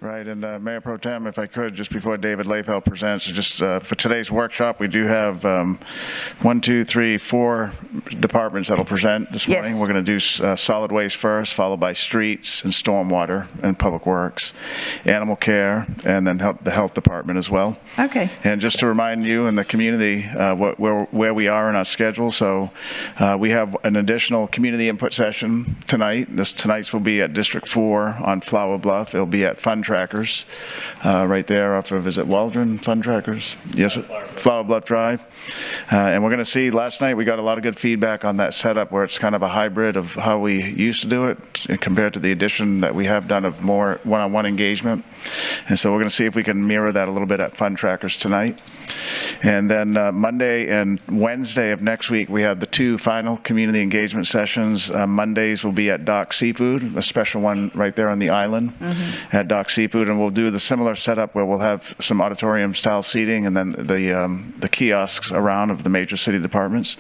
Right, and Mayor Pro Tem, if I could, just before David Layfeld presents, just for today's workshop, we do have 4 departments that'll present this morning. Yes. We're going to do solid waste first, followed by streets and stormwater and public works, animal care, and then the health department as well. Okay. And just to remind you and the community where we are in our schedule, so we have an additional community input session tonight. Tonight's will be at District 4 on Flower Bluff. It'll be at Fund Trackers, right there off of, is it Waldron Fund Trackers? Yes, Flower Bluff Drive. And we're going to see, last night we got a lot of good feedback on that setup where it's kind of a hybrid of how we used to do it compared to the addition that we have done of more one-on-one engagement. And so we're going to see if we can mirror that a little bit at Fund Trackers tonight. And then Monday and Wednesday of next week, we have the 2 final community engagement sessions. Mondays will be at Dock Seafood, a special one right there on the island at Dock Seafood, and we'll do the similar setup where we'll have some auditorium-style seating and then the kiosks around of the major city departments.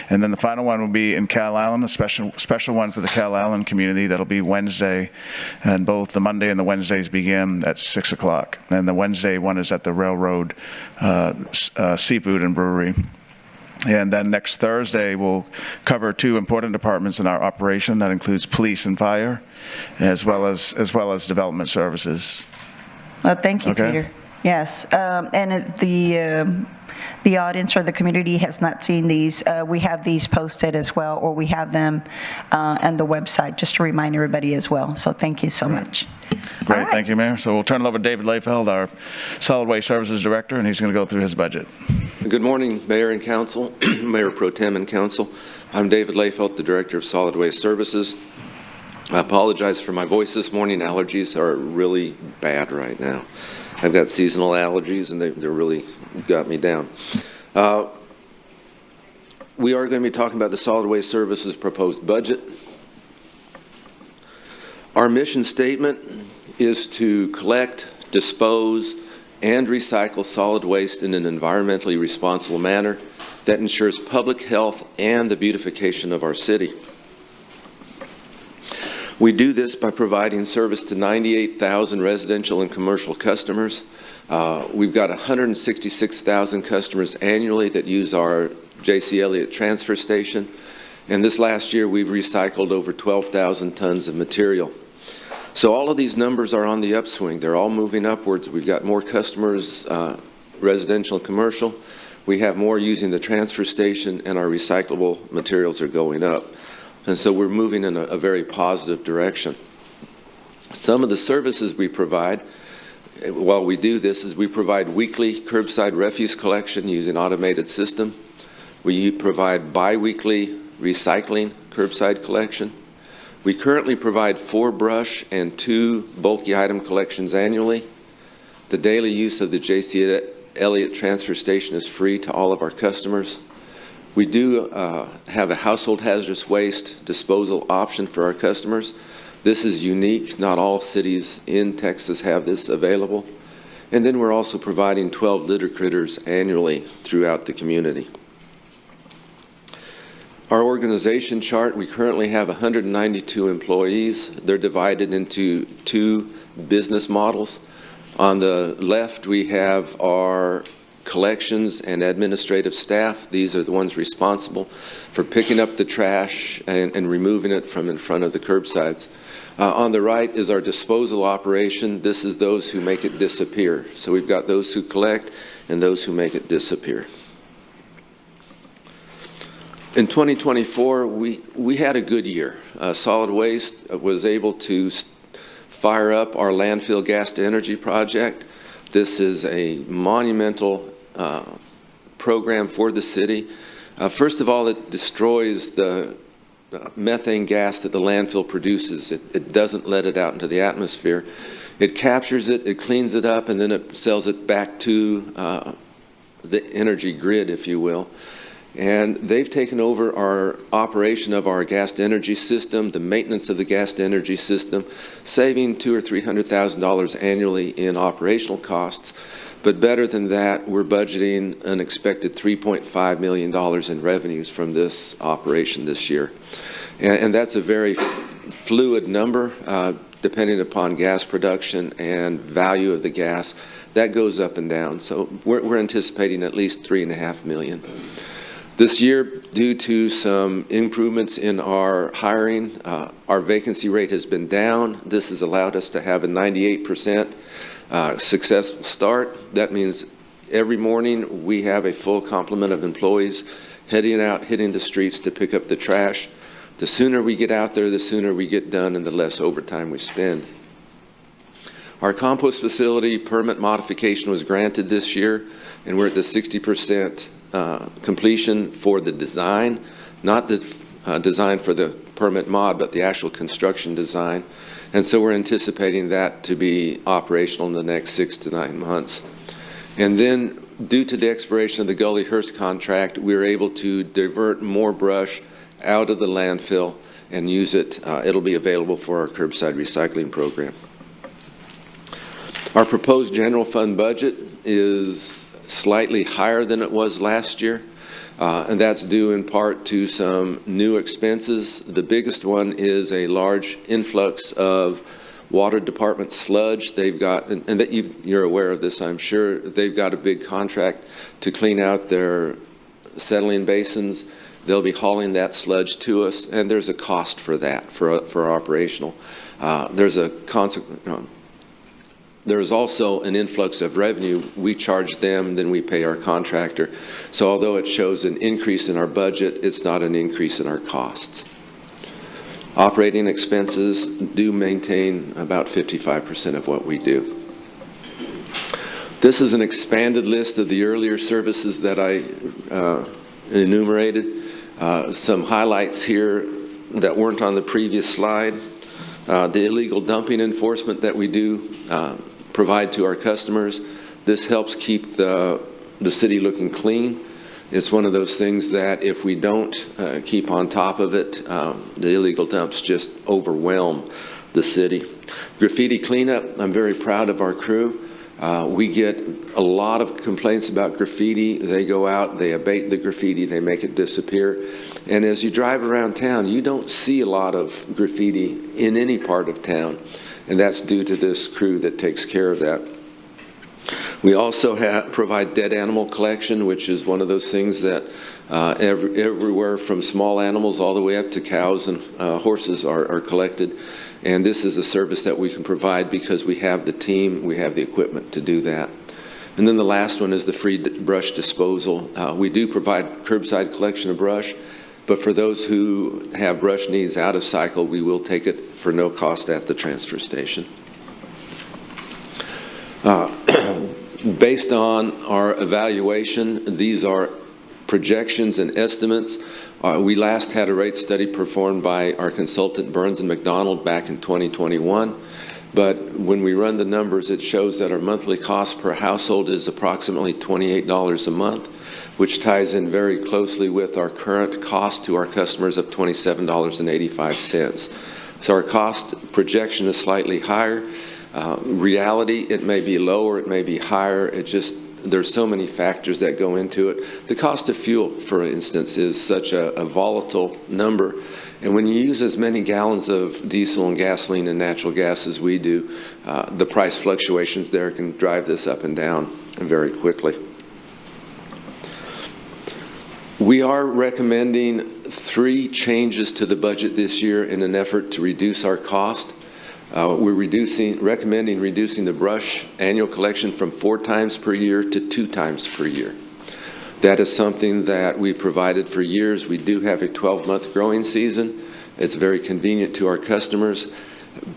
And then the final one will be in Cal Island, a special one for the Cal Island community. That'll be Wednesday, and both the Monday and the Wednesdays begin at 6 o'clock. And the Wednesday one is at the Railroad Seafood and Brewery. And then next Thursday, we'll cover 2 important departments in our operation. That includes police and fire, as well as development services. Well, thank you, Okay. Peter. Yes, and the audience or the community has not seen these. We have these posted as well, or we have them on the website, just to remind everybody as well. So thank you so much. Great, right. Thank you, Mayor. So we'll turn it over to David Layfeld, our Solid Waste Services Director, and he's going to go through his budget. Good morning, Mayor and Council, Mayor Pro Tem and Council. I'm David Layfeld, the Director of Solid Waste Services. I apologize for my voice this morning. Allergies are really bad right now. I've got seasonal allergies, and they're really got me down. We are going to be talking about the Solid Waste Services proposed budget. Our mission statement is to collect, dispose, and recycle solid waste in an environmentally responsible manner that ensures public health and the beautification of our city. We do this by providing service to 98,000 residential and commercial customers. We've got 166,000 customers annually that use our J.C. Elliott transfer station. And this last year, we've recycled over 12,000 tons of material. So all of these numbers are on the upswing. They're all moving upwards. We've got more customers, residential and commercial. We have more using the transfer station, and our recyclable materials are going up. And so we're moving in a very positive direction. Some of the services we provide while we do this is we provide weekly curbside refuse collection using automated system. We provide bi-weekly recycling curbside collection. We currently provide 4 brush and 2 bulky item collections annually. The daily use of the J.C. Elliott transfer station is free to all of our customers. We do have a household hazardous waste disposal option for our customers. This is unique. Not all cities in Texas have this available. And then we're also providing 12 litter critters annually throughout the community. Our organization chart, we currently have 192 employees. They're divided into 2 business models. On the left, we have our collections and administrative staff. These are the ones responsible for picking up the trash and removing it from in front of the curbsides. On the right is our disposal operation. This is those who make it disappear. So we've got those who collect and those who make it disappear. In 2024, we had a good year. Solid Waste was able to fire up our landfill gas to energy project. This is a monumental program for the city. First of all, it destroys the methane gas that the landfill produces. It doesn't let it out into the atmosphere. It captures it, it cleans it up, and then it sells it back to the energy grid, if you will. And they've taken over our operation of our gas to energy system, the maintenance of the gas to energy system, saving $200,000 or $300,000 annually in operational costs. But better than that, we're budgeting an expected $3.5 million in revenues from this operation this year. And that's a very fluid number. depending upon gas production and value of the gas, that goes up and down. So we're anticipating at least $3.5 million. This year, due to some improvements in our hiring, our vacancy rate has been down. This has allowed us to have a 98% successful start. That means every morning we have a full complement of employees heading out, hitting the streets to pick up the trash. The sooner we get out there, the sooner we get done and the less overtime we spend. Our compost facility permit modification was granted this year, and we're at the 60% completion for the design, not the design for the permit mod, but the actual construction design. And so we're anticipating that to be operational in the next 6 to 9 months. And then, due to the expiration of the Gully Hearst contract, we were able to divert more brush out of the landfill and use it. It'll be available for our curbside recycling program. Our proposed general fund budget is slightly higher than it was last year, and that's due in part to some new expenses. The biggest one is a large influx of water department sludge. They've got, and that you're aware of this, I'm sure, they've got a big contract to clean out their settling basins. They'll be hauling that sludge to us, and there's a cost for that, for operational. There's also an influx of revenue. We charge them, then we pay our contractor. So although it shows an increase in our budget, it's not an increase in our costs. Operating expenses do maintain about 55% of what we do. This is an expanded list of the earlier services that I enumerated. Some highlights here that weren't on the previous slide. The illegal dumping enforcement that we do provide to our customers. This helps keep the city looking clean. It's one of those things that if we don't keep on top of it, the illegal dumps just overwhelm the city. Graffiti cleanup, I'm very proud of our crew. We get a lot of complaints about graffiti. They go out, they abate the graffiti, they make it disappear. And as you drive around town, you don't see a lot of graffiti in any part of town. And that's due to this crew that takes care of that. We also provide dead animal collection, which is one of those things that everywhere from small animals all the way up to cows and horses are collected. And this is a service that we can provide because we have the team, we have the equipment to do that. And then the last one is the free brush disposal. We do provide curbside collection of brush, but for those who have brush needs out of cycle, we will take it for no cost at the transfer station. Based on our evaluation, these are projections and estimates. We last had a rate study performed by our consultant Burns and McDonald back in 2021. But when we run the numbers, it shows that our monthly cost per household is approximately $28 a month, which ties in very closely with our current cost to our customers of $27.85. So our cost projection is slightly higher. Reality, it may be lower, it may be higher. There's so many factors that go into it. The cost of fuel, for instance, is such a volatile number. And when you use as many gallons of diesel and gasoline and natural gas as we do, the price fluctuations there can drive this up and down very quickly. We are recommending 3 changes to the budget this year in an effort to reduce our cost. We're recommending reducing the brush annual collection from 4 times per year to 2 times per year. That is something that we've provided for years. We do have a 12-month growing season. It's very convenient to our customers.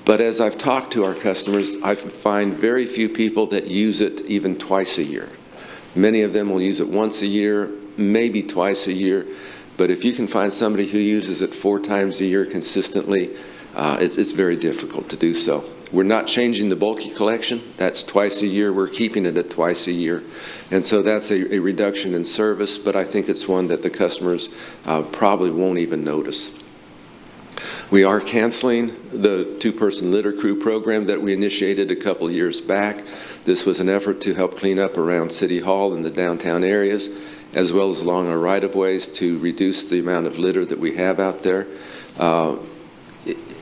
But as I've talked to our customers, I find very few people that use it even twice a year. Many of them will use it once a year, maybe twice a year. But if you can find somebody who uses it 4 times a year consistently, it's very difficult to do so. We're not changing the bulky collection. That's twice a year. We're keeping it at twice a year. And so that's a reduction in service, but I think it's one that the customers probably won't even notice. We are canceling the 2-person litter crew program that we initiated a couple of years back. This was an effort to help clean up around City Hall and the downtown areas, as well as along our right-of-ways to reduce the amount of litter that we have out there.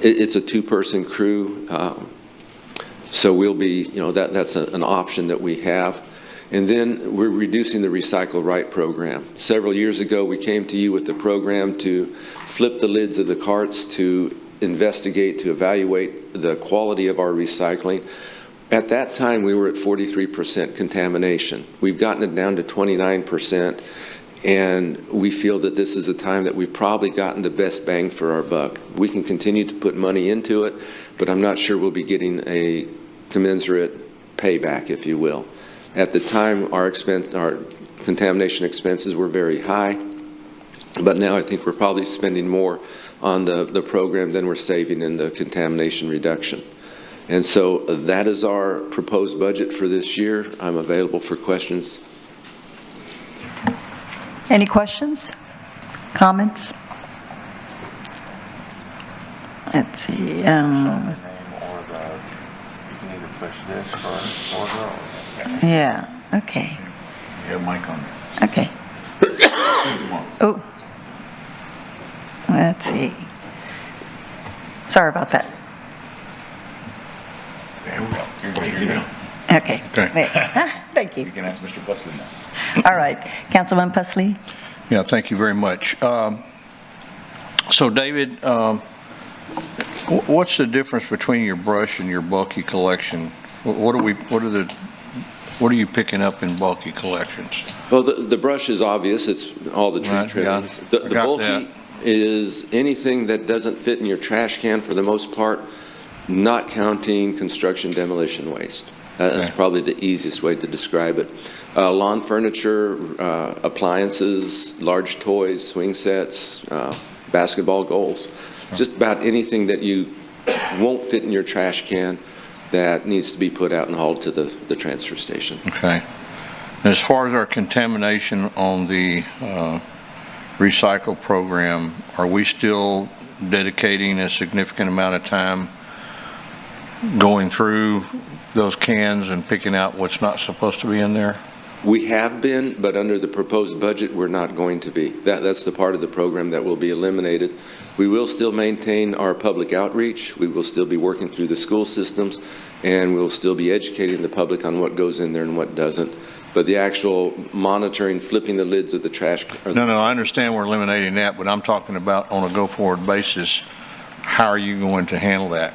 It's a two-person crew, so we'll be, that's an option that we have. And then we're reducing the Recycle Right program. Several years ago, we came to you with a program to flip the lids of the carts to investigate, to evaluate the quality of our recycling. At that time, we were at 43% contamination. We've gotten it down to 29%, and we feel that this is a time that we've probably gotten the best bang for our buck. We can continue to put money into it, but I'm not sure we'll be getting a commensurate payback, if you will. At the time, our contamination expenses were very high, but now I think we're probably spending more on the program than we're saving in the contamination reduction. And so that is our proposed budget for this year. I'm available for questions. Any questions? Comments? Let's see. You can either push this or go. Yeah, okay. You have mic on there. Okay. Oh. Let's see. Sorry about that. There we go. You're good. You're good. Okay. Okay. Thank you. You can ask Mr. Fusley now. All right. Councilman Pusley? Yeah, thank you very much. So David, what's the difference between your brush and your bulky collection? What are you picking up in bulky collections? Well, the brush is obvious. It's all the tree Right, trimmings. yeah. The I got bulky that. is anything that doesn't fit in your trash can for the most part, not counting construction demolition waste. That's Okay. probably the easiest way to describe it. Lawn furniture, appliances, large toys, swing sets, basketball goals, just about anything that you won't fit in your trash can that needs to be put out and hauled to the transfer station. Okay. As far as our contamination on the recycle program, are we still dedicating a significant amount of time going through those cans and picking out what's not supposed to be in there? We have been, but under the proposed budget, we're not going to be. That's the part of the program that will be eliminated. We will still maintain our public outreach. We will still be working through the school systems, and we'll still be educating the public on what goes in there and what doesn't. But the actual monitoring, flipping the lids of the trash. No, I understand we're eliminating that, but I'm talking about on a go-forward basis, how are you going to handle that?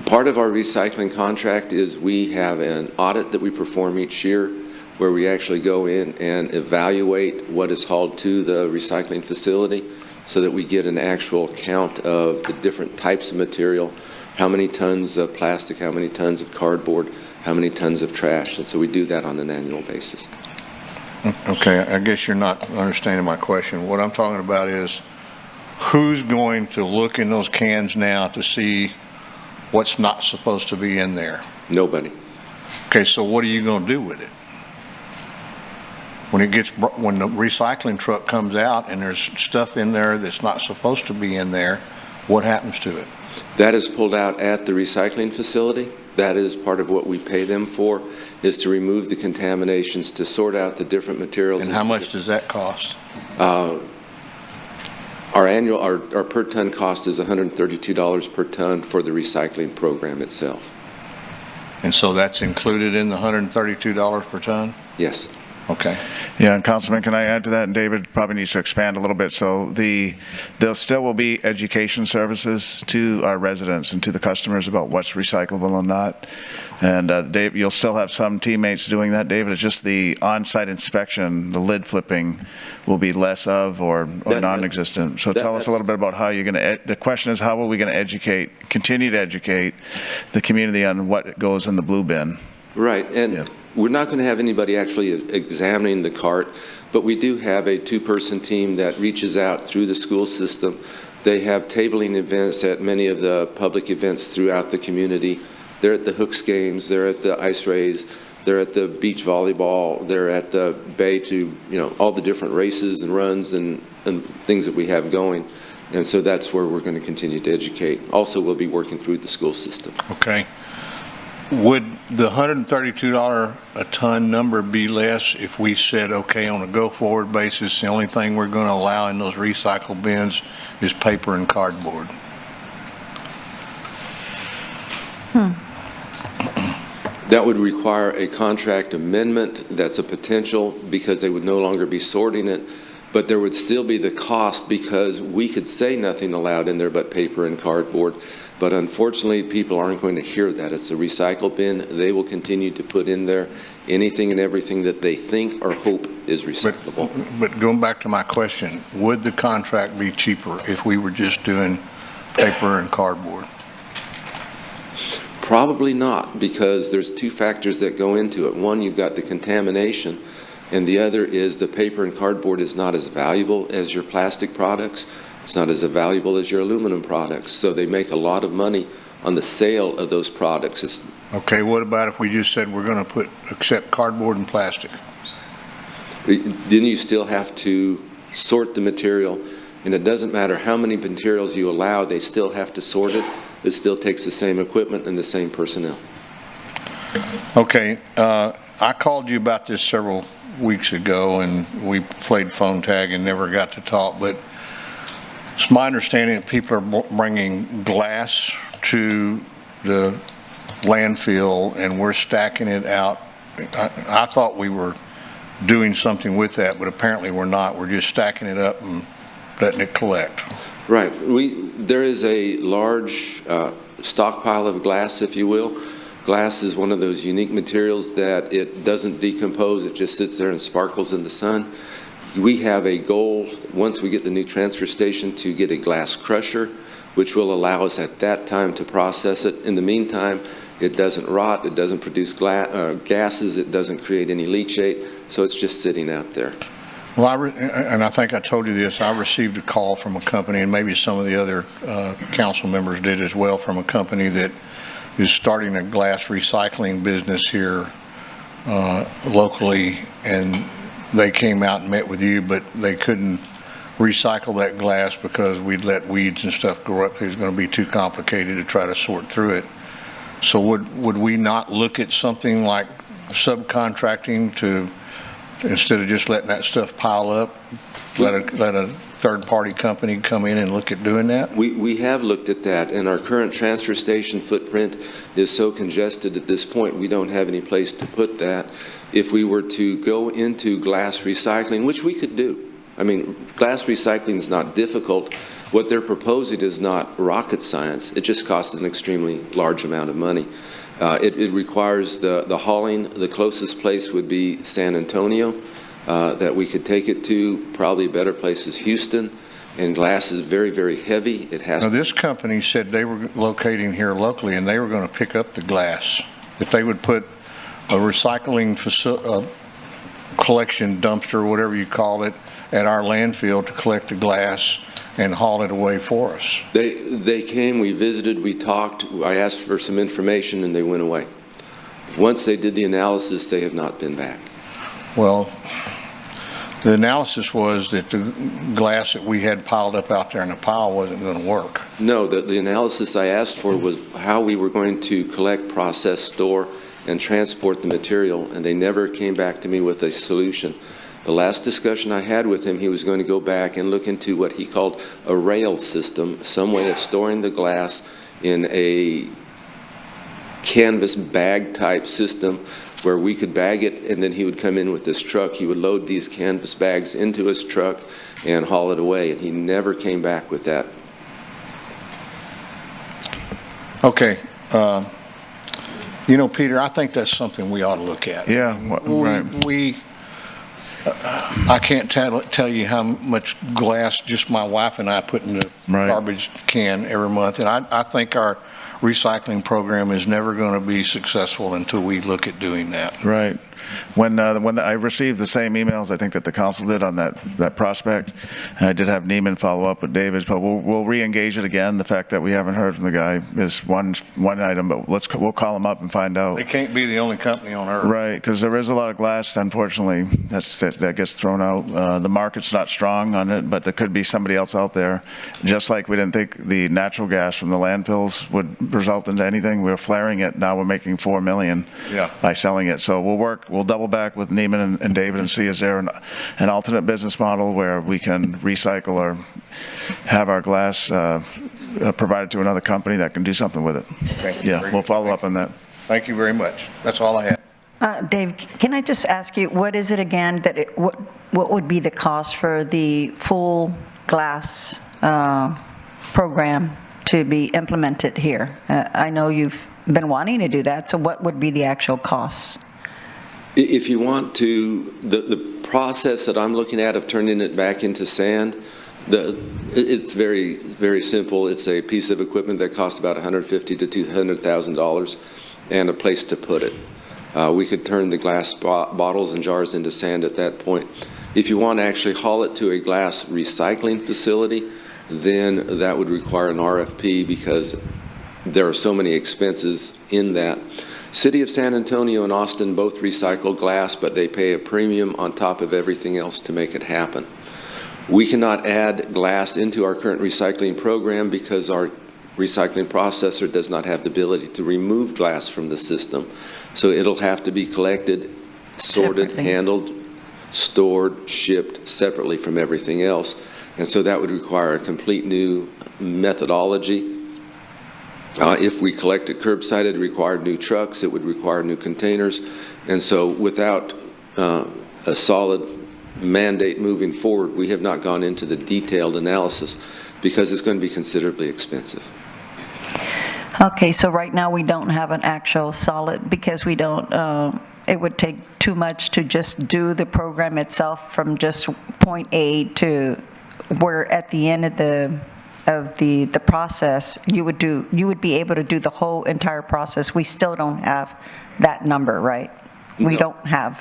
Part of our recycling contract is we have an audit that we perform each year where we actually go in and evaluate what is hauled to the recycling facility so that we get an actual count of the different types of material, how many tons of plastic, how many tons of cardboard, how many tons of trash. And so we do that on an annual basis. Okay, I guess you're not understanding my question. What I'm talking about is who's going to look in those cans now to see what's not supposed to be in there? Nobody. Okay, so what are you going to do with it? When the recycling truck comes out and there's stuff in there that's not supposed to be in there, what happens to it? That is pulled out at the recycling facility. That is part of what we pay them for, is to remove the contaminations, to sort out the different materials. And how much does that cost? Our per ton cost is $132 per ton for the recycling program itself. And so that's included in the $132 per ton? Yes. Okay. Yeah, and Councilman, can I add to that? And David probably needs to expand a little bit. So there still will be education services to our residents and to the customers about what's recyclable and not. And Dave, you'll still have some teammates doing that, David. It's just the on-site inspection, the lid flipping will be less of or non-existent. So tell us a little bit about how you're going to, the question is, how are we going to continue to educate the community on what goes in the blue bin? Right, and Yeah. we're not going to have anybody actually examining the cart, but we do have a two-person team that reaches out through the school system. They have tabling events at many of the public events throughout the community. They're at the Hooks games, they're at the ice rays, they're at the beach volleyball, they're at the bay to, all the different races and runs and things that we have going. And so that's where we're going to continue to educate. Also, we'll be working through the school system. Okay. Would the $132 a ton number be less if we said, okay, on a go-forward basis, the only thing we're going to allow in those recycle bins is paper and cardboard? That would require a contract amendment. That's a potential because they would no longer be sorting it. But there would still be the cost because we could say nothing allowed in there but paper and cardboard. But unfortunately, people aren't going to hear that. It's a recycle bin. They will continue to put in there anything and everything that they think or hope is recyclable. But going back to my question, would the contract be cheaper if we were just doing paper and cardboard? Probably not, because there's two factors that go into it. One, you've got the contamination, and the other is the paper and cardboard is not as valuable as your plastic products. It's not as valuable as your aluminum products. So they make a lot of money on the sale of those products. Okay, what about if we just said we're going to accept cardboard and plastic? Then you still have to sort the material, and it doesn't matter how many materials you allow, they still have to sort it. It still takes the same equipment and the same personnel. Okay, I called you about this several weeks ago, and we played phone tag and never got to talk, but it's my understanding that people are bringing glass to the landfill and we're stacking it out. I thought we were doing something with that, but apparently we're not. We're just stacking it up and letting it collect. Right. There is a large stockpile of glass, if you will. Glass is one of those unique materials that it doesn't decompose. It just sits there and sparkles in the sun. We have a goal, once we get the new transfer station, to get a glass crusher, which will allow us at that time to process it. In the meantime, it doesn't rot, it doesn't produce gases, it doesn't create any leachate, so it's just sitting out there. Well, and I think I told you this, I received a call from a company, and maybe some of the other council members did as well, from a company that is starting a glass recycling business here locally, and they came out and met with you, but they couldn't recycle that glass because we'd let weeds and stuff grow up. It was going to be too complicated to try to sort through it. So would we not look at something like subcontracting to, instead of just letting that stuff pile up, let a third-party company come in and look at doing that? We have looked at that, and our current transfer station footprint is so congested at this point, we don't have any place to put that. If we were to go into glass recycling, which we could do, I mean, glass recycling is not difficult. What they're proposing is not rocket science. It just costs an extremely large amount of money. It requires the hauling. The closest place would be San Antonio that we could take it to. Probably a better place is Houston. And glass is very, very heavy. It has. Now, this company said they were locating here locally, and they were going to pick up the glass. If they would put a recycling collection dumpster, whatever you call it, at our landfill to collect the glass and haul it away for us. They came, we visited, we talked, I asked for some information, and they went away. Once they did the analysis, they have not been back. Well, the analysis was that the glass that we had piled up out there in the pile wasn't going to work. No, the analysis I asked for was how we were going to collect, process, store, and transport the material, and they never came back to me with a solution. The last discussion I had with him, he was going to go back and look into what he called a rail system, some way of storing the glass in a canvas bag type system where we could bag it, and then he would come in with this truck. He would load these canvas bags into his truck and haul it away, and he never came back with that. Okay. You know, Peter, I think that's something we ought to look at. Yeah, right. I can't tell you how much glass just my wife and I put in the garbage can every month, and I think our recycling program is never going to be successful until we look at doing that. Right. When I received the same emails, I think that the council did on that prospect, and I did have Neiman follow up with David, but we'll re-engage it again. The fact that we haven't heard from the guy is one item, but we'll call him up and find out. They can't be the only company on earth. Right, because there is a lot of glass, unfortunately, that gets thrown out. The market's not strong on it, but there could be somebody else out there. Just like we didn't think the natural gas from the landfills would result into anything, we're flaring it. Now we're making $4 million by selling it. So we'll double back with Neiman and David and see is there an alternate business model where we can recycle or have our glass provided to another company that can do something with it. Okay. Yeah, we'll follow up on that. Thank you very much. That's all I have. Dave, can I just ask you, what is it again, what would be the cost for the full glass program to be implemented here? I know you've been wanting to do that, so what would be the actual costs? If you want to, the process that I'm looking at of turning it back into sand, it's very, very simple. It's a piece of equipment that costs about $150,000 to $200,000 and a place to put it. We could turn the glass bottles and jars into sand at that point. If you want to actually haul it to a glass recycling facility, then that would require an RFP because there are so many expenses in that. City of San Antonio and Austin both recycle glass, but they pay a premium on top of everything else to make it happen. We cannot add glass into our current recycling program because our recycling processor does not have the ability to remove glass from the system. So it'll have to be collected, sorted, Separately. handled, stored, shipped separately from everything else. And so that would require a complete new methodology. If we collected curbside, it required new trucks, it would require new containers. And so without a solid mandate moving forward, we have not gone into the detailed analysis because it's going to be considerably expensive. Okay, so right now we don't have an actual solid, because we don't, it would take too much to just do the program itself from just point A to where at the end of the process, you would be able to do the whole entire process. We still don't have that number, right? We No. don't have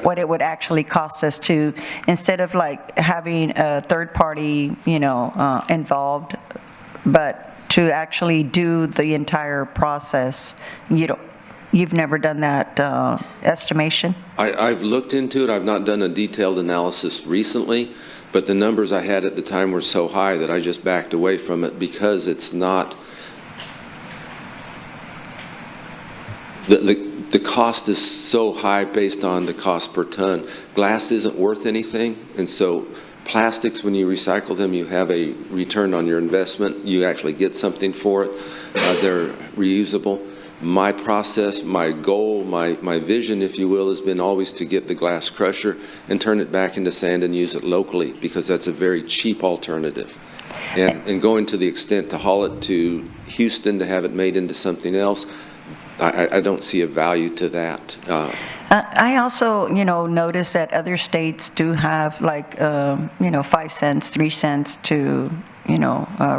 what it would actually cost us to, instead of like having a third party, involved, but to actually do the entire process. You've never done that estimation? I've looked into it. I've not done a detailed analysis recently, but the numbers I had at the time were so high that I just backed away from it because it's not, the cost is so high based on the cost per ton. Glass isn't worth anything, and so plastics, when you recycle them, you have a return on your investment. You actually get something for it. They're reusable. My process, my goal, my vision, if you will, has been always to get the glass crusher and turn it back into sand and use it locally, because that's a very cheap alternative. And going to the extent to haul it to Houston to have it made into something else, I don't see a value to that. I also, noticed that other states do have like, 5 cents, 3 cents to,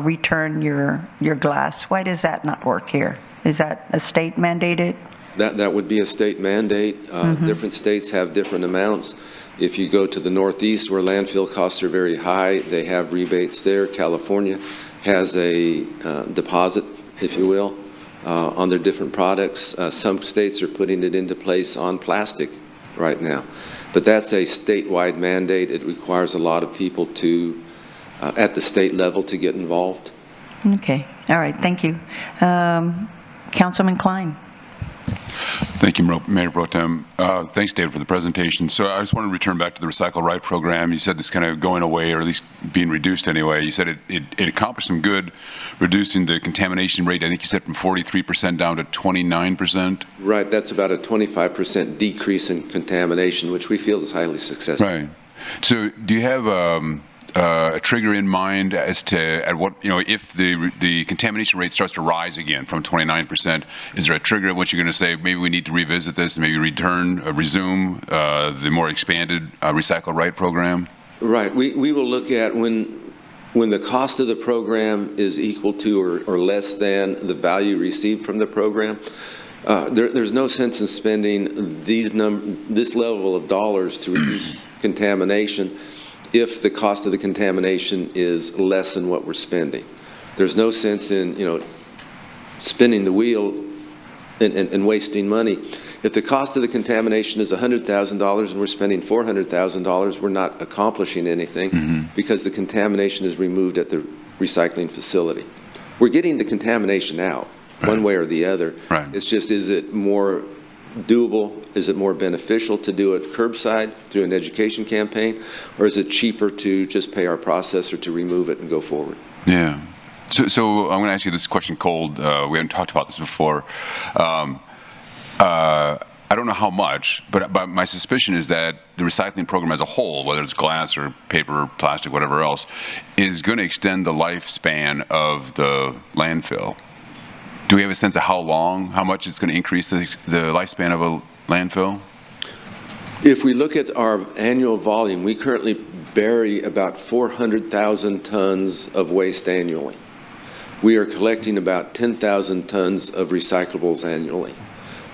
return your glass. Why does that not work here? Is that a state mandated? That would be a state mandate. Different states have different amounts. If you go to the Northeast, where landfill costs are very high, they have rebates there. California has a deposit, if you will, on their different products. Some states are putting it into place on plastic right now. But that's a statewide mandate. It requires a lot of people to, at the state level, to get involved. Okay, all right, thank you. Councilman Klein. Thank you, Mayor Pro Tem. Thanks, David, for the presentation. So I just want to return back to the Recycle Right program. You said it's kind of going away, or at least being reduced anyway. You said it accomplished some good, reducing the contamination rate. I think you said from 43% down to 29%. Right, that's about a 25% decrease in contamination, which we feel is highly successful. Right. So do you have a trigger in mind as to at what, if the contamination rate starts to rise again from 29%, is there a trigger at which you're going to say maybe we need to revisit this and maybe resume the more expanded Recycle Right program? Right. We will look at when the cost of the program is equal to or less than the value received from the program. There's no sense in spending this level of dollars to reduce contamination if the cost of the contamination is less than what we're spending. There's no sense in, spinning the wheel and wasting money. If the cost of the contamination is $100,000 and we're spending $400,000, we're not accomplishing anything because the contamination is removed at the recycling facility. We're getting the contamination out one way or the other. Right. It's just, is it more doable? Is it more beneficial to do it curbside through an education campaign, or is it cheaper to just pay our processor to remove it and go forward? Yeah. So I'm going to ask you this question cold. We haven't talked about this before. I don't know how much, but my suspicion is that the recycling program as a whole, whether it's glass or paper, plastic, whatever else, is going to extend the lifespan of the landfill. Do we have a sense of how much it's going to increase the lifespan of a landfill? If we look at our annual volume, we currently bury about 400,000 tons of waste annually. We are collecting about 10,000 tons of recyclables annually.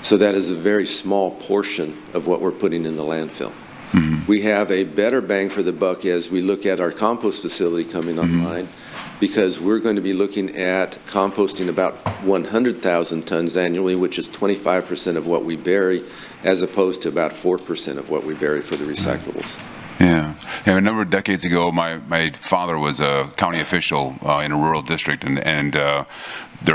So that is a very small portion of what we're putting in the landfill. Mm-hmm. We have a better bang for the buck as we look at our compost facility coming online, because we're going to be looking at composting about 100,000 tons annually, which is 25% of what we bury, as opposed to about 4% of what we bury for the recyclables. Yeah. A number of decades ago, my father was a county official in a rural district, and their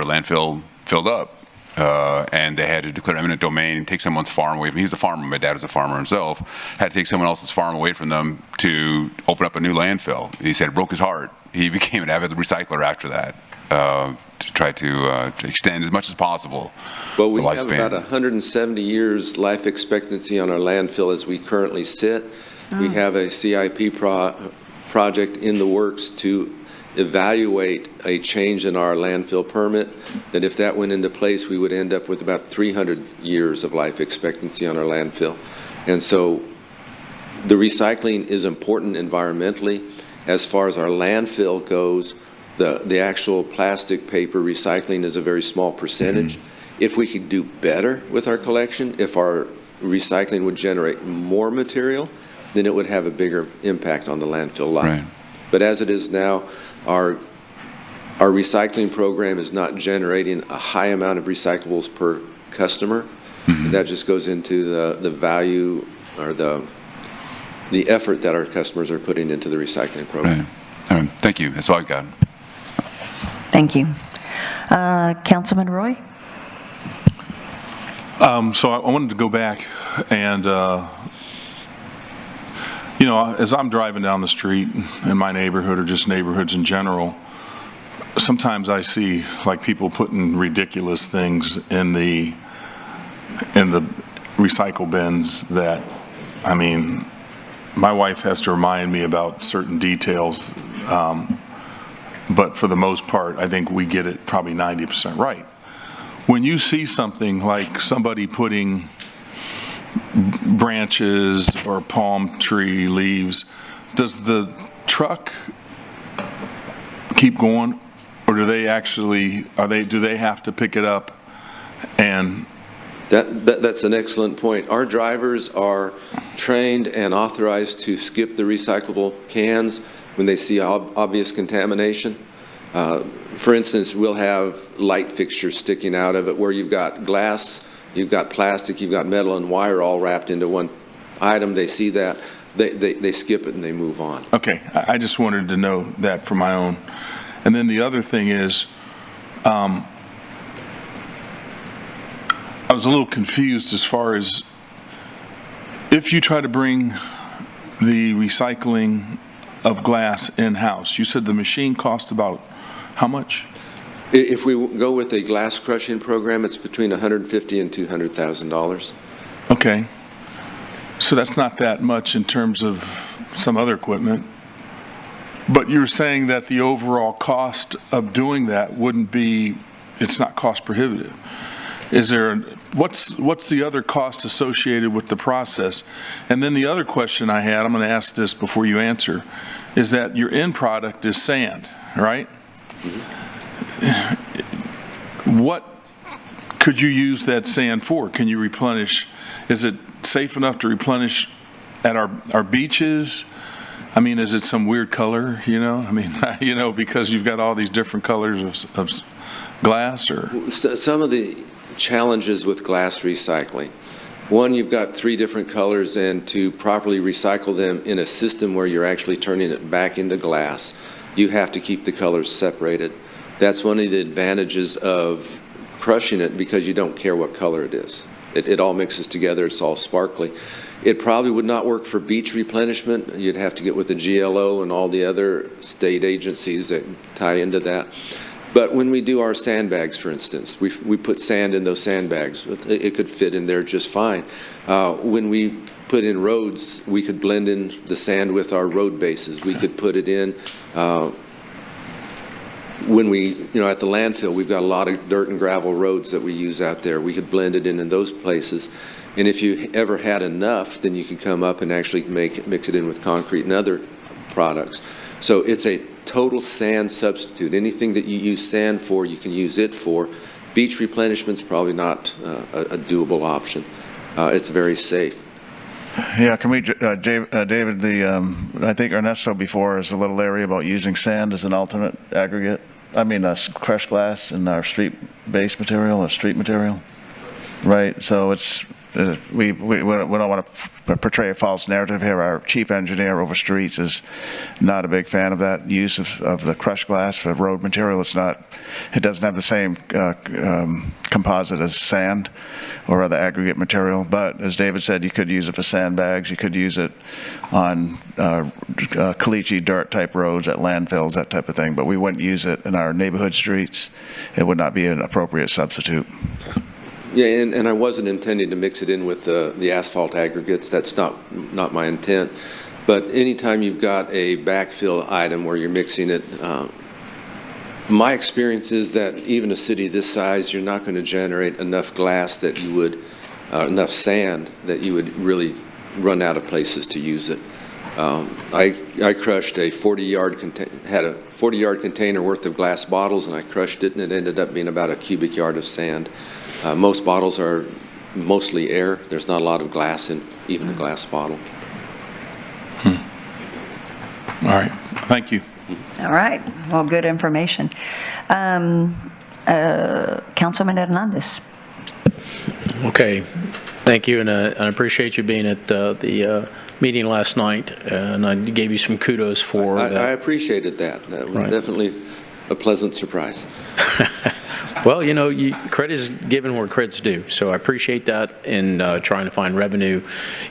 landfill filled up. And they had to declare eminent domain, take someone's farm away from. He was a farmer. My dad was a farmer himself. Had to take someone else's farm away from them to open up a new landfill. He said it broke his heart. He became an avid recycler after that to try to extend as much as possible. Well, we the have lifespan. about 170 years life expectancy on our landfill as we currently sit. We have a CIP project in the works to evaluate a change in our landfill permit, that if that went into place, we would end up with about 300 years of life expectancy on our landfill. And so the recycling is important environmentally. As far as our landfill goes, the actual plastic paper recycling is a very small percentage. If we could do better with our collection, if our recycling would generate more material, then it would have a bigger impact on the landfill life. Right. But as it is now, our recycling program is not generating a high amount of recyclables per customer. That just goes into the value or the effort that our customers are putting into the recycling program. Right. Thank you. That's all I've got. Thank you. Councilman Roy? So I wanted to go back and, as I'm driving down the street in my neighborhood or just neighborhoods in general, sometimes I see like people putting ridiculous things in the recycle bins that, I mean, my wife has to remind me about certain details, but for the most part, I think we get it probably 90% right. When you see something like somebody putting branches or palm tree leaves, does the truck keep going, or do they actually, do they have to pick it up? And That's an excellent point. Our drivers are trained and authorized to skip the recyclable cans when they see obvious contamination. For instance, we'll have light fixtures sticking out of it where you've got glass, you've got plastic, you've got metal and wire all wrapped into one item. They see that, they skip it and they move on. okay, I just wanted to know that for my own. And then the other thing is, I was a little confused as far as if you try to bring the recycling of glass in-house, you said the machine cost about how much? If we go with a glass crushing program, it's between $150,000 and $200,000. Okay. So that's not that much in terms of some other equipment. But you're saying that the overall cost of doing that wouldn't be, it's not cost prohibitive. Is there, what's the other cost associated with the process? And then the other question I had, I'm going to ask this before you answer, is that your end product is sand, right? What could you use that sand for? Can you replenish? Is it safe enough to replenish at our beaches? I mean, is it some weird color, I mean, because you've got all these different colors of glass or? Some of the challenges with glass recycling. One, you've got 3 different colors, and to properly recycle them in a system where you're actually turning it back into glass, you have to keep the colors separated. That's one of the advantages of crushing it, because you don't care what color it is. It all mixes together, it's all sparkly. It probably would not work for beach replenishment. You'd have to get with the GLO and all the other state agencies that tie into that. But when we do our sandbags, for instance, we put sand in those sandbags. It could fit in there just fine. When we put in roads, we could blend in the sand with our road bases. We could put it in. When we, at the landfill, we've got a lot of dirt and gravel roads that we use out there. We could blend it in those places. And if you ever had enough, then you could come up and actually mix it in with concrete and other products. So it's a total sand substitute. Anything that you use sand for, you can use it for. Beach replenishment's probably not a doable option. It's very safe. Yeah, can we, David, I think Ernesto before is a little leery about using sand as an alternate aggregate. I mean, crushed glass in our street-based material or street material, right? So it's, we don't want to portray a false narrative here. Our chief engineer over streets is not a big fan of that use of the crushed glass for road material. It doesn't have the same composite as sand or other aggregate material. But as David said, you could use it for sandbags. You could use it on caliche dirt type roads at landfills, that type of thing. But we wouldn't use it in our neighborhood streets. It would not be an appropriate substitute. Yeah, and I wasn't intending to mix it in with the asphalt aggregates. That's not my intent. But anytime you've got a backfill item where you're mixing it, my experience is that even a city this size, you're not going to generate enough glass that you would, enough sand that you would really run out of places to use it. I crushed a 40-yard container worth of glass bottles, and I crushed it, and it ended up being about a cubic yard of sand. Most bottles are mostly air. There's not a lot of glass in even a glass bottle. All right, thank you. All right, well, good information. Councilman Hernandez. Okay, thank you, and I appreciate you being at the meeting last night, and I gave you some kudos for that. I appreciated that. That was definitely a pleasant surprise. Well, credit is given where credit's due, so I appreciate that in trying to find revenue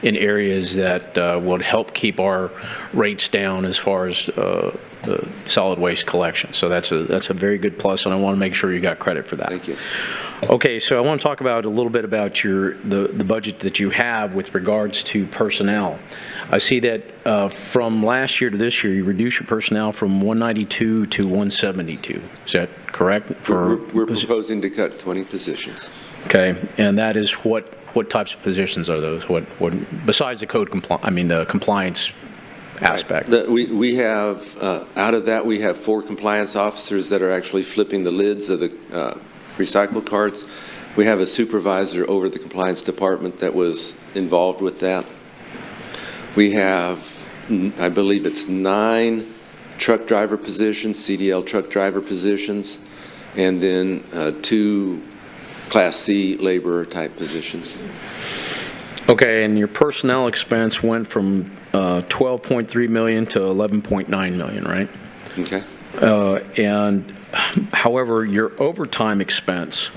in areas that would help keep our rates down as far as the solid waste collection. So that's a very good plus, and I want to make sure you got credit for that. Thank you. Okay, so I want to talk about a little bit about the budget that you have with regards to personnel. I see that from last year to this year, you reduced your personnel from 192 to 172. Is that correct? We're proposing to cut 20 positions. Okay, and that is what types of positions are those? What besides the the compliance aspect? Right. We have out of that we have 4 compliance officers that are actually flipping the lids of the recycle carts. We have a supervisor over the compliance department that was involved with that. We have, I believe it's 9 truck driver positions, CDL truck driver positions, and then 2 Class C laborer type positions. Okay, and your personnel expense went from $12.3 million to $11.9 million, right? Okay. And however, your overtime expense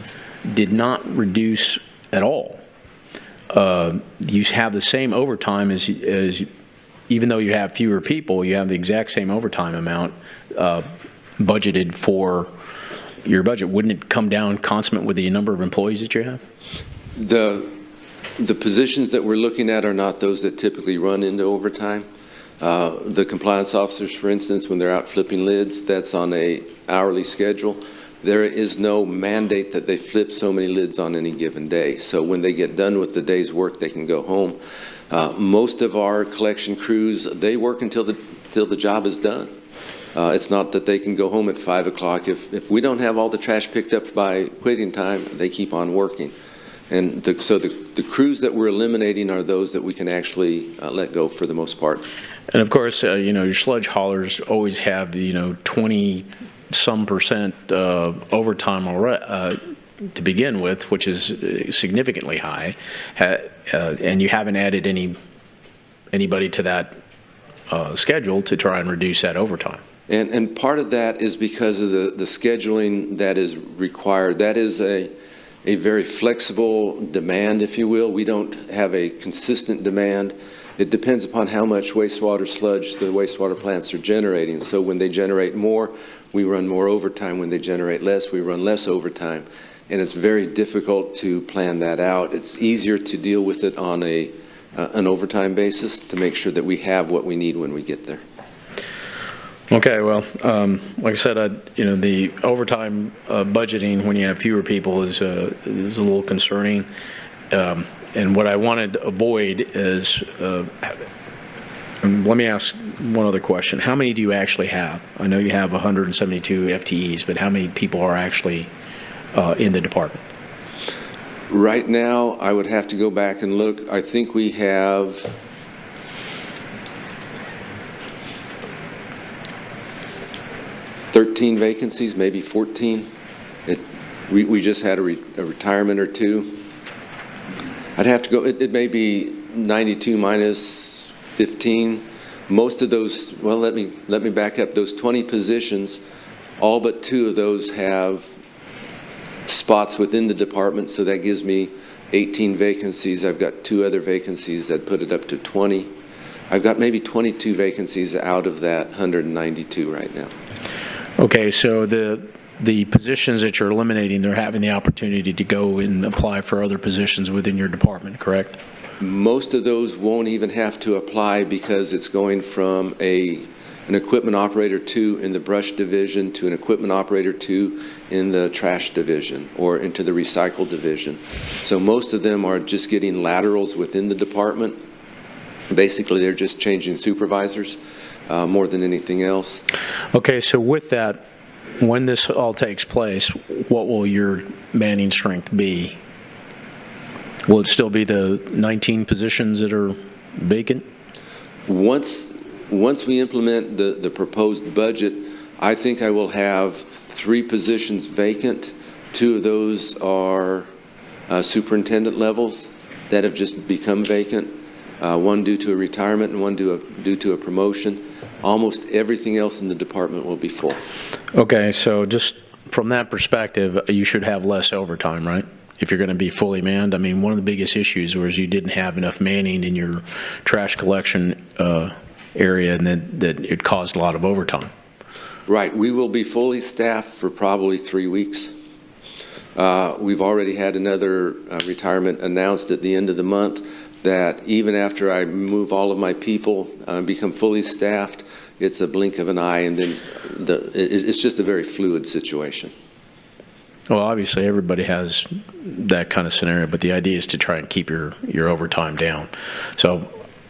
did not reduce at all. You have the same overtime as even though you have fewer people, you have the exact same overtime amount budgeted for your budget. Wouldn't it come down consonant with the number of employees that you have? The positions that we're looking at are not those that typically run into overtime. The compliance officers, for instance, when they're out flipping lids, that's on a hourly schedule. There is no mandate that they flip so many lids on any given day. So when they get done with the day's work, they can go home. Most of our collection crews, they work until the job is done. It's not that they can go home at 5 o'clock. If we don't have all the trash picked up by quitting time, they keep on working. And so the crews that we're eliminating are those that we can actually let go for the most part. And of course, your sludge haulers always have 20-some% overtime to begin with, which is significantly high, and you haven't added anybody to that schedule to try and reduce that overtime. And part of that is because of the scheduling that is required. That is a very flexible demand, if you will. We don't have a consistent demand. It depends upon how much wastewater sludge the wastewater plants are generating. So when they generate more, we run more overtime. When they generate less, we run less overtime. And it's very difficult to plan that out. It's easier to deal with it on an overtime basis to make sure that we have what we need when we get there. Okay, well, like I said, the overtime budgeting when you have fewer people is a little concerning. And what I wanted to avoid is, let me ask one other question. How many do you actually have? I know you have 172 FTEs, but how many people are actually in the department? Right now, I would have to go back and look. I think we have 13 vacancies, maybe 14. We just had a retirement or two. I'd have to go, it may be 92 minus 15. Most of those, well, let me back up. Those 20 positions, all but 2 of those have spots within the department, so that gives me 18 vacancies. I've got 2 other vacancies that put it up to 20. I've got maybe 22 vacancies out of that 192 right now. Okay, so the positions that you're eliminating, they're having the opportunity to go and apply for other positions within your department, correct? Most of those won't even have to apply because it's going from an equipment operator 2 in the brush division to an equipment operator 2 in the trash division or into the recycle division. So most of them are just getting laterals within the department. Basically, they're just changing supervisors more than anything else. Okay, so with that, when this all takes place, what will your manning strength be? Will it still be the 19 positions that are vacant? Once we implement the proposed budget, I think I will have 3 positions vacant. 2 of those are superintendent levels that have just become vacant. One due to a retirement and one due to a promotion. Almost everything else in the department will be full. Okay, so just from that perspective, you should have less overtime, right? If you're going to be fully manned. I mean, one of the biggest issues was you didn't have enough manning in your trash collection area, and that it caused a lot of overtime. Right. We will be fully staffed for probably 3 weeks. We've already had another retirement announced at the end of the month that even after I move all of my people, become fully staffed, it's a blink of an eye, and then it's just a very fluid situation. Well, obviously, everybody has that kind of scenario, but the idea is to try and keep your overtime down. So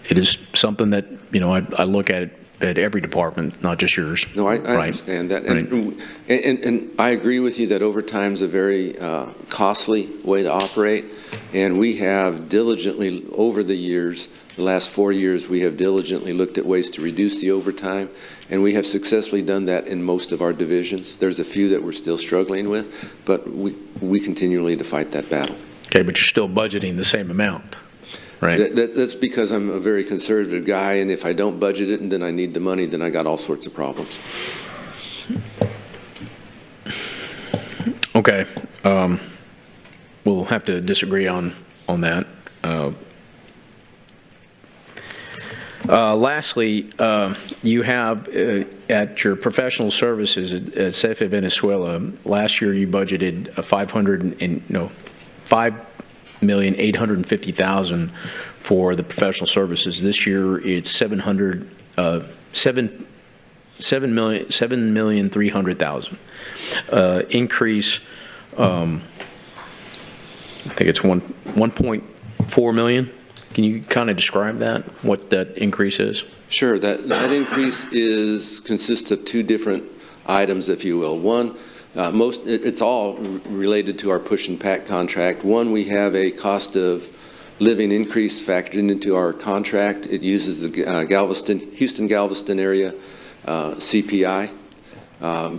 it is something that, I look at every department, not just yours. No, I right? understand that. Right. And I agree with you that overtime is a very costly way to operate. And we have diligently, over the years, the last 4 years, we have diligently looked at ways to reduce the overtime. And we have successfully done that in most of our divisions. There's a few that we're still struggling with, but we continually to fight that battle. Okay, but you're still budgeting the same amount, right? That's because I'm a very conservative guy, and if I don't budget it and then I need the money, then I got all sorts of problems. Okay. We'll have to disagree on that. Lastly, you have at your professional services at CFE Venezuela, last year you budgeted $5,850,000 for the professional services. This year it's $7,300,000. Increase. I think it's 1.4 million. Can you kind of describe that, what that increase is? Sure. That increase consists of 2 different items, if you will. One, it's all related to our push and pack contract. One, we have a cost of living increase factored into our contract. It uses the Houston-Galveston area CPI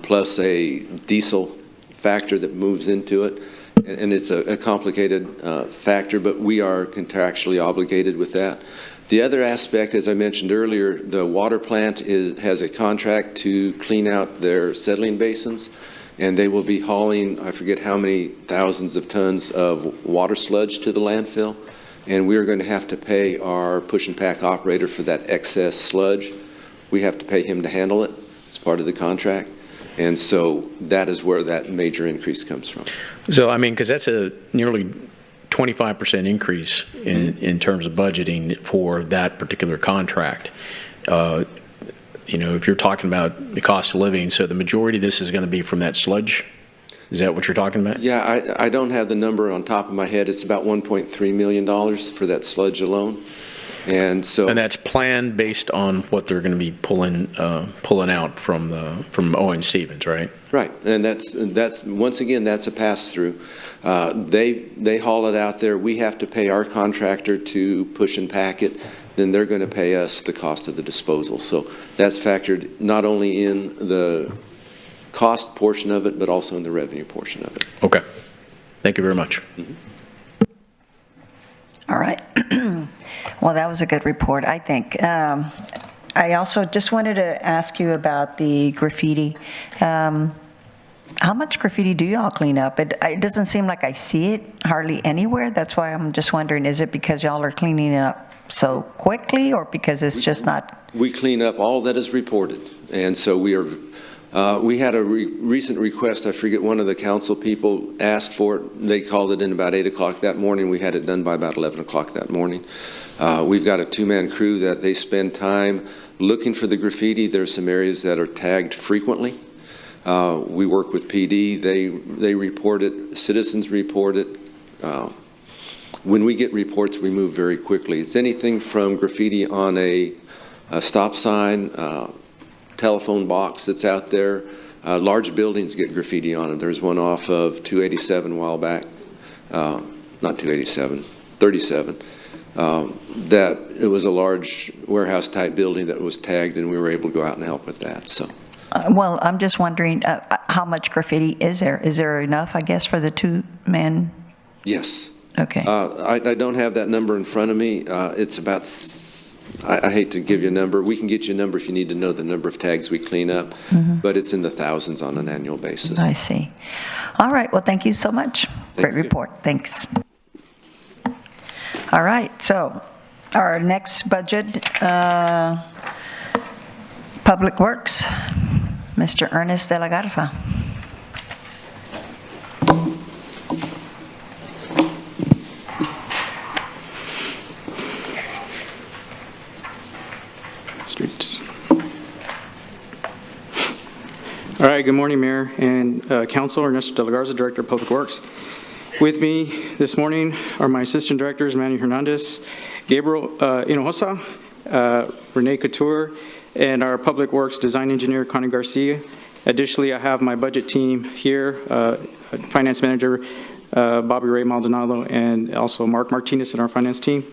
plus a diesel factor that moves into it. And it's a complicated factor, but we are contractually obligated with that. The other aspect, as I mentioned earlier, the water plant has a contract to clean out their settling basins, and they will be hauling, I forget how many thousands of tons of water sludge to the landfill, and we are going to have to pay our push and pack operator for that excess sludge. We have to pay him to handle it. It's part of the contract, and so that is where that major increase comes from. So, I mean, because that's a nearly 25% increase in terms of budgeting for that particular contract. You know, if you're talking about the cost of living, so the majority of this is going to be from that sludge? Is that what you're talking about? Yeah, I don't have the number on top of my head. It's about $1.3 million for that sludge alone. And so, And that's planned based on what they're going to be pulling out from Owen Stevens, right? right, and that's once again, that's a pass-through. They haul it out there. We have to pay our contractor to push and pack it. Then they're going to pay us the cost of the disposal. So that's factored not only in the cost portion of it, but also in the revenue portion of it. Okay. Thank you very much. All right. Well, that was a good report, I think. I also just wanted to ask you about the graffiti. How much graffiti do y'all clean up? It doesn't seem like I see it hardly anywhere. That's why I'm just wondering, is it because y'all are cleaning it up so quickly, or because it's just not? We clean up all that is reported. And so we had a recent request. I forget, one of the council people asked for it. They called it in about 8 o'clock that morning. We had it done by about 11 o'clock that morning. We've got a two-man crew that they spend time looking for the graffiti. There's some areas that are tagged frequently. We work with PD. They report it. Citizens report it. When we get reports, we move very quickly. It's anything from graffiti on a stop sign, telephone box that's out there. Large buildings get graffiti on it. There's one off of 287 a while back. Not 287, 37. That it was a large warehouse-type building that was tagged, and we were able to go out and help with that. So. Well, I'm just wondering, how much graffiti is there? Is there enough, I guess, for the two-man? Yes. Okay. I don't have that number in front of me. It's about, I hate to give you a number. We can get you a number if you need to know the number of tags we clean up, but it's in the thousands on an annual basis. I see. All right. Well, thank you so much. Great report. Thanks. All right. So our next budget, Public Works, Mr. Ernest de la Garza. Streets. All right, good morning, Mayor and Council. Ernesto de la Garza, Director of Public Works. With me this morning are my Assistant Directors, Manny Hernandez, Gabriel Hinojosa, Renee Couture, and our Public Works Design Engineer, Connie Garcia. Additionally, I have my budget team here, Finance Manager Bobby Ray Maldonado, and also Mark Martinez in our finance team.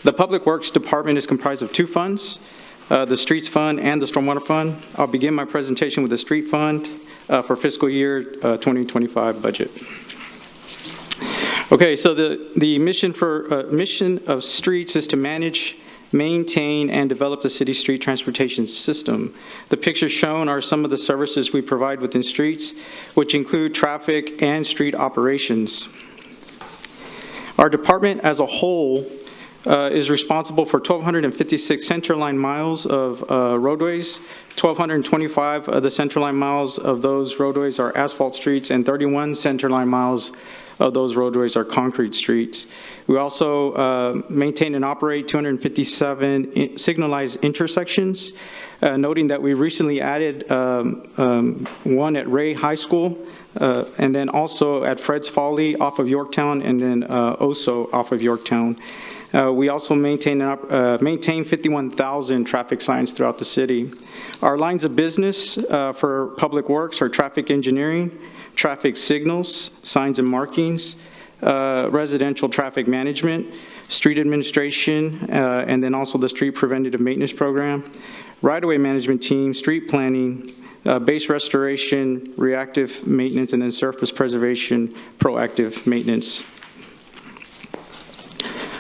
The Public Works Department is comprised of two funds, the Streets Fund and the Stormwater Fund. I'll begin my presentation with the Street Fund for fiscal year 2025 budget. Okay, so the mission of Streets is to manage, maintain, and develop the city's street transportation system. The pictures shown are some of the services we provide within Streets, which include traffic and street operations. Our department as a whole is responsible for 1,256 centerline miles of roadways. 1,225 of the centerline miles of those roadways are asphalt streets, and 31 centerline miles of those roadways are concrete streets. We also maintain and operate 257 signalized intersections, noting that we recently added one at Ray High School, and then also at Fred's Folly off of Yorktown, and then Oso off of Yorktown. We also maintain 51,000 traffic signs throughout the city. Our lines of business for Public Works are traffic engineering, traffic signals, signs and markings, residential traffic management, street administration, and then also the street preventative maintenance program, right-of-way management team, street planning, base restoration, reactive maintenance, and then surface preservation, proactive maintenance.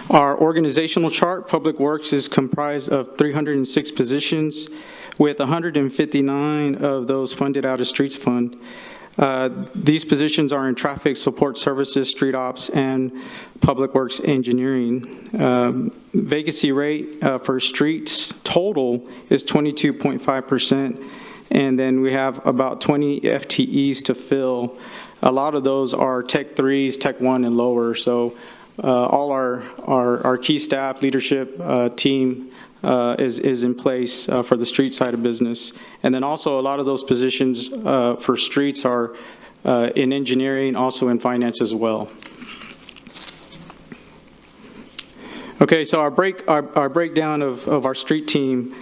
Our organizational chart, Public Works, is comprised of 306 positions, with 159 of those funded out of Streets Fund. These positions are in traffic support services, street ops, and public works engineering. Vacancy rate for streets total is 22.5%, and then we have about 20 FTEs to fill. A lot of those are Tech 3s, Tech 1, and lower. So all our key staff, leadership team is in place for the street side of business. And then also a lot of those positions for streets are in engineering, also in finance as well. Okay, so our breakdown of our street team.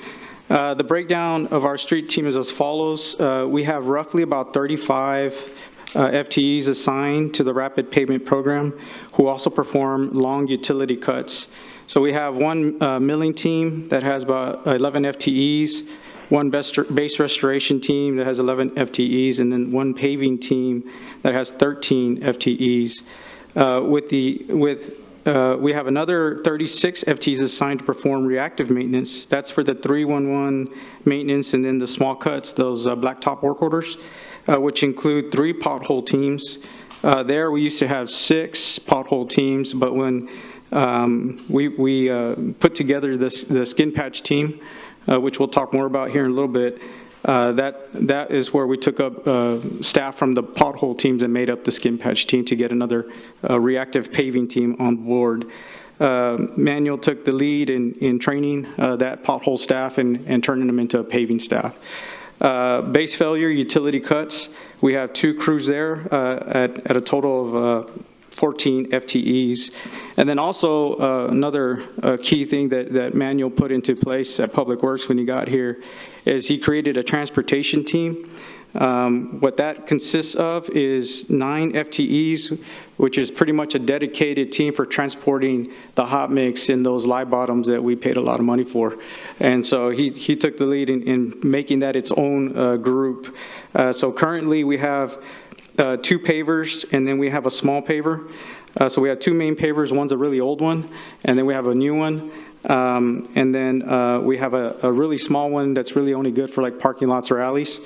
The breakdown of our street team is as follows. We have roughly about 35 FTEs assigned to the Rapid Pavement Program who also perform long utility cuts. So we have one milling team that has about 11 FTEs, one base restoration team that has 11 FTEs, and then one paving team that has 13 FTEs. We have another 36 FTEs assigned to perform reactive maintenance. That's for the 311 maintenance and then the small cuts, those blacktop work orders, which include 3 pothole teams. There we used to have 6 pothole teams, but when we put together the skin patch team, which we'll talk more about here in a little bit. That is where we took up staff from the pothole teams and made up the skin patch team to get another reactive paving team on board. Manuel took the lead in training that pothole staff and turning them into a paving staff. Base failure, utility cuts, we have 2 crews there at a total of 14 FTEs. And then also another key thing that Manuel put into place at Public Works when he got here is he created a transportation team. What that consists of is 9 FTEs, which is pretty much a dedicated team for transporting the hot mix in those live bottoms that we paid a lot of money for. And so he took the lead in making that its own group. So currently we have 2 pavers, and then we have a small paver. So we have 2 main pavers. One's a really old one, and then we have a new one. And then we have a really small one that's really only good for like parking lots or alleys.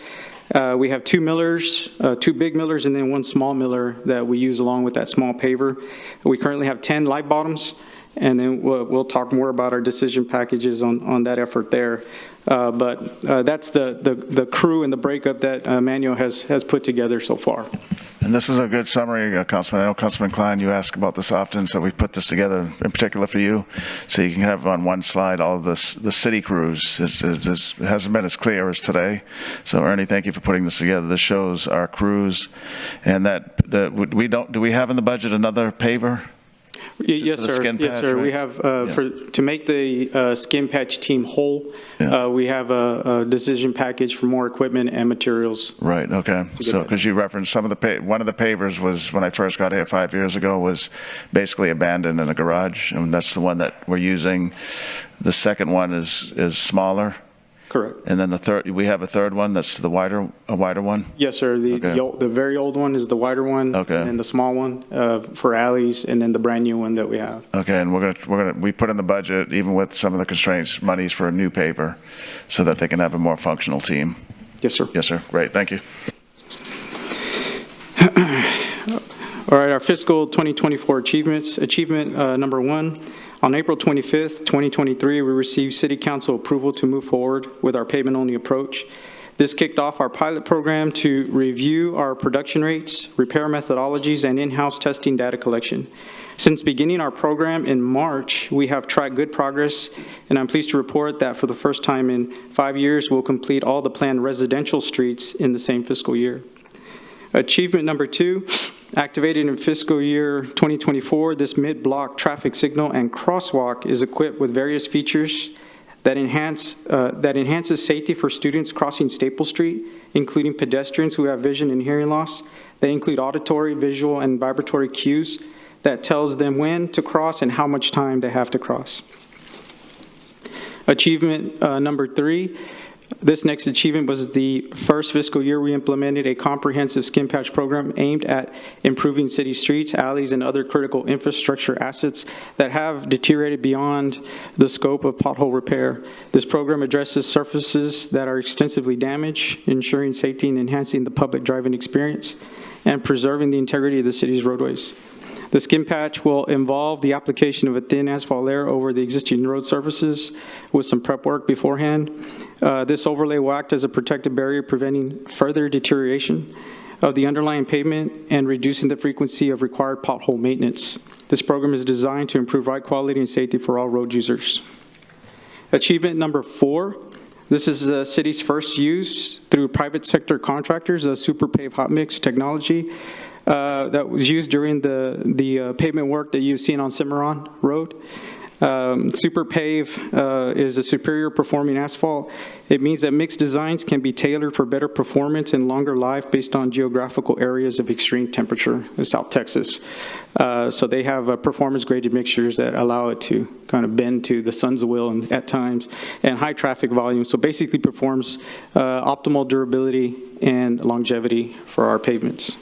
We have 2 millers, 2 big millers, and then 1 small miller that we use along with that small paver. We currently have 10 light bottoms, and then we'll talk more about our decision packages on that effort there. But that's the crew and the breakup that Manuel has put together so far. And this is a good summary, Councilman. I know, Councilman Klein, you ask about this often, so we put this together in particular for you, so you can have on one slide all of the city crews. This hasn't been as clear as today. So, Ernie, thank you for putting this together. This shows our crews, and do we have in the budget another paver? Yes, sir. Yes, sir. Right? We have to make the skin patch team whole. Yeah. We have a decision package for more equipment and materials. Right. Okay. So, because you referenced one of the pavers was when I first got here 5 years ago was basically abandoned in a garage, and that's the one that we're using. The second one is smaller. Correct. And then we have a third one that's a wider one? Yes, sir. The very old one is the wider one. Okay. And the small one for alleys, and then the brand new one that we have. Okay, and we put in the budget, even with some of the constraints, monies for a new paver so that they can have a more functional team. Yes, sir. Yes, sir. Great. Thank you. All right, our fiscal 2024 achievements. Achievement number 1. On April 25th, 2023, we received City Council approval to move forward with our pavement-only approach. This kicked off our pilot program to review our production rates, repair methodologies, and in-house testing data collection. Since beginning our program in March, we have tracked good progress, and I'm pleased to report that for the first time in 5 years, we'll complete all the planned residential streets in the same fiscal year. Achievement number 2, activated in fiscal year 2024, this mid-block traffic signal and crosswalk is equipped with various features that enhances safety for students crossing Staple Street, including pedestrians who have vision and hearing loss. They include auditory, visual, and vibratory cues that tells them when to cross and how much time they have to cross. Achievement number 3, This next achievement was the first fiscal year we implemented a comprehensive skin patch program aimed at improving city streets, alleys, and other critical infrastructure assets that have deteriorated beyond the scope of pothole repair. This program addresses surfaces that are extensively damaged, ensuring safety and enhancing the public driving experience, and preserving the integrity of the city's roadways. The skin patch will involve the application of a thin asphalt layer over the existing road surfaces with some prep work beforehand. This overlay will act as a protective barrier, preventing further deterioration of the underlying pavement and reducing the frequency of required pothole maintenance. This program is designed to improve ride quality and safety for all road users. Achievement number 4. This is the city's first use through private sector contractors of super pave hot mix technology that was used during the pavement work that you've seen on Cimarron Road. Super pave is a superior performing asphalt. It means that mixed designs can be tailored for better performance and longer life based on geographical areas of extreme temperature in South Texas. So they have performance graded mixtures that allow it to kind of bend to the sun's will at times, and high traffic volume. So basically performs optimal durability and longevity for our pavements.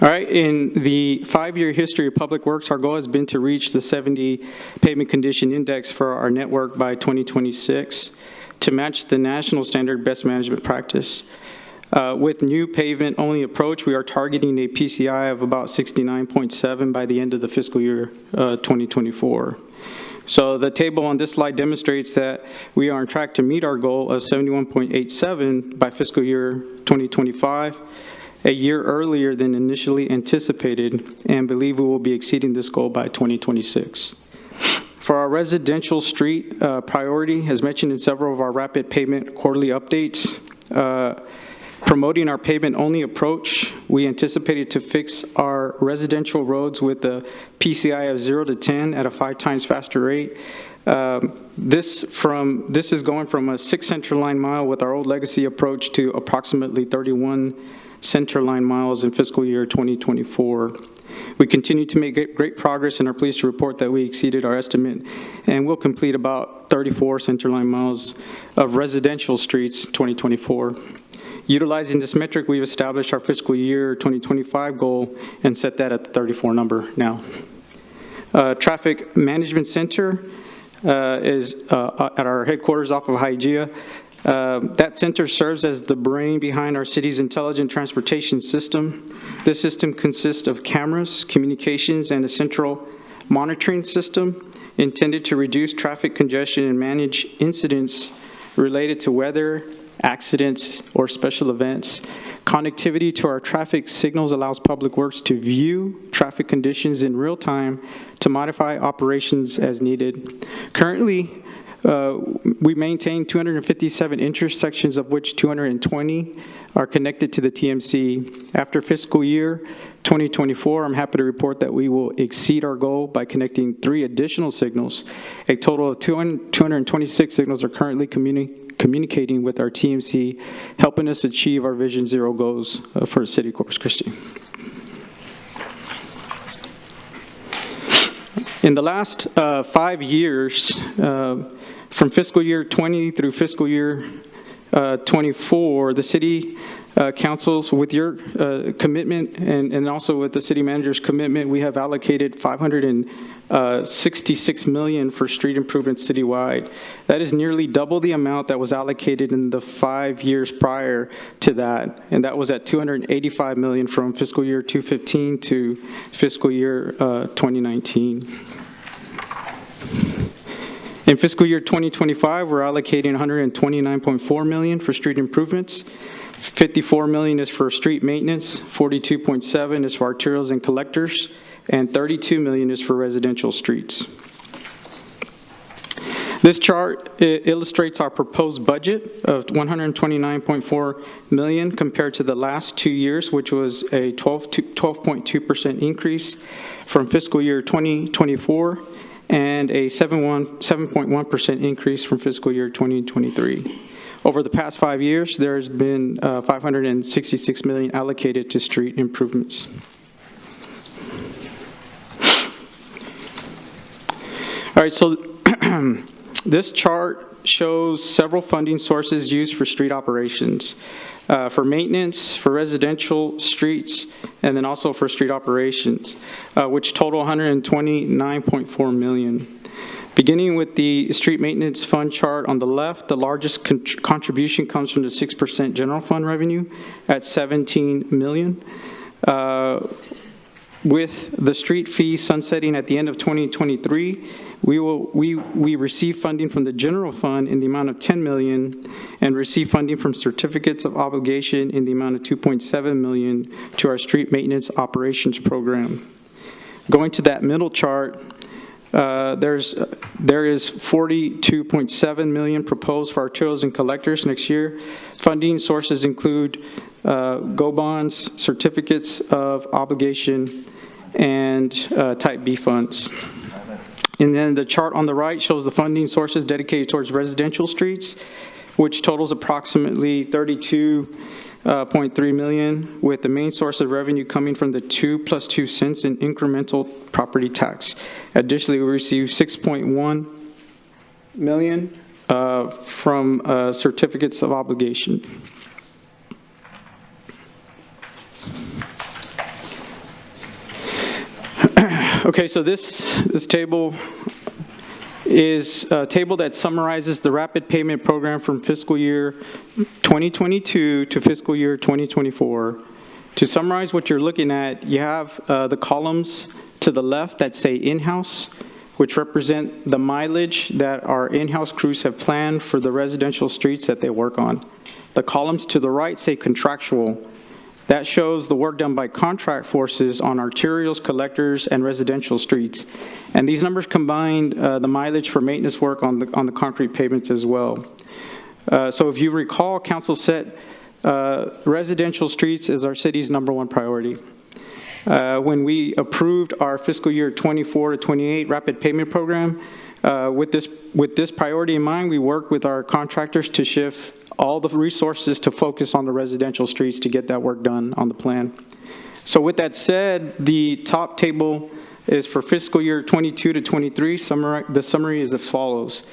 All right, in the 5-year history of Public Works, our goal has been to reach the 70 pavement condition index for our network by 2026 to match the national standard best management practice. With new pavement-only approach, we are targeting a PCI of about 69.7 by the end of the fiscal year 2024. So the table on this slide demonstrates that we are on track to meet our goal of 71.87 by fiscal year 2025. A year earlier than initially anticipated, and believe we will be exceeding this goal by 2026. For our residential street priority, as mentioned in several of our rapid pavement quarterly updates, promoting our pavement-only approach, we anticipated to fix our residential roads with a PCI of 0 to 10 at a 5 times faster rate. This is going from a 6 centerline mile with our old legacy approach to approximately 31 centerline miles in fiscal year 2024. We continue to make great progress and are pleased to report that we exceeded our estimate and will complete about 34 centerline miles of residential streets 2024. Utilizing this metric, we've established our fiscal year 2025 goal and set that at the 34 number now. Traffic Management Center is at our headquarters off of Hygeia. That center serves as the brain behind our city's intelligent transportation system. This system consists of cameras, communications, and a central monitoring system intended to reduce traffic congestion and manage incidents related to weather, accidents, or special events. Connectivity to our traffic signals allows Public Works to view traffic conditions in real time to modify operations as needed. Currently, we maintain 257 intersections, of which 220 are connected to the TMC. After fiscal year 2024, I'm happy to report that we will exceed our goal by connecting 3 additional signals. A total of 226 signals are currently communicating with our TMC, helping us achieve our Vision Zero goals for the city of Corpus Christi. In the last 5 years, from fiscal year 20 through fiscal year 24, the city councils, with your commitment and also with the city manager's commitment, we have allocated $566 million for street improvements citywide. That is nearly double the amount that was allocated in the 5 years prior to that, and that was at $285 million from fiscal year 2015 to fiscal year 2019. In fiscal year 2025, we're allocating $129.4 million for street improvements. $54 million is for street maintenance, $42.7 is for arterials and collectors, and $32 million is for residential streets. This chart illustrates our proposed budget of $129.4 million compared to the last 2 years, which was a 12.2% increase from fiscal year 2024 and a 7.1% increase from fiscal year 2023. Over the past 5 years, there's been $566 million allocated to street improvements. All right, so This chart shows several funding sources used for street operations, for maintenance, for residential streets, and then also for street operations, which total $129.4 million. Beginning with the street maintenance fund chart on the left, the largest contribution comes from the 6% general fund revenue at $17 million. With the street fee sunsetting at the end of 2023, we receive funding from the general fund in the amount of $10 million and receive funding from certificates of obligation in the amount of $2.7 million to our street maintenance operations program. Going to that middle chart, there is $42.7 million proposed for arterials and collectors next year. Funding sources include GO bonds, certificates of obligation, and Type B funds. And then the chart on the right shows the funding sources dedicated towards residential streets, which totals approximately $32.3 million, with the main source of revenue coming from the 2+2 cents in incremental property tax. Additionally, we received $6.1 million from certificates of obligation. Okay, so this table is a table that summarizes the rapid payment program from fiscal year 2022 to fiscal year 2024. To summarize what you're looking at, you have the columns to the left that say in-house, which represent the mileage that our in-house crews have planned for the residential streets that they work on. The columns to the right say contractual. That shows the work done by contract forces on arterials, collectors, and residential streets. And these numbers combine the mileage for maintenance work on the concrete pavements as well. So if you recall, council set residential streets as our city's #1 priority. When we approved our fiscal year 24 to 28 rapid payment program, with this priority in mind, we worked with our contractors to shift all the resources to focus on the residential streets to get that work done on the plan. So with that said, the top table is for fiscal year 22 to 23. The summary is as follows.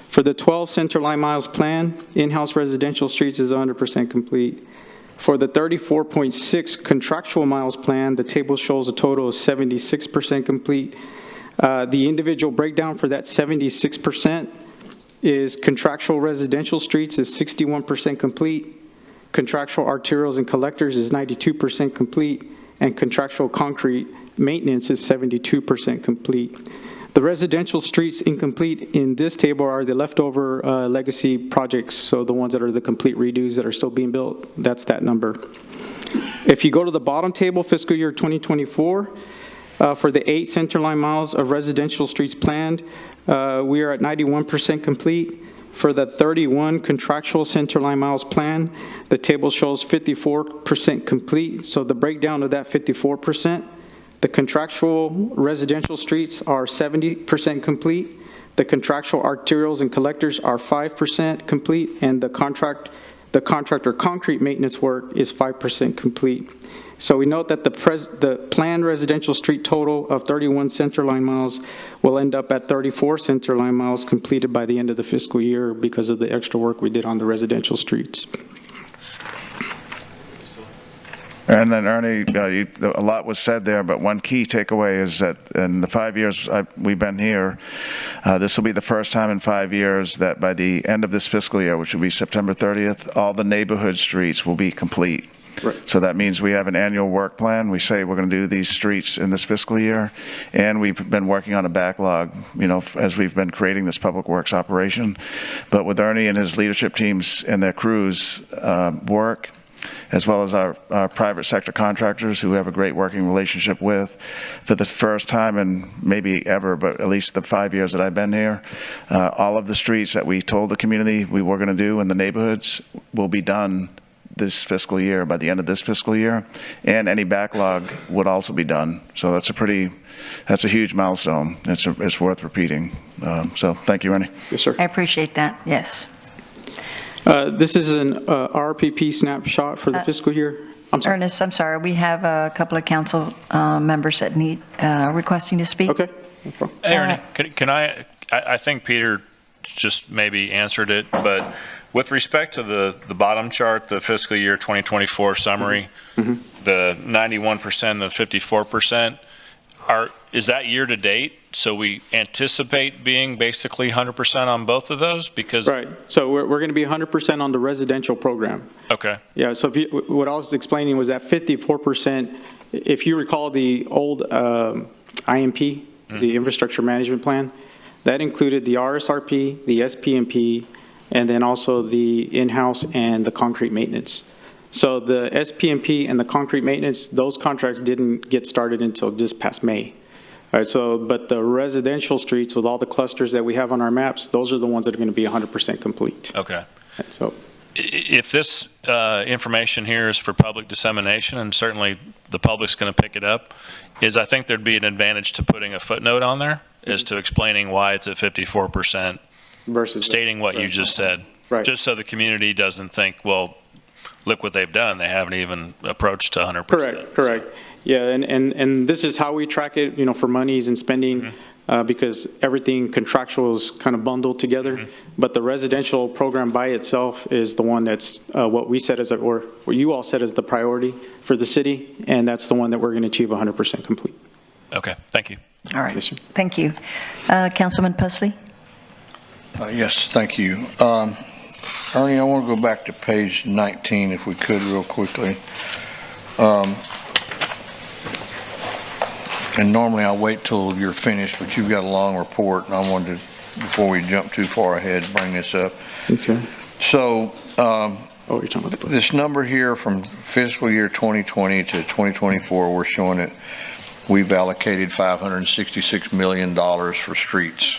For the 12 centerline miles plan, in-house residential streets is 100% complete. For the 34.6 contractual miles plan, the table shows a total of 76% complete. The individual breakdown for that 76% is contractual residential streets is 61% complete, contractual arterials and collectors is 92% complete, and contractual concrete maintenance is 72% complete. The residential streets incomplete in this table are the leftover legacy projects, so the ones that are the complete redos that are still being built, that's that number. If you go to the bottom table, fiscal year 2024, for the 8 centerline miles of residential streets planned, we are at 91% complete. For the 31 contractual centerline miles planned, the table shows 54% complete. So the breakdown of that 54%, the contractual residential streets are 70% complete. The contractual arterials and collectors are 5% complete, and the contractor concrete maintenance work is 5% complete. So we note that the planned residential street total of 31 centerline miles will end up at 34 centerline miles completed by the end of the fiscal year because of the extra work we did on the residential streets. And then, Ernie, a lot was said there, but one key takeaway is that in the 5 years we've been here, this will be the first time in 5 years that by the end of this fiscal year, which will be September 30th, all the neighborhood streets will be complete. Right. So that means we have an annual work plan. We say we're going to do these streets in this fiscal year, and we've been working on a backlog, as we've been creating this public works operation. But with Ernie and his leadership teams and their crews' work, as well as our private sector contractors who we have a great working relationship with, for the first time in maybe ever, but at least the 5 years that I've been here, all of the streets that we told the community we were going to do in the neighborhoods will be done this fiscal year, by the end of this fiscal year, and any backlog would also be done. So that's a huge milestone. It's worth repeating. So thank you, Ernie. Yes, sir. I appreciate that, yes. This is an RPP snapshot for the fiscal year. I'm sorry. Ernest, I'm sorry, we have a couple of council members that need requesting to speak. Okay. No problem. Hey, Ernie, can I think Peter just maybe answered it, but with respect to the bottom chart, the fiscal year 2024 summary, the 91% and the 54%, is that year to date? So we anticipate being basically 100% on both of those because? Right. So we're going to be 100% on the residential program. Okay. Yeah. So what I was explaining was that 54%, if you recall the old IMP, the infrastructure management plan, that included the RSRP, the SPMP, and then also the in-house and the concrete maintenance. So the SPMP and the concrete maintenance, those contracts didn't get started until this past May. All right, so, but the residential streets with all the clusters that we have on our maps, those are the ones that are going to be 100% complete. Okay. So, if this information here is for public dissemination, and certainly the public's going to pick it up, I think there'd be an advantage to putting a footnote on there as to explaining why it's at 54% versus stating what you just said. Right. Just so the community doesn't think, well, look what they've done. They haven't even approached 100%. Correct. Yeah, and this is how we track it, you know, for monies and spending, because everything contractual is kind of bundled together. But the residential program by itself is the one that's what we set as, or what you all set as the priority for the city, and that's the one that we're going to achieve 100% complete. Okay, thank you. All right. Yes, sir. Thank you. Councilman Pusley? Yes, thank you. Ernie, I want to go back to page 19 if we could real quickly. And normally I'll wait till you're finished, but you've got a long report, and I wanted to, before we jump too far ahead, bring this up. Okay. So You're talking about this number here from fiscal year 2020 to 2024, we're showing that we've allocated $566 million for streets.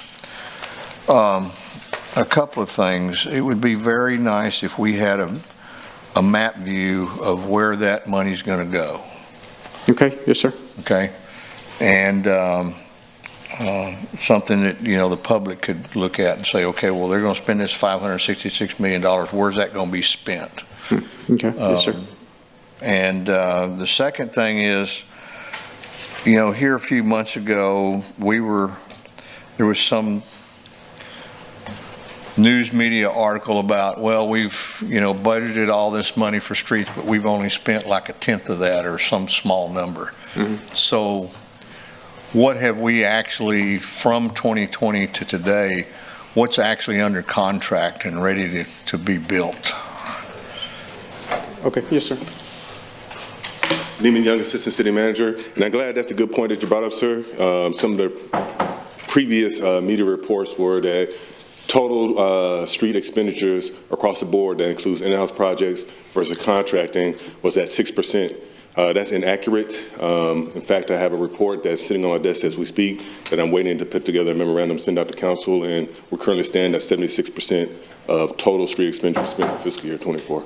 A couple of things. It would be very nice if we had a map view of where that money's going to go. Okay, yes, sir. Okay, and something that, you know, the public could look at and say, okay, well, they're going to spend this $566 million. Where's that going to be spent? Okay, yes, sir. And the second thing is, you know, here a few months ago, there was some news media article about, well, we've, you know, budgeted all this money for streets, but we've only spent like 1/10 of that or some small number. So what have we actually, from 2020 to today, what's actually under contract and ready to be built? Okay, yes, sir. Neiman Young, Assistant City Manager, and I'm glad that's a good point that you brought up, sir. Some of the previous media reports were that total street expenditures across the board, that includes in-house projects versus contracting, was at 6%. That's inaccurate. In fact, I have a report that's sitting on my desk as we speak that I'm waiting to put together a memorandum, send out to council, and we're currently standing at 76% of total street expenditures spent for fiscal year 24.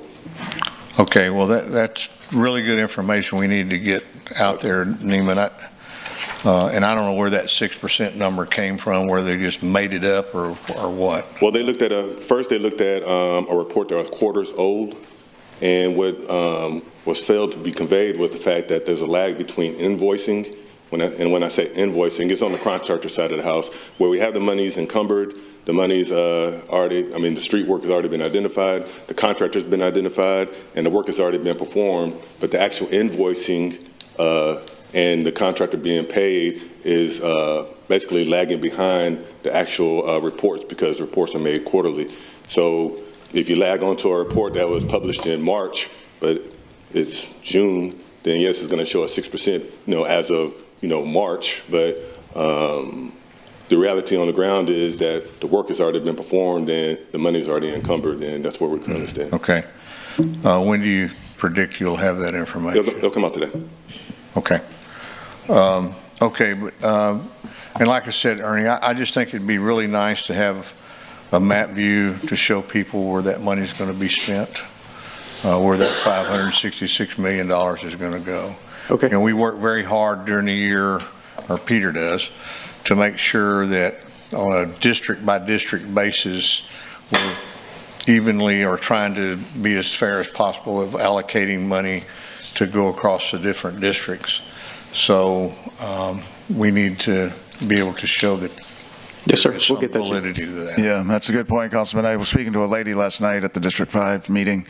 Okay, well, that's really good information we need to get out there, Neiman. And I don't know where that 6% number came from, where they just made it up or what. Well, they looked at first they looked at a report that was quarters old, and what was failed to be conveyed was the fact that there's a lag between invoicing, when I say invoicing, it's on the contractor side of the house, where we have the monies encumbered, the money's the street work has already been identified, the contractor's been identified, and the work has already been performed, but the actual invoicing and the contractor being paid is basically lagging behind the actual reports, because reports are made quarterly. So if you lag onto a report that was published in March, but it's June, then yes, it's going to show a 6%, as of, March. But the reality on the ground is that the work has already been performed and the money's already encumbered, and that's where we're currently standing. Okay. When do you predict you'll have that information? It'll come out today. Okay. Okay, but, and like I said, Ernie, I just think it'd be really nice to have a map view to show people where that money's going to be spent, where that $566 million is going to go. Okay. And we work very hard during the year, or Peter does, to make sure that on a district by district basis, we're evenly or trying to be as fair as possible of allocating money to go across the different districts. So we need to be able to show that Yes, sir. there is We'll some get that to you. validity to that. Yeah, that's a good point, Councilman. I was speaking to a lady last night at the District 5 meeting,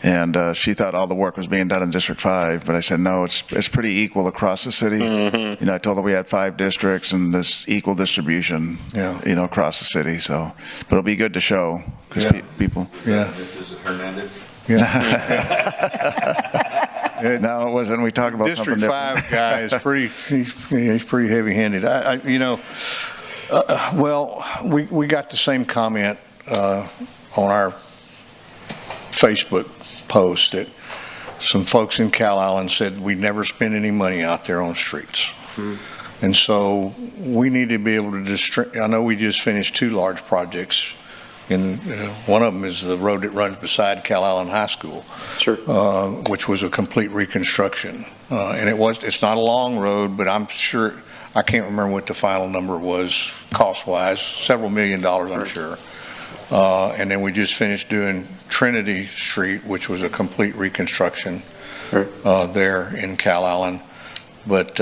and she thought all the work was being done in District 5, but I said, no, it's pretty equal across the city. You know, I told her we had 5 districts and this equal distribution, Yeah. you know, across the city, so, but it'll be good to show, because Yeah. people. Yeah. This is Hernandez. No, it wasn't. We talked about something District different. 5 guy is pretty, he's pretty heavy-handed. You know, well, we got the same comment on our Facebook post that some folks in Cal Island said we never spend any money out there on streets. And so we need to be able to I know we just finished 2 large projects, and one of them is the road that runs beside Cal Island High School. Sure. Which was a complete reconstruction. And it's not a long road, but I'm sure, I can't remember what the final number was cost-wise, several $1 million, I'm sure. And then we just finished doing Trinity Street, which was a complete reconstruction there in Cal Island. But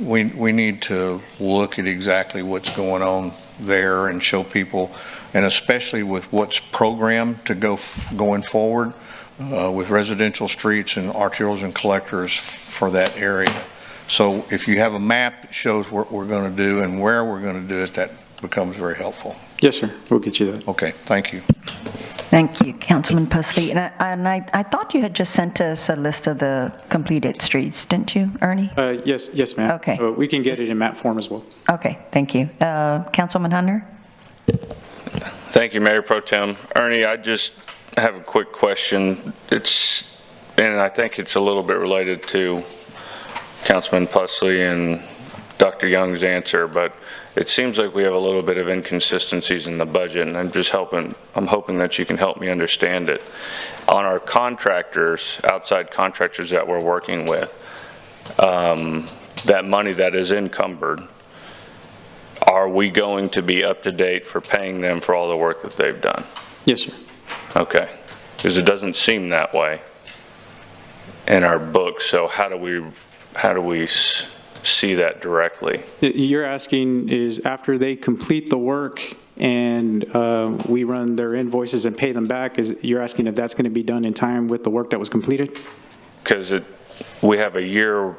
we need to look at exactly what's going on there and show people, and especially with what's programmed to going forward with residential streets and arterials and collectors for that area. So if you have a map that shows what we're going to do and where we're going to do it, that becomes very helpful. Yes, sir. We'll get you that. Okay, thank you. Thank you, Councilman Pusley. And I thought you had just sent us a list of the completed streets, didn't you, Ernie? Yes, ma'am. Okay. We can get it in map form as well. Okay, thank you. Councilman Hunter? Thank you, Mayor Pro Tem. Ernie, I just have a quick question. And I think it's a little bit related to Councilman Pusley and Dr. Young's answer, but it seems like we have a little bit of inconsistencies in the budget, and I'm hoping that you can help me understand it. On our contractors, outside contractors that we're working with, that money that is encumbered, are we going to be up to date for paying them for all the work that they've done? Yes, sir. Okay, because it doesn't seem that way in our books, so how do we see that directly? You're asking is after they complete the work and we run their invoices and pay them back, you're asking if that's going to be done in time with the work that was completed? Because we have a year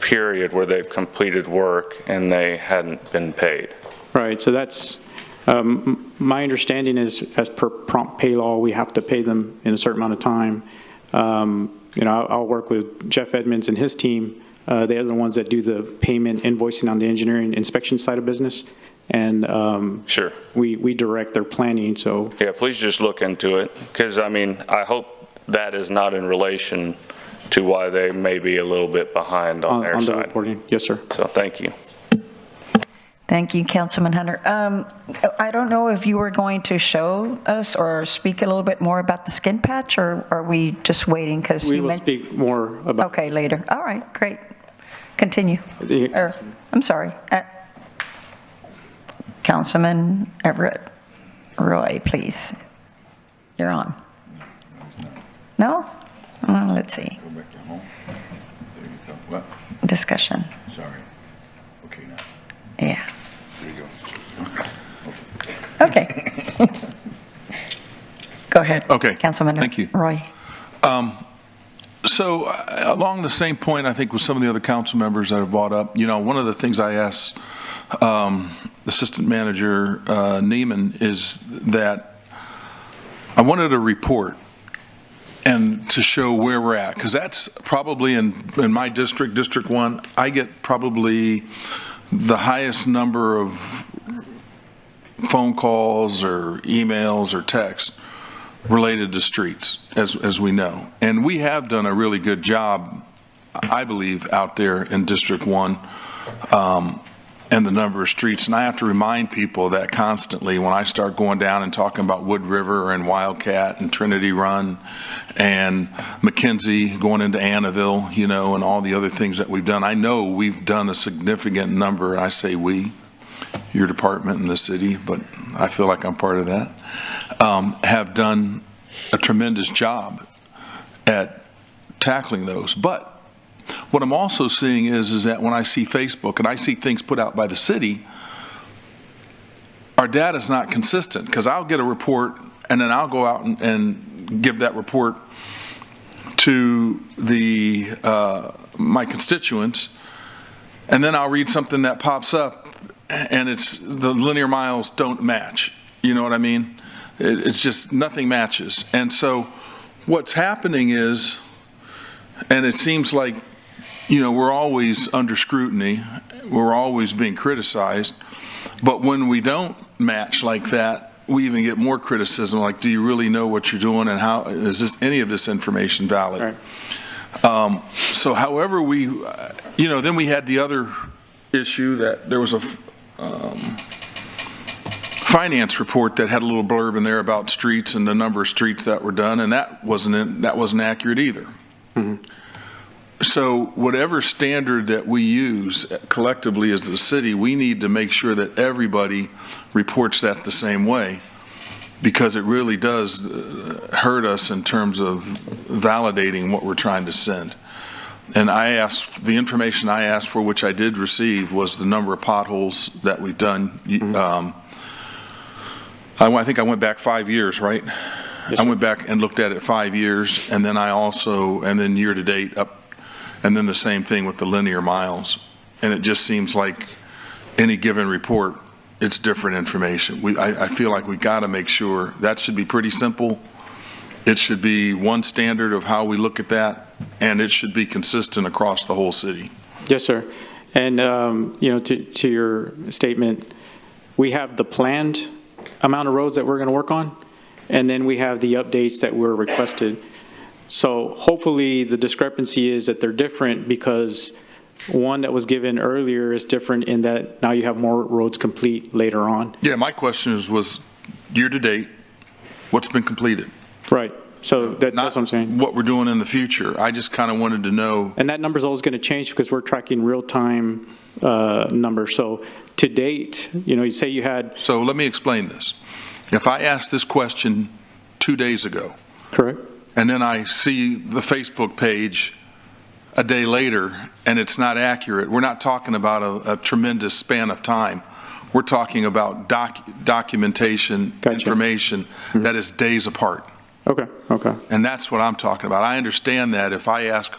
period where they've completed work and they hadn't been paid. Right, so that's, my understanding is as per prompt pay law, we have to pay them in a certain amount of time. You know, I'll work with Jeff Edmonds and his team. They are the ones that do the payment invoicing on the engineering inspection side of business. And sure, we direct their planning, so. Yeah, please just look into it, because I mean, I hope that is not in relation to why they may be a little bit behind on their the side. reporting. Yes, sir. So thank you. Thank you, Councilman Hunter. I don't know if you were going to show us or speak a little bit more about the skin patch, or are we just waiting? Because We you will meant. speak more about. Okay, later. All right, great. Continue. The- Or, I'm sorry. Councilman Everett Roy, please. You're on. No? Let's see. Go back to home. There you go. What? Discussion. Sorry. Okay, now, Yeah. there you go. Okay. Go ahead. Okay. Councilman Thank you. Roy. So along the same point, I think with some of the other council members that have brought up, you know, one of the things I asked Assistant Manager Neiman is that I wanted a report and to show where we're at, because that's probably in my district, District 1, I get probably the highest number of phone calls or emails or texts related to streets, as we know. And we have done a really good job, I believe, out there in District 1 and the number of streets. And I have to remind people that constantly when I start going down and talking about Wood River and Wildcat and Trinity Run and McKenzie going into Annaville, you know, and all the other things that we've done. I know we've done a significant number. I say we, your department and the city, but I feel like I'm part of that, have done a tremendous job at tackling those. But what I'm also seeing is that when I see Facebook and I see things put out by the city, our data's not consistent, because I'll get a report and then I'll go out and give that report to my constituents, and then I'll read something that pops up and it's the linear miles don't match. You know what I mean? It's just nothing matches. And so what's happening is, and it seems like, we're always under scrutiny, we're always being criticized, but when we don't match like that, we even get more criticism, like, do you really know what you're doing, and how is any of this information valid? Right. So however then we had the other issue that there was a finance report that had a little blurb in there about streets and the number of streets that were done, and that wasn't accurate either. Mm-hmm. So whatever standard that we use collectively as a city, we need to make sure that everybody reports that the same way, because it really does hurt us in terms of validating what we're trying to send. And the information I asked for, which I did receive, was the number of potholes that we've done. Mm-hmm. I think I went back 5 years, right? Yes, I went back and looked at it 5 years, and then and then year to date up, and then the same thing with the linear miles. And it just seems like any given report, it's different information. I feel like we got to make sure that should be pretty simple. It should be one standard of how we look at that, and it should be consistent across the whole city. Yes, sir. And, to your statement, we have the planned amount of roads that we're going to work on, and then we have the updates that were requested. So hopefully the discrepancy is that they're different, because one that was given earlier is different in that now you have more roads complete later on. Yeah, my question was year to date, what's been completed? Right. So that's what I'm saying. What we're doing in the future. I just kind of wanted to know. And that number is always going to change, because we're tracking real-time numbers. So to date, you say you had. So let me explain this. If I asked this question 2 days ago. Correct. And then I see the Facebook page a day later and it's not accurate, we're not talking about a tremendous span of time. We're talking about documentation, Gotcha. information that is days apart. Okay. And that's what I'm talking about. I understand that if I ask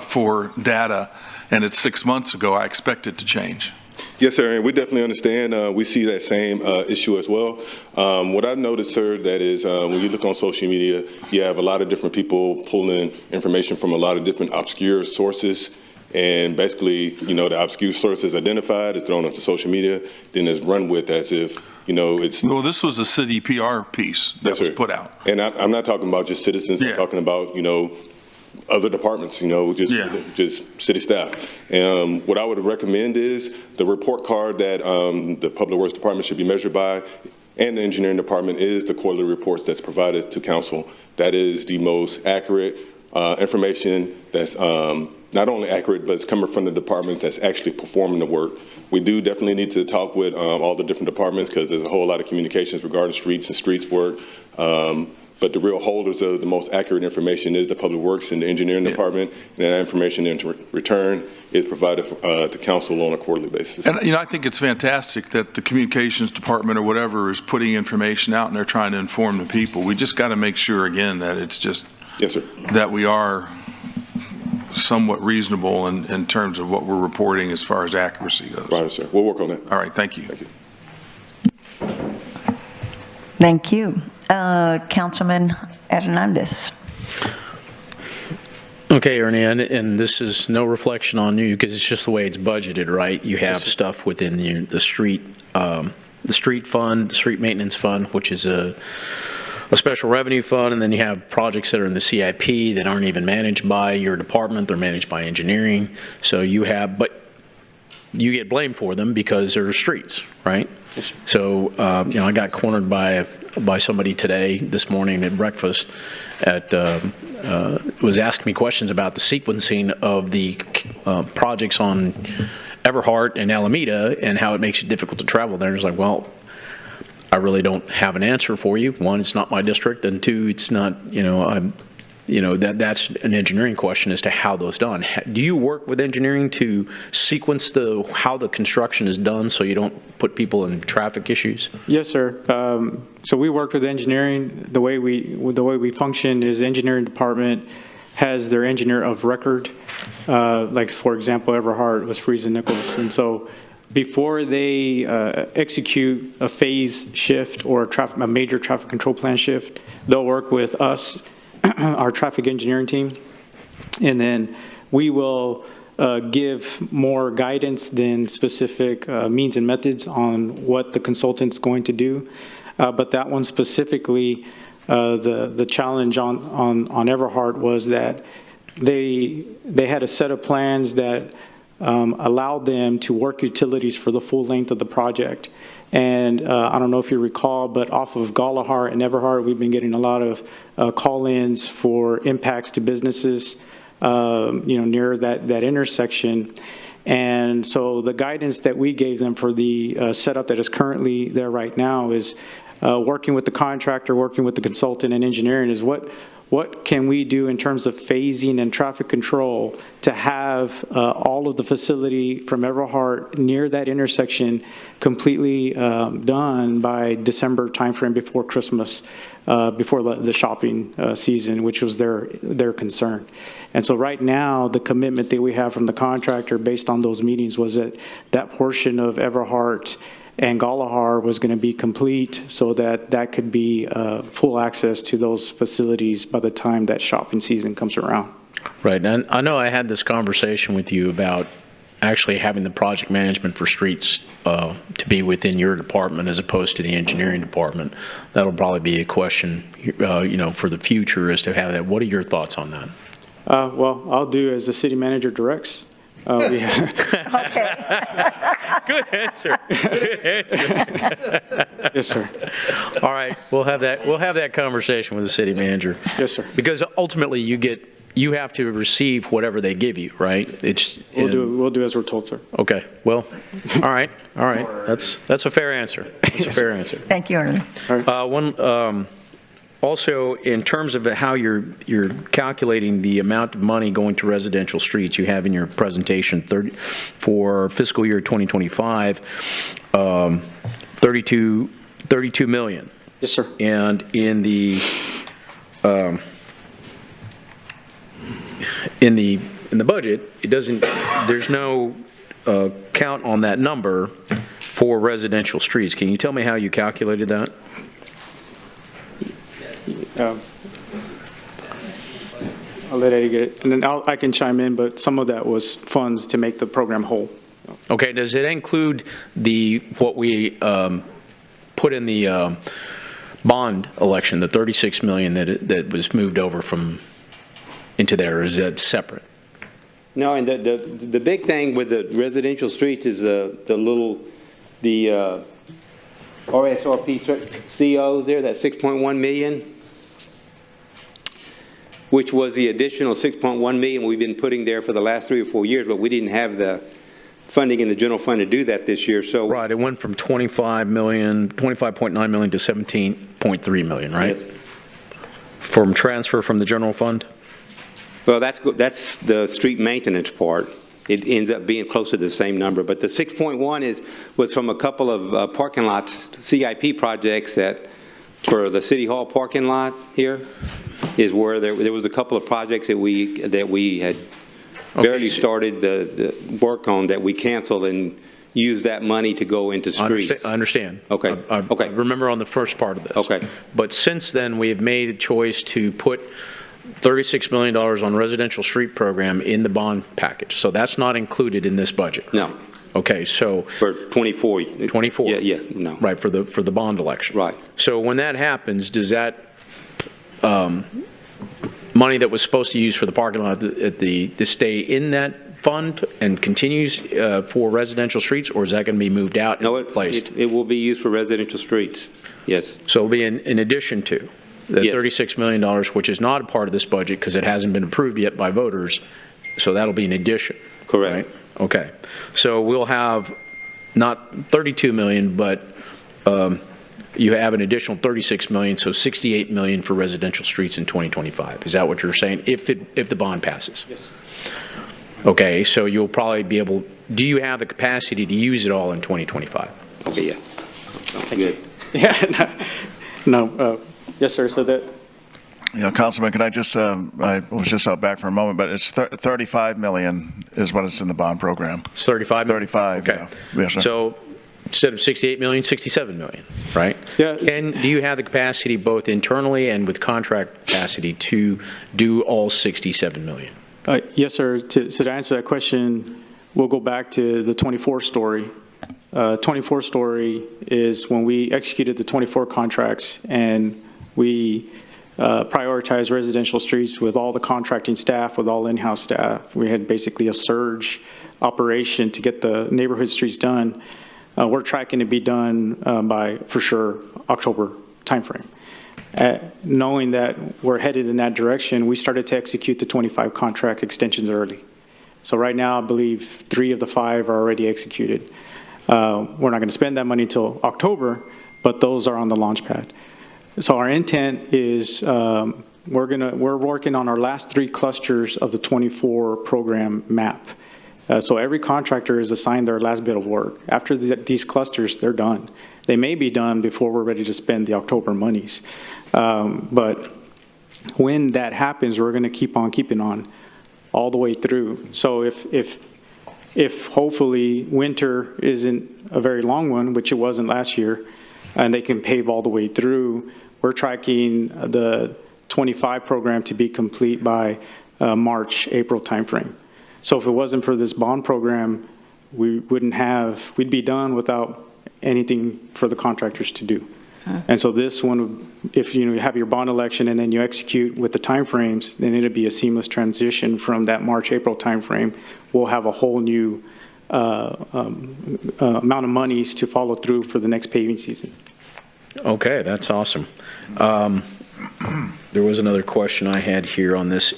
for data and it's 6 months ago, I expect it to change. Yes, sir, and we definitely understand. We see that same issue as well. What I've noticed, sir, that is when you look on social media, you have a lot of different people pulling information from a lot of different obscure sources. And basically, the obscure source is identified, is thrown onto social media, then is run with as if, it's... Well, this was a city PR piece that was put out. And I'm not talking about just citizens. Yeah. I'm talking about, other departments, just city staff. And what I would recommend is the report card that the Public Works Department should be measured by, and the Engineering Department, is the quarterly reports that's provided to council. That is the most accurate information that's not only accurate, but it's coming from the departments that's actually performing the work. We do definitely need to talk with all the different departments, because there's a whole lot of communications regarding streets and streets work. But the real holders of the most accurate information is the Public Works and the Engineering Department, and that information in return is provided to council on a quarterly basis. And I think it's fantastic that the Communications Department or whatever is putting information out and they're trying to inform the people. We just got to make sure, again, that it's just yes, sir. That we are somewhat reasonable in terms of what we're reporting as far as accuracy goes. Right, sir. We'll work on that. All right, thank you. Thank you. Thank you. Councilman Hernandez. Okay, Ernie, and this is no reflection on you, because it's just the way it's budgeted, right? You have stuff within the street fund, the street maintenance fund, which is a special revenue fund, and then you have projects that are in the CIP that aren't even managed by your department, they're managed by engineering. So but you get blamed for them because they're streets, right? Yes, so, I got cornered by somebody this morning at breakfast was asking me questions about the sequencing of the projects on Everhart and Alameda and how it makes it difficult to travel there. It's like, well, I really don't have an answer for you. One, it's not my district, and two, it's not, that's an engineering question as to how those done. Do you work with engineering to sequence how the construction is done so you don't put people in traffic issues? Yes, sir. So we worked with engineering. The way we function is engineering department has their engineer of record. Like, for example, Everhart was Freese and Nichols. And so before they execute a phase shift or a major traffic control plan shift, they'll work with us, our traffic engineering team, and then we will give more guidance than specific means and methods on what the consultant's going to do. But that one specifically, the challenge on Everhart was that they had a set of plans that allowed them to work utilities for the full length of the project. And I don't know if you recall, but off of Galahar and Everhart, we've been getting a lot of call-ins for impacts to businesses, near that intersection. And so the guidance that we gave them for the setup that is currently there right now is working with the contractor, working with the consultant and engineering is what can we do in terms of phasing and traffic control to have all of the facility from Everhart near that intersection completely done by December timeframe before Christmas, before the shopping season, which was their concern. And so right now, the commitment that we have from the contractor based on those meetings was that portion of Everhart and Galahar was going to be complete so that could be full access to those facilities by the time that shopping season comes around. Right, and I know I had this conversation with you about actually having the project management for streets to be within your department as opposed to the engineering department. That'll probably be a question, for the future as to have that. What are your thoughts on that? Well, I'll do as the city manager directs. Okay. Good answer. Good answer. Yes, sir. All right, we'll have that conversation with the city manager. Yes, sir. Because ultimately you have to receive whatever they give you, right? We'll do as we're told, sir. Okay. Well, all right. That's a fair answer. That's a fair answer. Thank you, Ernie. Also, in terms of how you're calculating the amount of money going to residential streets, you have in your presentation for fiscal year 2025, 32 million. Yes, sir. And in the budget, it doesn't. There's no count on that number for residential streets. Can you tell me how you calculated that? I'll let Eddie get it, and then I can chime in, but some of that was funds to make the program whole. Okay, does it include what we put in the bond election, the 36 million that was moved over into there, or is that separate? No, and the big thing with the residential streets is the RSRP COs there, that 6.1 million, which was the additional 6.1 million we've been putting there for the last 3 or 4 years, but we didn't have the funding in the general fund to do that this year. So right, it went from 25.9 million to 17.3 million, right? Yes. From transfer from the general fund? Well, that's the street maintenance part. It ends up being close to the same number, but the 6.1 was from a couple of parking lots, CIP projects that for the City Hall parking lot here is where there was a couple of projects that we had barely started the work on that we canceled and used that money to go into streets. I understand. Okay. I remember on the first part of this. Okay. But since then, we have made a choice to put $36 million on residential street program in the bond package. So that's not included in this budget. No. Okay, so for 24. 24. Yeah, no. Right, for the bond election. Right. So when that happens, does that money that was supposed to use for the parking lot to stay in that fund and continues for residential streets, or is that going to be moved out and replaced? It will be used for residential streets. Yes. So it'll be in addition to the $36 million, which is not a part of this budget because it hasn't been approved yet by voters. So that'll be an addition. Correct. Right? Okay. So we'll have not 32 million, but you have an additional 36 million, so 68 million for residential streets in 2025. Is that what you're saying, if the bond passes? Yes. Okay, so you'll probably be able, do you have the capacity to use it all in 2025? Okay, yeah. Sounds good. Yeah, no, yes, sir, so that, Councilman, can I just, I was just out back for a moment, but it's 35 million is what is in the bond program. It's 35 million? 35, Okay. yeah. Yes, sir. So instead of 68 million, 67 million, right? Yeah. Do you have the capacity both internally and with contract capacity to do all 67 million? yes, sir, to answer that question, we'll go back to the 24 story. 24 story is when we executed the 24 contracts and we prioritize residential streets with all the contracting staff, with all in-house staff. We had basically a surge operation to get the neighborhood streets done. We're tracking to be done by, for sure, October timeframe. Knowing that we're headed in that direction, we started to execute the 25 contract extensions early. So right now, I believe 3 of the 5 are already executed. We're not going to spend that money until October, but those are on the launch pad. So our intent is we're working on our last 3 clusters of the 24 program map. So every contractor is assigned their last bit of work. After these clusters, they're done. They may be done before we're ready to spend the October monies. But when that happens, we're going to keep on keeping on all the way through. So if hopefully winter isn't a very long one, which it wasn't last year, and they can pave all the way through, we're tracking the 25 program to be complete by March, April timeframe. So if it wasn't for this bond program, we'd be done without anything for the contractors to do. And so this one, if you have your bond election and then you execute with the timeframes, then it'll be a seamless transition from that March, April timeframe. We'll have a whole new amount of monies to follow through for the next paving season. Okay, that's awesome. There was another question I had here on this.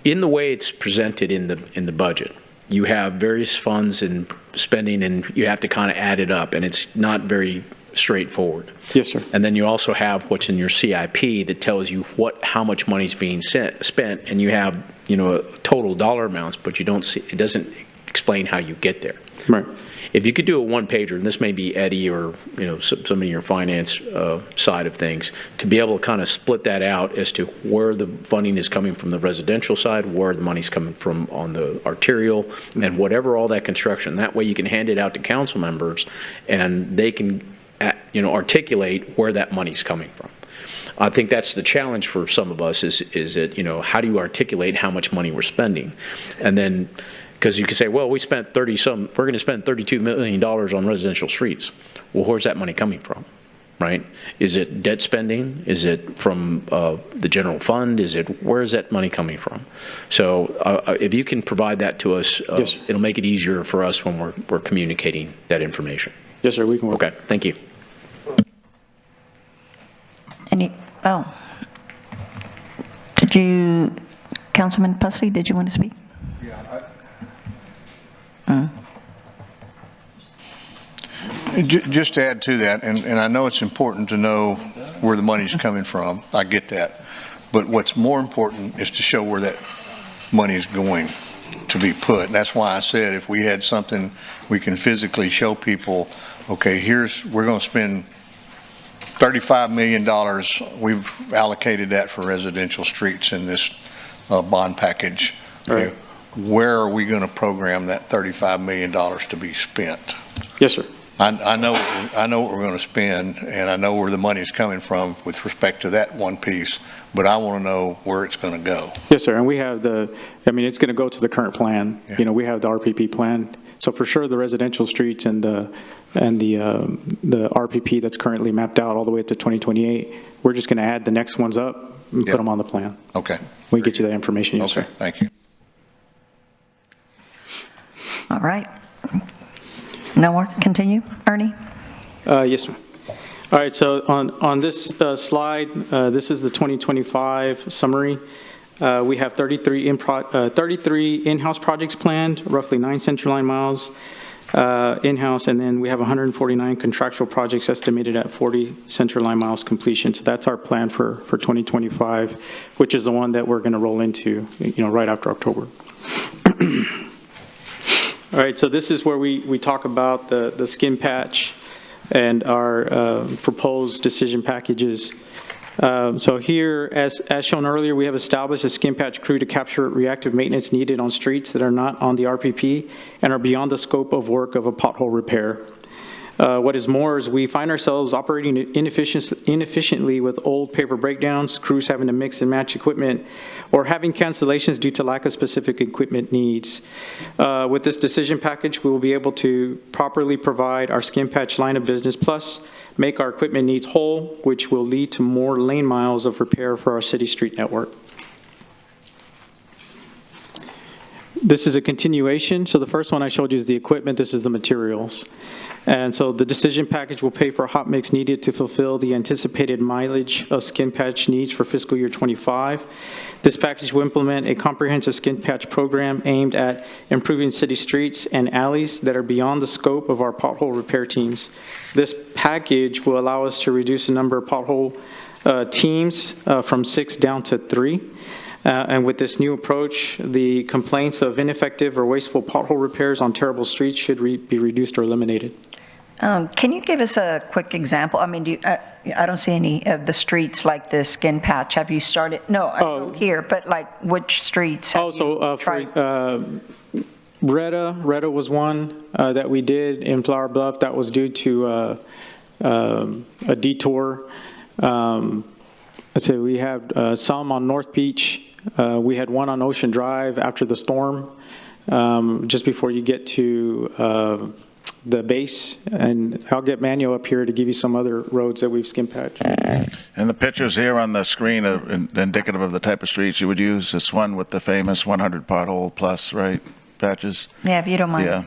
In the way it's presented in the budget, you have various funds and spending, and you have to kind of add it up, and it's not very straightforward. Yes, sir. And then you also have what's in your CIP that tells you how much money is being spent, and you have total dollar amounts, but you don't see, it doesn't explain how you get there. Right. If you could do a one-pager, and this may be Eddie or somebody in your finance side of things, to be able to kind of split that out as to where the funding is coming from the residential side, where the money's coming from on the arterial, and whatever all that construction. That way you can hand it out to council members, and they can articulate where that money's coming from. I think that's the challenge for some of us is that, how do you articulate how much money we're spending? And then, because you can say, well, we spent we're going to spend $32 million on residential streets. Well, where's that money coming from, right? Is it debt spending? Is it from the general fund? Where is that money coming from? So if you can provide that to us, yes, it'll make it easier for us when we're communicating that information. Yes, sir, we can work. Okay, thank you. Councilman Pusley, did you want to speak? Just to add to that, and I know it's important to know where the money's coming from. I get that. But what's more important is to show where that money's going to be put. And that's why I said if we had something we can physically show people, okay, we're going to spend $35 million. We've allocated that for residential streets in this bond package. Okay. Right. Where are we going to program that $35 million to be spent? Yes, sir. I know what we're going to spend, and I know where the money's coming from with respect to that one piece, but I want to know where it's going to go. Yes, sir. And we have it's going to go to the current plan. Yeah. We have the RPP plan. So for sure, the residential streets and the RPP that's currently mapped out all the way up to 2028, we're just going to add the next ones up and put them on the plan. Okay. We can get you that information, yes, okay. sir. Thank you. All right. No more? Continue. Ernie? Yes, ma'am. All right, so on this slide, this is the 2025 summary. We have 33 in-house projects planned, roughly 9 central line miles. in-house, and then we have 149 contractual projects estimated at 40 center line miles completion. So that's our plan for 2025, which is the one that we're going to roll into, right after October. All right, so this is where we talk about the skin patch and our proposed decision packages. So here, as shown earlier, we have established a skin patch crew to capture reactive maintenance needed on streets that are not on the RPP and are beyond the scope of work of a pothole repair. What is more is we find ourselves operating inefficiently with old paper breakdowns, crews having to mix and match equipment, or having cancellations due to lack of specific equipment needs. With this decision package, we will be able to properly provide our skin patch line of business, plus make our equipment needs whole, which will lead to more lane miles of repair for our city street network. This is a continuation. So the first one I showed you is the equipment. This is the materials. And so the decision package will pay for hot mix needed to fulfill the anticipated mileage of skin patch needs for fiscal year 25. This package will implement a comprehensive skin patch program aimed at improving city streets and alleys that are beyond the scope of our pothole repair teams. This package will allow us to reduce the number of pothole teams from 6 down to 3. And with this new approach, the complaints of ineffective or wasteful pothole repairs on terrible streets should be reduced or eliminated. Can you give us a quick example? I mean, I don't see any of the streets like the skin patch. Have you started? No, I know here, but like which streets have you tried? Retta was one that we did in Flower Bluff. That was due to a detour. Let's say we have some on North Beach. We had one on Ocean Drive after the storm, just before you get to the base. And I'll get Manuel up here to give you some other roads that we've skin patched. And the pictures here on the screen are indicative of the type of streets you would use. This one with the famous 100 pothole plus, right, patches? Yeah, if you don't mind. Yeah.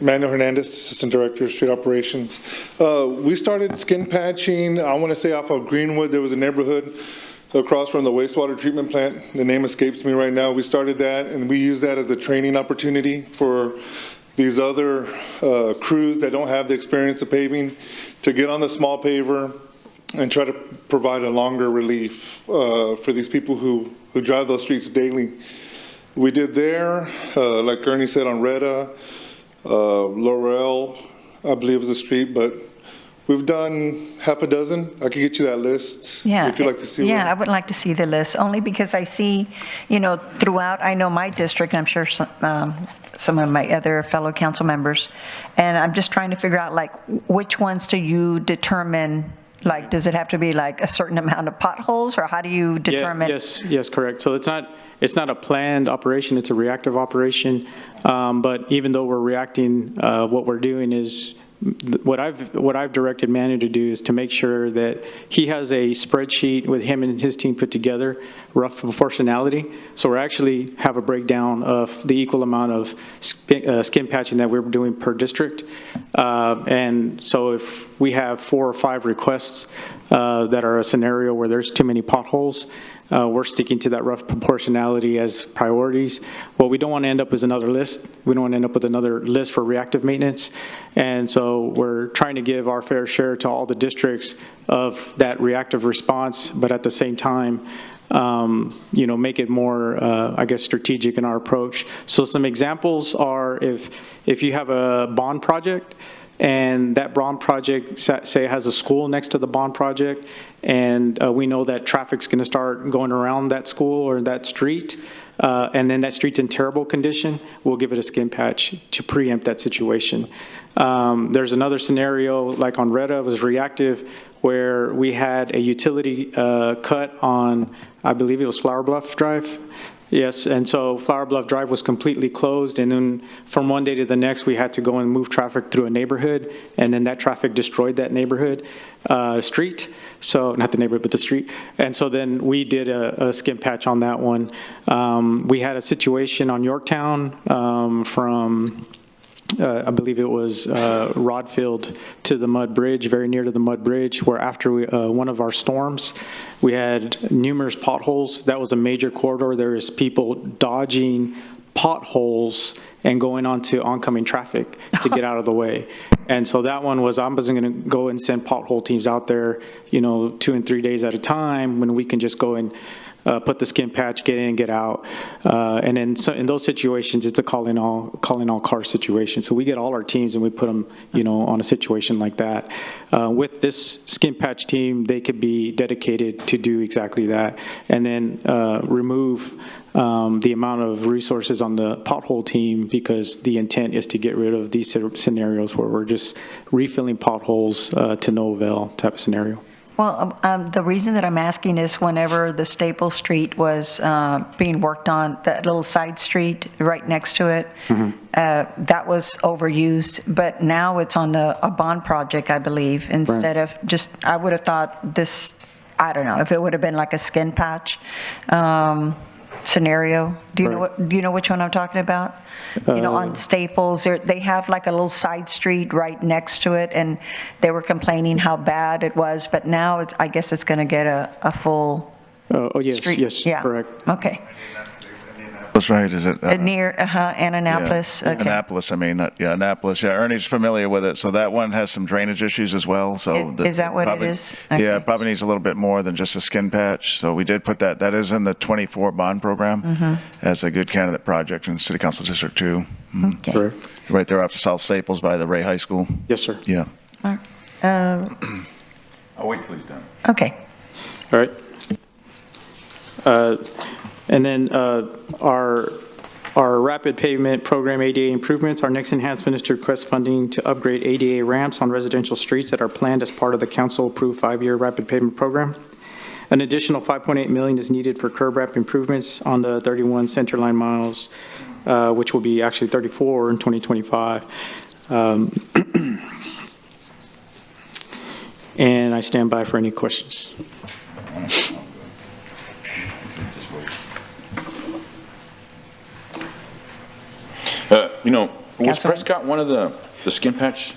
Manuel Hernandez, Assistant Director of Street Operations. We started skin patching, I want to say off of Greenwood. There was a neighborhood across from the wastewater treatment plant. The name escapes me right now. We started that, and we use that as a training opportunity for these other crews that don't have the experience of paving to get on the small paver and try to provide a longer relief for these people who drive those streets daily. We did there, like Ernie said, on Retta, Laurel, I believe is the street, but we've done half a dozen. I could get you that list if you'd like to see. Yeah, I would like to see the list, only because I see, throughout, I know my district, and I'm sure some of my other fellow council members, and I'm just trying to figure out, like, which ones do you determine, like, does it have to be like a certain amount of potholes, or how do you determine? Yes, correct. So it's not a planned operation, it's a reactive operation. But even though we're reacting, what we're doing is, what I've directed Manu to do is to make sure that he has a spreadsheet with him and his team put together, rough proportionality. So we actually have a breakdown of the equal amount of skin patching that we're doing per district. And so if we have 4 or 5 requests that are a scenario where there's too many potholes, we're sticking to that rough proportionality as priorities. What we don't want to end up is another list. We don't want to end up with another list for reactive maintenance. And so we're trying to give our fair share to all the districts of that reactive response, but at the same time, make it more, strategic in our approach. So some examples are if you have a bond project, and that bond project, say, has a school next to the bond project, and we know that traffic's going to start going around that school or that street, and then that street's in terrible condition, we'll give it a skin patch to preempt that situation. There's another scenario, like on Retta, it was reactive, where we had a utility cut on, I believe it was Flower Bluff Drive. Yes, and so Flower Bluff Drive was completely closed, and then from one day to the next, we had to go and move traffic through a neighborhood, and then that traffic destroyed that neighborhood street. So, not the neighborhood, but the street. And so then we did a skin patch on that one. We had a situation on Yorktown from I believe it was Rodfield to the Mud Bridge, very near to the Mud Bridge, where after one of our storms, we had numerous potholes. That was a major corridor. There was people dodging potholes and going onto oncoming traffic to get out of the way. And so that one was, I wasn't going to go and send pothole teams out there, 2 and 3 days at a time when we can just go and put the skin patch, get in, get out. And then in those situations, it's a calling all car situation. So we get all our teams and we put them, on a situation like that. With this skin patch team, they could be dedicated to do exactly that, and then remove the amount of resources on the pothole team, because the intent is to get rid of these scenarios where we're just refilling potholes to no avail type of scenario. Well, the reason that I'm asking is whenever the Staple Street was being worked on, that little side street right next to it, that was overused, but now it's on a bond project, I believe, instead of just, I would have thought this, I don't know, if it would have been like a skin patch scenario. Do you know which one I'm talking about? On Staples, they have like a little side street right next to it, and they were complaining how bad it was, but now I guess it's going to get a full street. Yes, yeah. Correct. Okay. That's right, is it? Near Annapolis. Yeah. Okay. Annapolis, Annapolis. Yeah, Ernie's familiar with it, so that one has some drainage issues as well. So Is that what it is? Okay. Yeah, it probably needs a little bit more than just a skin patch. So we did put that. That is in the 24 bond program as a good candidate project in City Council District 2. Okay. Correct. Right there after South Staples by the Ray High School. Yes, sir. Yeah. I'll wait till he's done. Okay. All right. And then our rapid pavement program ADA improvements, our next enhancement is to request funding to upgrade ADA ramps on residential streets that are planned as part of the council-approved 5-year rapid pavement program. An additional $5.8 million is needed for curb ramp improvements on the 31 centerline miles, which will be actually 34 in 2025. And I stand by for any questions. Was Prescott one of the skin patch?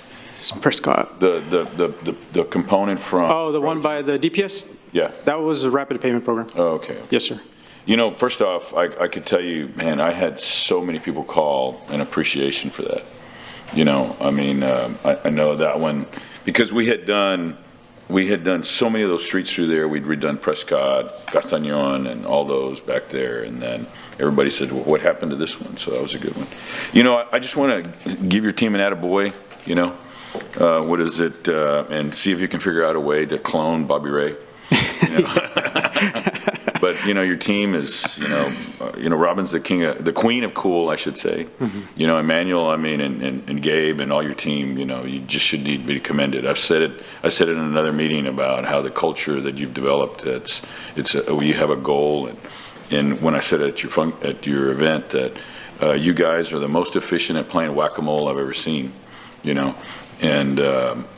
Prescott. The component from? Oh, the one by the DPS? Yeah. That was a rapid payment program. Oh, okay. Yes, sir. First off, I could tell you, man, I had so many people call in appreciation for that. I know that one, because we had done so many of those streets through there. We'd redone Prescott, Castañon, and all those back there, and then everybody said, well, what happened to this one? So that was a good one. I just want to give your team an attaboy, what is it, and see if you can figure out a way to clone Bobby Ray. But, your team is, Robin's the queen of cool, I should say. Emmanuel, and Gabe and all your team, you just should need to be commended. I said it in another meeting about how the culture that you've developed, you have a goal. And when I said at your event that you guys are the most efficient at playing whack-a-mole I've ever seen, and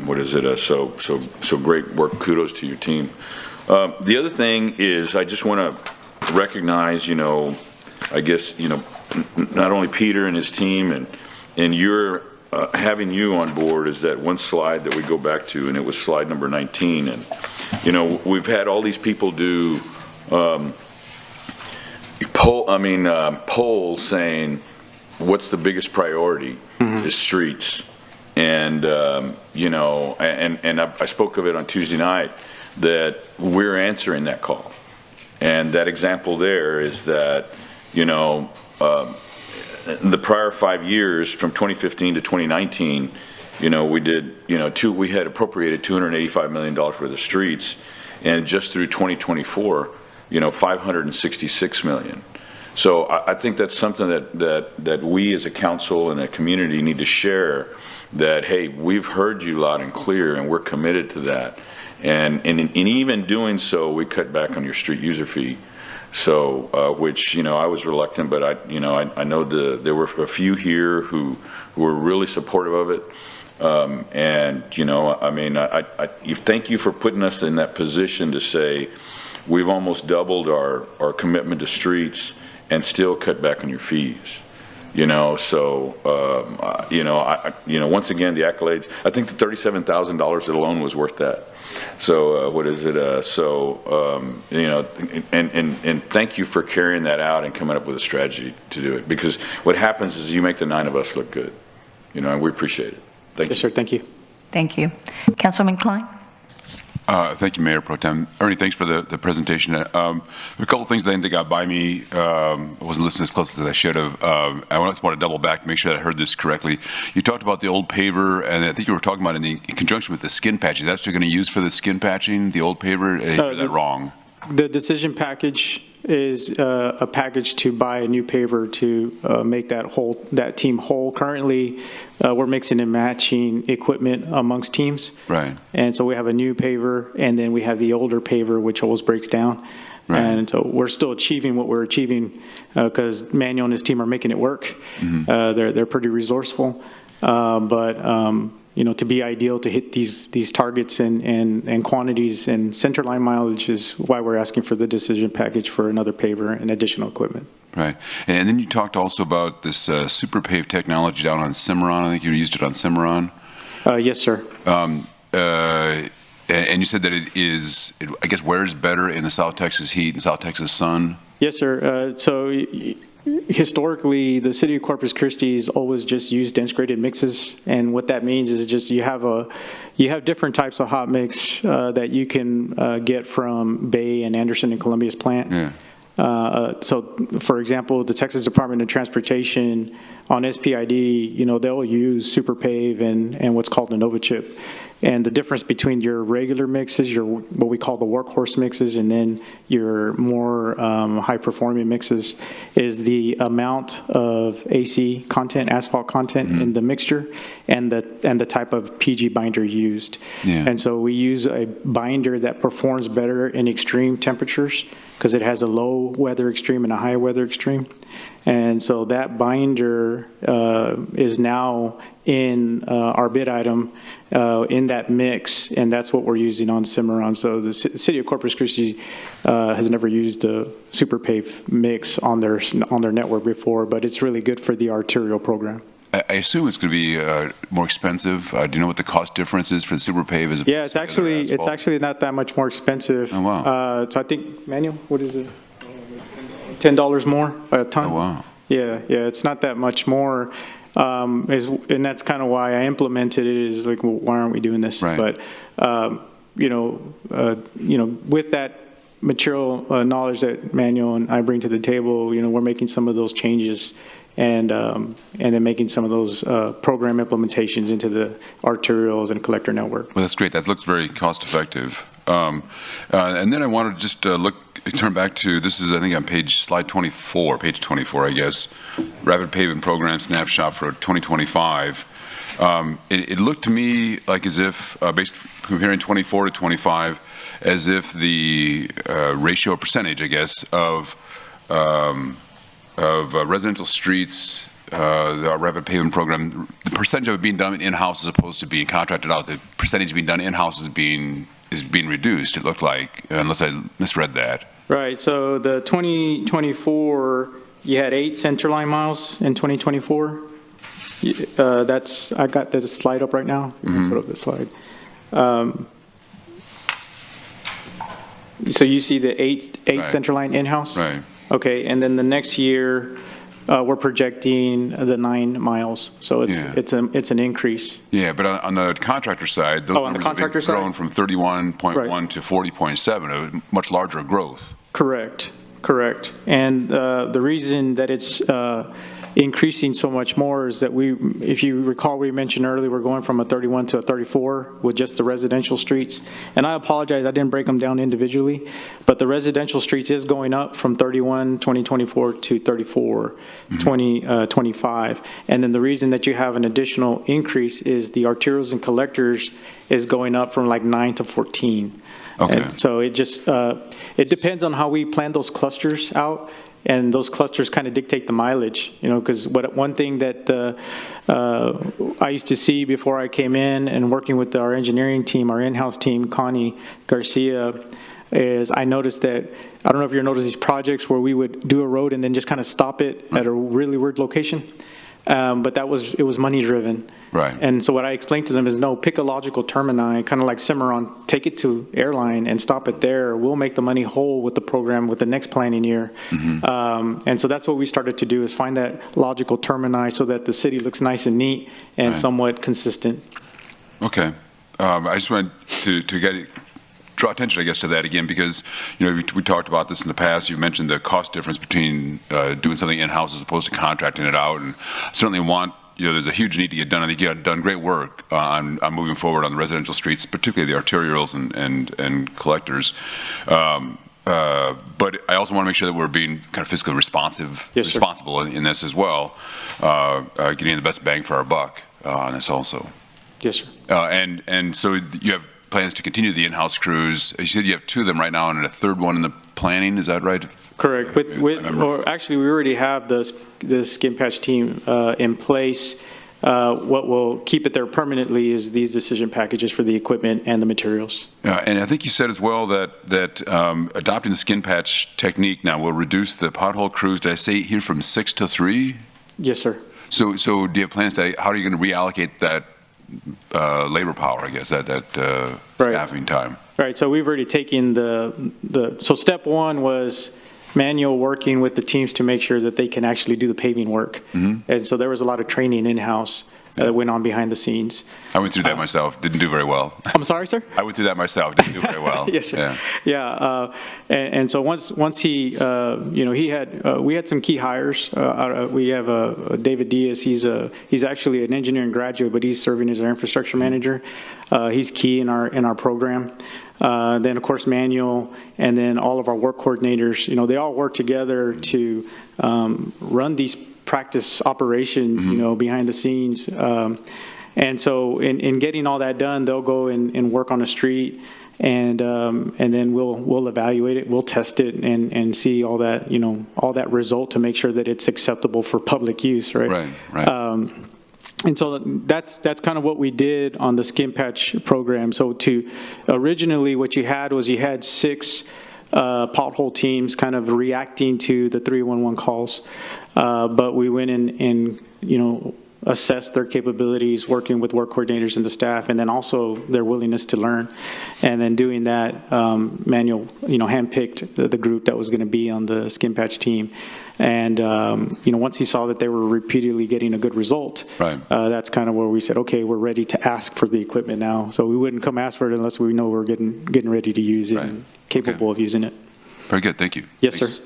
what is it? So great work. Kudos to your team. The other thing is I just want to recognize, I guess, not only Peter and his team and your having you on board is that one slide that we go back to, and it was slide number 19. And, we've had all these people do polls saying what's the biggest priority is streets. And, I spoke of it on Tuesday night, that we're answering that call. And that example there is that, the prior 5 years from 2015 to 2019, we did, we had appropriated $285 million worth of streets, and just through 2024, $566 million. So I think that's something that we as a council and a community need to share, that, hey, we've heard you loud and clear, and we're committed to that. And in even doing so, we cut back on your street user fee. So, which, I was reluctant, but I know there were a few here who were really supportive of it. Thank you for putting us in that position to say, we've almost doubled our commitment to streets and still cut back on your fees. Once again, the accolades, I think the $37,000 alone was worth that. So what is it? And thank you for carrying that out and coming up with a strategy to do it, because what happens is you make the 9 of us look good, and we appreciate it. Thank you. Yes, sir, thank you. Thank you. Councilman Klein? Thank you, Mayor Pro Tem. Ernie, thanks for the presentation. There are a couple of things that got by me. I wasn't listening as closely as I should have. I just want to double back to make sure that I heard this correctly. You talked about the old paver, and I think you were talking about in conjunction with the skin patches. That's what you're going to use for the skin patching, the old paver? I heard that wrong. The decision package is a package to buy a new paver to make that team whole. Currently, we're mixing and matching equipment amongst teams. Right. And so we have a new paver, and then we have the older paver, which always breaks down. Right. And so we're still achieving what we're achieving because Manuel and his team are making it work. Mm-hmm. They're pretty resourceful. To be ideal to hit these targets and quantities and centerline mileage is why we're asking for the decision package for another paver and additional equipment. Right. And then you talked also about this super pave technology down on Cimarron. I think you used it on Cimarron. Yes, sir. And you said that it I guess, wears better in the South Texas heat and South Texas sun? Yes, sir. Historically, the city of Corpus Christi has always just used dense graded mixes, and what that means is just you have different types of hot mix that you can get from Bay and Anderson and Columbia's plant. Yeah. So, for example, the Texas Department of Transportation on SPID, they'll use Super Pave and what's called a Nova Chip. And the difference between your regular mixes, what we call the workhorse mixes, and then your more high-performing mixes is the amount of AC content, asphalt content in the mixture, and the type of PG binder used. Yeah. And so we use a binder that performs better in extreme temperatures because it has a low weather extreme and a high weather extreme. And so that binder is now in our bid item in that mix, and that's what we're using on Cimarron. So the city of Corpus Christi has never used a super pave mix on their network before, but it's really good for the arterial program. I assume it's going to be more expensive. Do you know what the cost difference is for the super pave? Yeah, it's actually not that much more expensive. Oh, wow. So I think, Manuel, what is it? $10 more a ton. Oh, wow. Yeah, it's not that much more. And that's kind of why I implemented it, is like, well, why aren't we doing this? Right. But, with that material knowledge that Manuel and I bring to the table, we're making some of those changes and then making some of those program implementations into the arterials and collector network. Well, that's great. That looks very cost effective. And then I wanted to just turn back to, this is, I think, on page 24, I guess, Rapid Pavement Program Snapshot for 2025. It looked to me like as if, based comparing 24 to 25, as if the ratio or percentage, I guess, of residential streets, the Rapid Pavement Program, the percentage of it being done in-house as opposed to being contracted out, the percentage being done in-house is being reduced, it looked like, unless I misread that. Right, so the 2024, you had 8 centerline miles in 2024. I got the slide up right now. Put up the slide. So you see the eight Right. centerline in-house? Right. Okay, and then the next year, we're projecting the 9 miles. So it's an increase. Yeah, but on the contractor side, those on the numbers contractor have been grown side? from 31.1 Right. to 40.7, a much larger growth. Correct. And the reason that it's increasing so much more is that if you recall, we mentioned earlier, we're going from a 31 to a 34 with just the residential streets. And I apologize, I didn't break them down individually, but the residential streets is going up from 31, 2024 to 34, 2025. And then the reason that you have an additional increase is the arterials and collectors is going up from like 9 to 14. Okay. And so it just, it depends on how we plan those clusters out. and those clusters kind of dictate the mileage, because one thing that I used to see before I came in and working with our engineering team, our in-house team, Connie Garcia, is I noticed that, I don't know if you noticed these projects where we would do a road and then just kind of stop it at a really weird location. But it was money driven. Right. And so what I explained to them is, no, pick a logical termini, kind of like Cimarron, take it to airline and stop it there. We'll make the money whole with the program with the next planning year. And so that's what we started to do, is find that logical termini so that the city looks nice and neat and somewhat consistent. Okay. I just wanted to draw attention, I guess, to that again, because, we talked about this in the past. You mentioned the cost difference between doing something in-house as opposed to contracting it out, and certainly there's a huge need to get done. I think you have done great work on moving forward on the residential streets, particularly the arterials and collectors. But I also want to make sure that we're being kind of fiscally responsible in this as well, getting the best bang for our buck on this also. Yes, sir. And so you have plans to continue the in-house crews. You said you have 2 of them right now and a third one in the planning, is that right? Correct. Actually, we already have the skin patch team in place. What will keep it there permanently is these decision packages for the equipment and the materials. And I think you said as well that adopting the skin patch technique now will reduce the pothole crews, did I say here, from 6 to 3? Yes, sir. So do you have plans how are you going to reallocate that labor power, I guess, that staffing time? Right, so we've already taken so step 1 was manual working with the teams to make sure that they can actually do the paving work. And so there was a lot of training in-house that went on behind the scenes. I went through that myself, didn't do very well. I'm sorry, sir? I went through that myself, didn't do very well. Yes, sir. Yeah. And so once he, we had some key hires. We have David Diaz. He's actually an engineering graduate, but he's serving as our infrastructure manager. He's key in our program. Then, of course, Manuel, and then all of our work coordinators, they all work together to run these practice operations, behind the scenes. And so in getting all that done, they'll go and work on a street, and then we'll evaluate it, we'll test it, and see all that, all that result to make sure that it's acceptable for public use, right? Right. And so that's kind of what we did on the skin patch program. So originally what you had 6 pothole teams kind of reacting to the 311 calls. But we went in and assessed their capabilities, working with work coordinators and the staff, and then also their willingness to learn. And then doing that, Manuel, handpicked the group that was going to be on the skin patch team. And, once he saw that they were repeatedly getting a good result, that's kind of where we said, okay, we're ready to ask for the equipment now. So we wouldn't come ask for it unless we know we're getting ready to use it and capable of using it. Very good. Thank you. Yes, Thanks. sir.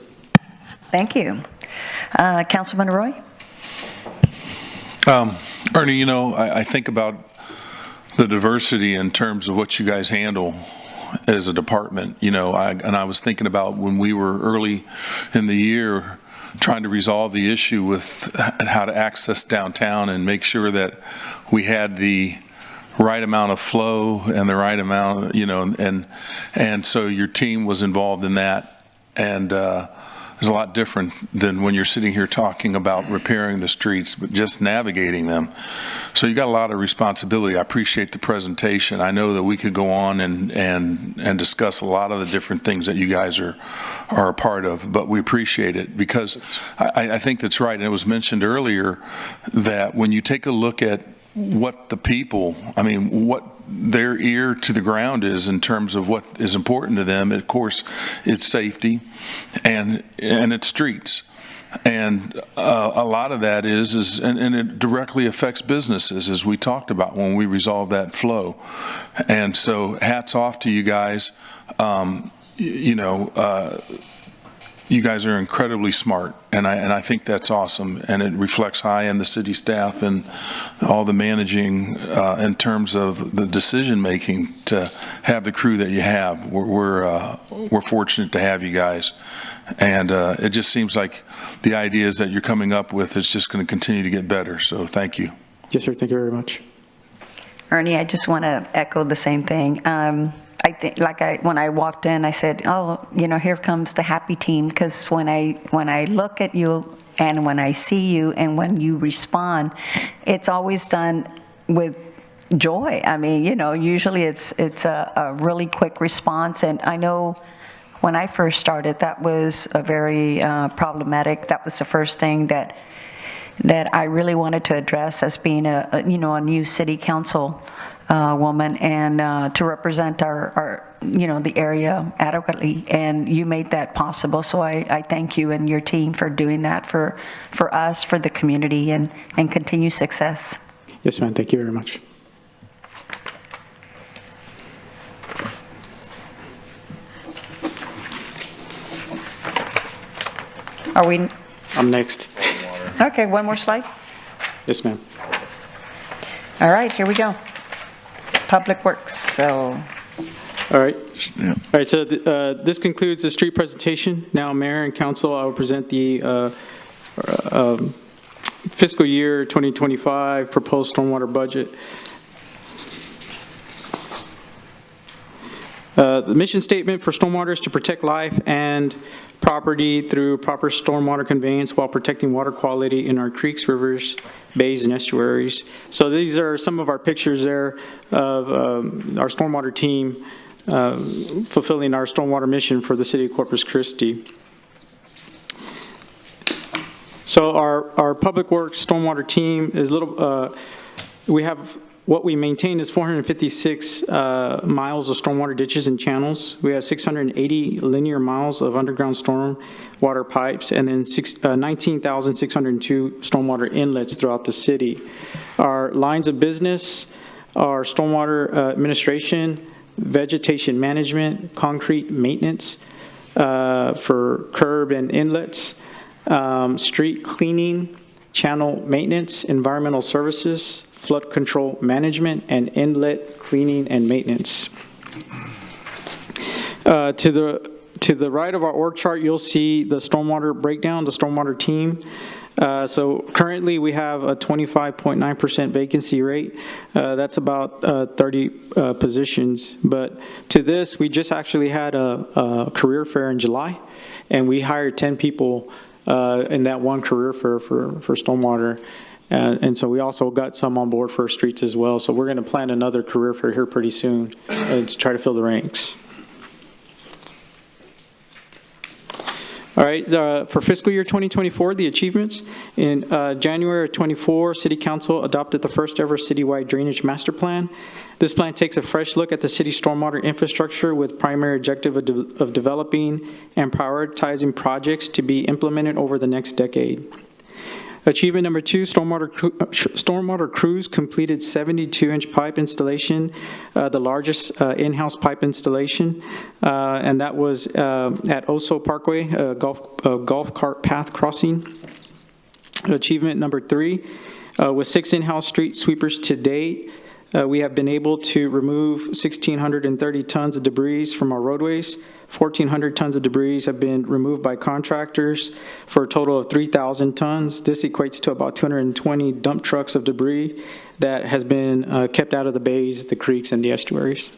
Thank you. Councilman Roy? Ernie, I think about the diversity in terms of what you guys handle as a department, and I was thinking about when we were early in the year trying to resolve the issue with how to access downtown and make sure that we had the right amount of flow and the right amount, and so your team was involved in that. And it's a lot different than when you're sitting here talking about repairing the streets, but just navigating them. So you got a lot of responsibility. I appreciate the presentation. I know that we could go on and discuss a lot of the different things that you guys are a part of, but we appreciate it because I think that's right. And it was mentioned earlier that when you take a look at what the people, what their ear to the ground is in terms of what is important to them, of course, it's safety and it's streets. And a lot of that is and it directly affects businesses, as we talked about when we resolved that flow. And so hats off to you guys. You guys are incredibly smart, and I think that's awesome, and it reflects high in the city staff and all the managing in terms of the decision making to have the crew that you have. We're fortunate to have you guys, and it just seems like the ideas that you're coming up with is just going to continue to get better. So thank you. Yes, sir. Thank you very much. Ernie, I just want to echo the same thing. I think, when I walked in, I said, oh, here comes the happy team, because when I look at you and when I see you and when you respond, it's always done with joy. I mean, usually it's a really quick response, and I know when I first started, that was a very problematic. That was the first thing that I really wanted to address as being a new city council woman, and to represent our the area adequately, and you made that possible. So I thank you and your team for doing that for us, for the community, and continue success. Yes, ma'am. Thank you very much. Are we? I'm next. Okay, one more slide. Yes, ma'am. All right, here we go. Public Works, so. All right. All right, so this concludes the street presentation. Now, Mayor and Council, I will present the fiscal year 2025 proposed stormwater budget. The mission statement for stormwater is to protect life and property through proper stormwater conveyance while protecting water quality in our creeks, rivers, bays, and estuaries. So these are some of our pictures there of our stormwater team fulfilling our stormwater mission for the city of Corpus Christi. So our public works stormwater team is we have, what we maintain is 456 miles of stormwater ditches and channels. We have 680 linear miles of underground storm water pipes, and then 19,602 stormwater inlets throughout the city. Our lines of business are stormwater administration, vegetation management, concrete maintenance for curb and inlets, street cleaning, channel maintenance, environmental services, flood control management, and inlet cleaning and maintenance. To the right of our org chart, you'll see the stormwater breakdown, the stormwater team. So currently we have a 25.9% vacancy rate. That's about 30 positions. But to this, we just actually had a career fair in July, and we hired 10 people in that one career fair for stormwater. And so we also got some on board for streets as well. So we're going to plan another career fair here pretty soon to try to fill the ranks. All right, for fiscal year 2024, the achievements. In January of 24, City Council adopted the first ever citywide drainage master plan. This plan takes a fresh look at the city's stormwater infrastructure with primary objective of developing and prioritizing projects to be implemented over the next decade. Achievement number 2, stormwater crews completed 72-inch pipe installation, the largest in-house pipe installation, and that was at Oso Parkway, golf cart path crossing. Achievement number 3, with 6 in-house street sweepers to date, we have been able to remove 1,630 tons of debris from our roadways. 1,400 tons of debris have been removed by contractors for a total of 3,000 tons. This equates to about 220 dump trucks of debris that has been kept out of the bays, the creeks, and the estuaries.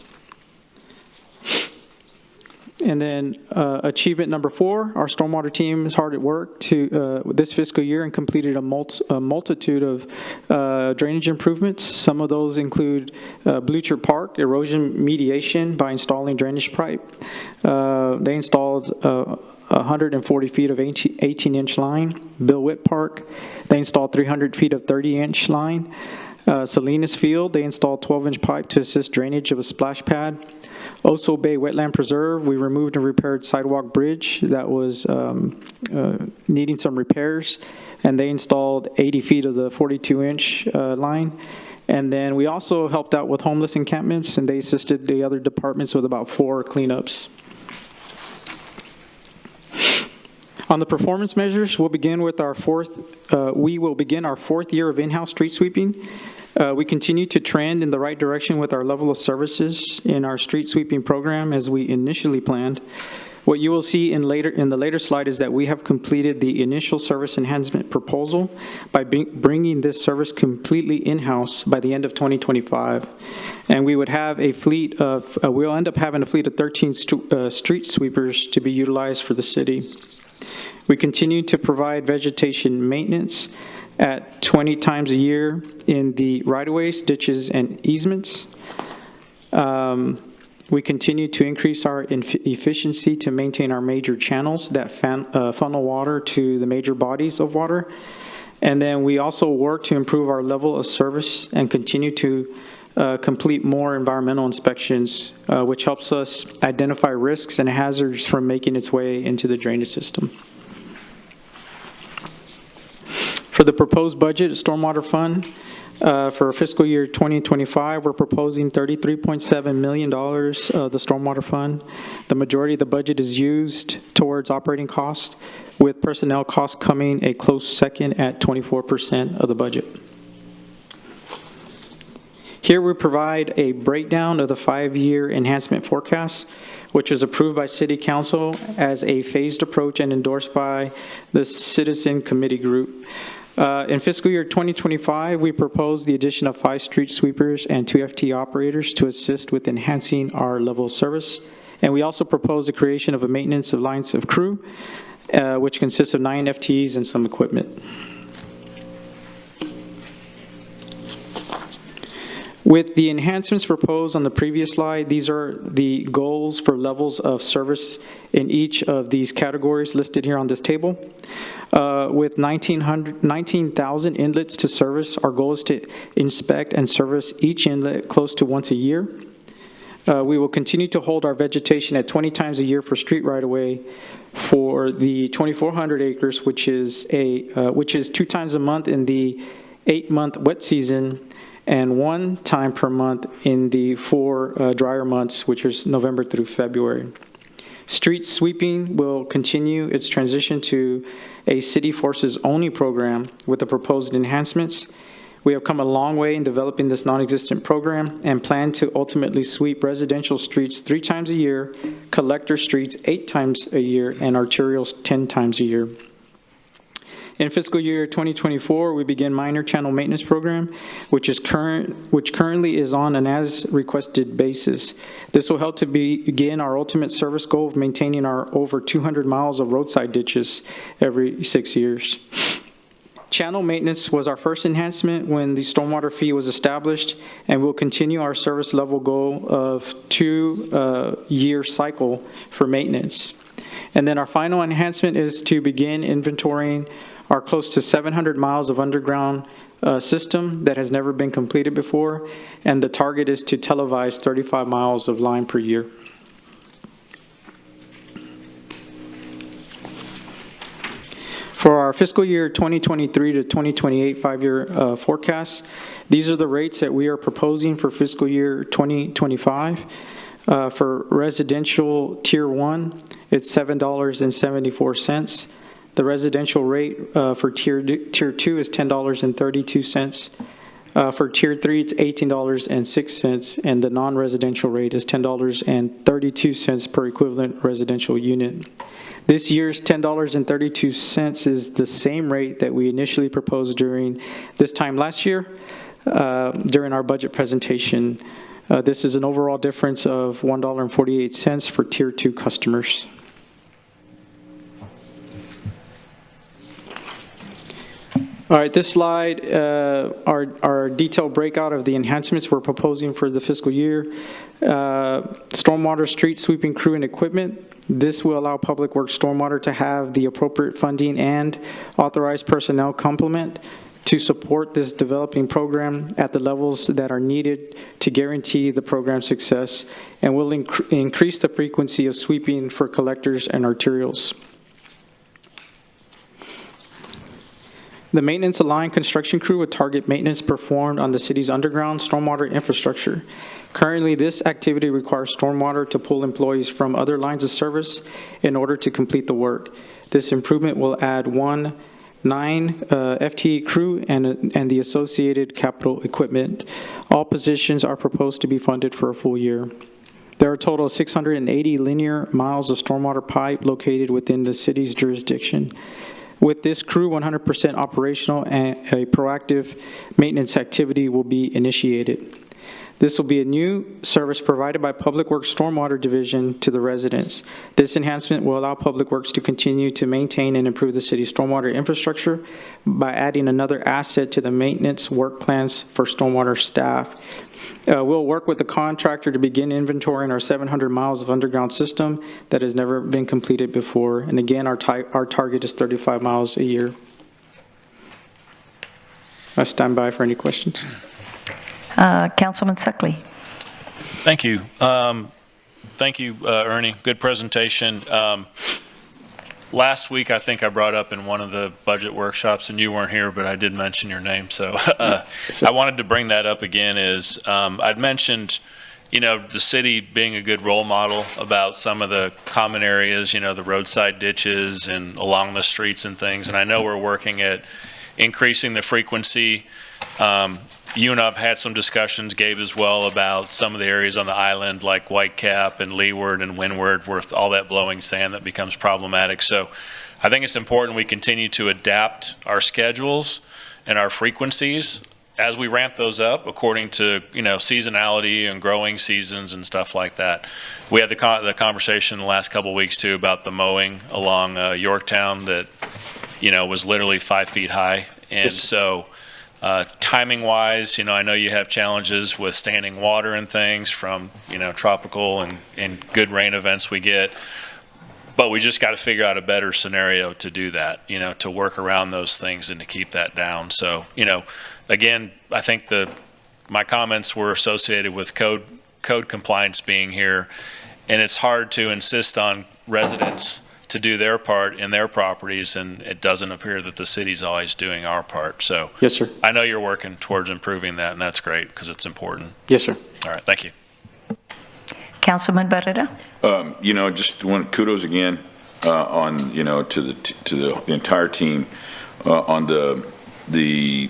And then achievement number 4, our stormwater team is hard at work this fiscal year and completed a multitude of drainage improvements. Some of those include Bleacher Park erosion mediation by installing drainage pipe. They installed 140 feet of 18-inch line. Bill Witt Park, they installed 300 feet of 30-inch line. Salinas Field, they installed 12-inch pipe to assist drainage of a splash pad. Oso Bay Wetland Preserve, we removed and repaired sidewalk bridge that was needing some repairs, and they installed 80 feet of the 42-inch line. And then we also helped out with homeless encampments, and they assisted the other departments with about 4 cleanups. On the performance measures, we will begin our 4th year of in-house street sweeping. We continue to trend in the right direction with our level of services in our street sweeping program as we initially planned. What you will see in the later slide is that we have completed the initial service enhancement proposal by bringing this service completely in-house by the end of 2025. And we would have a fleet of, we'll end up having a fleet of 13 street sweepers to be utilized for the city. We continue to provide vegetation maintenance at 20 times a year in the right-of-ways, ditches, and easements. We continue to increase our efficiency to maintain our major channels that funnel water to the major bodies of water. And then we also work to improve our level of service and continue to complete more environmental inspections, which helps us identify risks and hazards from making its way into the drainage system. For the proposed budget, Stormwater Fund, for fiscal year 2025, we're proposing $33.7 million of the Stormwater Fund. The majority of the budget is used towards operating costs, with personnel costs coming a close second at 24% of the budget. Here we provide a breakdown of the 5-year enhancement forecast, which was approved by City Council as a phased approach and endorsed by the Citizen Committee Group. In fiscal year 2025, we proposed the addition of 5 street sweepers and 2 FTE operators to assist with enhancing our level of service. And we also proposed the creation of a maintenance of lines of crew, which consists of 9 FTEs and some equipment. With the enhancements proposed on the previous slide, these are the goals for levels of service in each of these categories listed here on this table. With 19,000 inlets to service, our goal is to inspect and service each inlet close to once a year. We will continue to hold our vegetation at 20 times a year for street right-of-way for the 2,400 acres, which is 2 times a month in the 8-month wet season, and 1 time per month in the 4 drier months, which is November through February. Street sweeping will continue its transition to a city forces only program with the proposed enhancements. We have come a long way in developing this non-existent program and plan to ultimately sweep residential streets 3 times a year, collector streets 8 times a year, and arterials 10 times a year. In fiscal year 2024, we begin minor channel maintenance program, which currently is on an as-requested basis. This will help to begin our ultimate service goal of maintaining our over 200 miles of roadside ditches every 6 years. Channel maintenance was our first enhancement when the stormwater fee was established, and we'll continue our service level goal of 2-year cycle for maintenance. And then our final enhancement is to begin inventorying our close to 700 miles of underground system that has never been completed before, and the target is to televise 35 miles of line per year. For our fiscal year 2023 to 2028 5-year forecast, these are the rates that we are proposing for fiscal year 2025. For residential Tier 1, it's $7.74. The residential rate for Tier 2 is $10.32. For Tier 3, it's $18.06, and the non-residential rate is $10.32 per equivalent residential unit. This year's $10.32 is the same rate that we initially proposed during this time last year during our budget presentation. This is an overall difference of $1.48 for Tier 2 customers. All right, this slide, our detailed breakout of the enhancements we're proposing for the fiscal year. Stormwater street sweeping crew and equipment. This will allow Public Works Stormwater to have the appropriate funding and authorized personnel complement to support this developing program at the levels that are needed to guarantee the program's success, and will increase the frequency of sweeping for collectors and arterials. The maintenance aligned construction crew would target maintenance performed on the city's underground stormwater infrastructure. Currently, this activity requires Stormwater to pull employees from other lines of service in order to complete the work. This improvement will add 9 FTE crew and the associated capital equipment. All positions are proposed to be funded for a full year. There are a total of 680 linear miles of stormwater pipe located within the city's jurisdiction. With this crew 100% operational, and a proactive maintenance activity will be initiated. This will be a new service provided by Public Works Stormwater Division to the residents. This enhancement will allow Public Works to continue to maintain and improve the city's stormwater infrastructure by adding another asset to the maintenance work plans for stormwater staff. We'll work with the contractor to begin inventorying our 700 miles of underground system that has never been completed before. And again, our target is 35 miles a year. I stand by for any questions. Councilman Suckley. Thank you. Thank you, Ernie. Good presentation. Last week, I think I brought up in one of the budget workshops, and you weren't here, but I did mention your name. So I wanted to bring that up again is I'd mentioned, the city being a good role model about some of the common areas, the roadside ditches and along the streets and things. And I know we're working at increasing the frequency. You and I have had some discussions, Gabe, as well, about some of the areas on the island like Whitecap and Leeward and Windward with all that blowing sand that becomes problematic. So I think it's important we continue to adapt our schedules and our frequencies as we ramp those up according to, seasonality and growing seasons and stuff like that. We had the conversation the last couple of weeks, too, about the mowing along Yorktown that, was literally 5 feet high. And so timing-wise, I know you have challenges with standing water and things from, tropical and good rain events we get. But we just got to figure out a better scenario to do that, to work around those things and to keep that down. So, again, I think my comments were associated with code compliance being here. And it's hard to insist on residents to do their part in their properties, and it doesn't appear that the city's always doing our part. So yes, sir. I know you're working towards improving that, and that's great because it's important. Yes, sir. All right, thank you. Councilman Barrera. Just want kudos again on to the entire team on the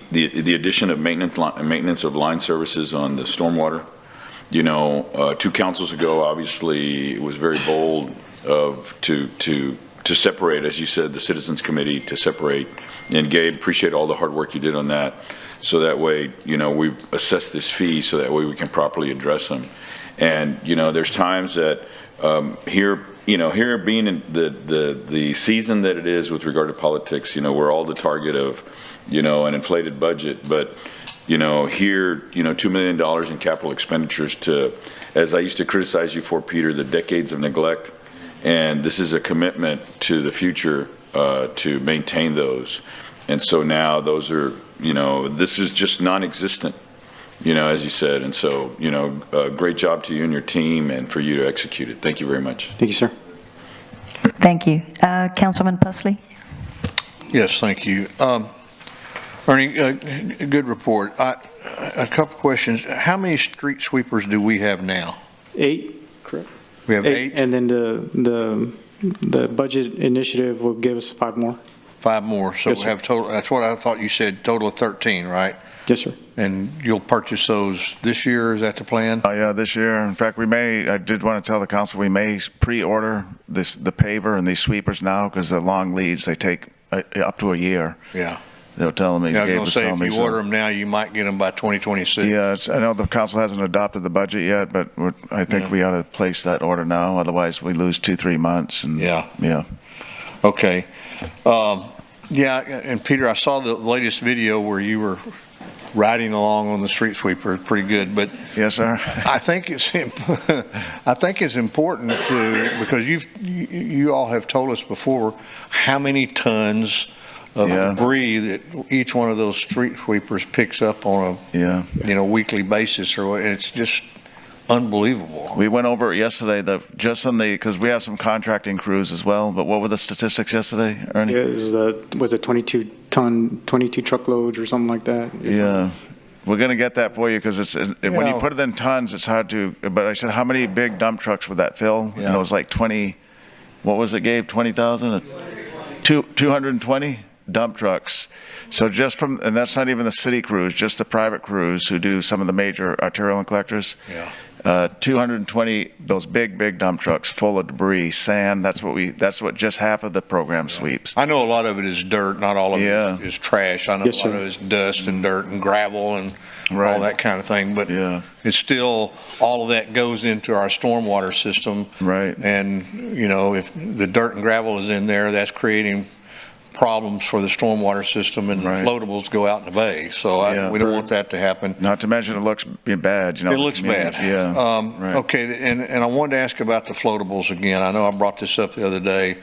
addition of maintenance of line services on the stormwater. 2 councils ago, obviously, it was very bold to separate, as you said, the Citizens Committee to separate. And Gabe, appreciate all the hard work you did on that. So that way, we've assessed this fee so that way we can properly address them. And, there's times that here being in the season that it is with regard to politics, we're all the target of, an inflated budget. But, here, $2 million in capital expenditures to, as I used to criticize you for, Peter, the decades of neglect. And this is a commitment to the future to maintain those. And so now those are, this is just non-existent, as you said. And so, great job to you and your team and for you to execute it. Thank you very much. Thank you, sir. Thank you. Councilman Pusley. Yes, thank you. Ernie, good report. A couple questions. How many street sweepers do we have now? 8, correct. We have 8? And then the budget initiative will give us 5 more. 5 more. So Yes, we sir. have total, that's what I thought you said, total of 13, right? Yes, sir. And you'll purchase those this year, is that the plan? Yeah, this year. In fact, I did want to tell the council we may pre-order the paver and these sweepers now because the long leads, they take up to a year. Yeah. They'll tell me. Yeah, I was going to say, if you order them now, you might get them by 2026. Yeah, I know the council hasn't adopted the budget yet, but I think we ought to place that order now. Otherwise, we lose 2-3 months. And yeah. Okay. Yeah, and Peter, I saw the latest video where you were riding along on the street sweeper. Pretty good, but yes, sir. I think it's important because you all have told us before how many tons of debris that each one of those street sweepers picks up on a weekly basis, and it's just unbelievable. We went over it yesterday, because we have some contracting crews as well. But what were the statistics yesterday, Ernie? Yeah, was it 22 truckloads or something like that? Yeah. We're going to get that for you because when you put it in tons, it's hard to. But I said, how many big dump trucks would that fill? Yeah. And it was like 20. What was it, Gabe? 20,000? 220 dump trucks. So and that's not even the city crews, just the private crews who do some of the major arterial and collectors. Yeah. 220, those big dump trucks full of debris, sand. That's what just half of the program sweeps. I know a lot of it is dirt, not all of it is trash. I know Yes, a lot sir. of it is dust and dirt and gravel and Right. all that kind of thing, but Yeah. it's still, all of that goes into our stormwater system. Right. And, you know, if the dirt and gravel is in there, that's creating problems for the stormwater system, and Right. floatables go out in the bay. So Yeah. we don't want that to happen. Not to mention it looks bad, you know. It looks bad. Yeah. Right. Okay, and I wanted to ask about the floatables again. I know I brought this up the other day.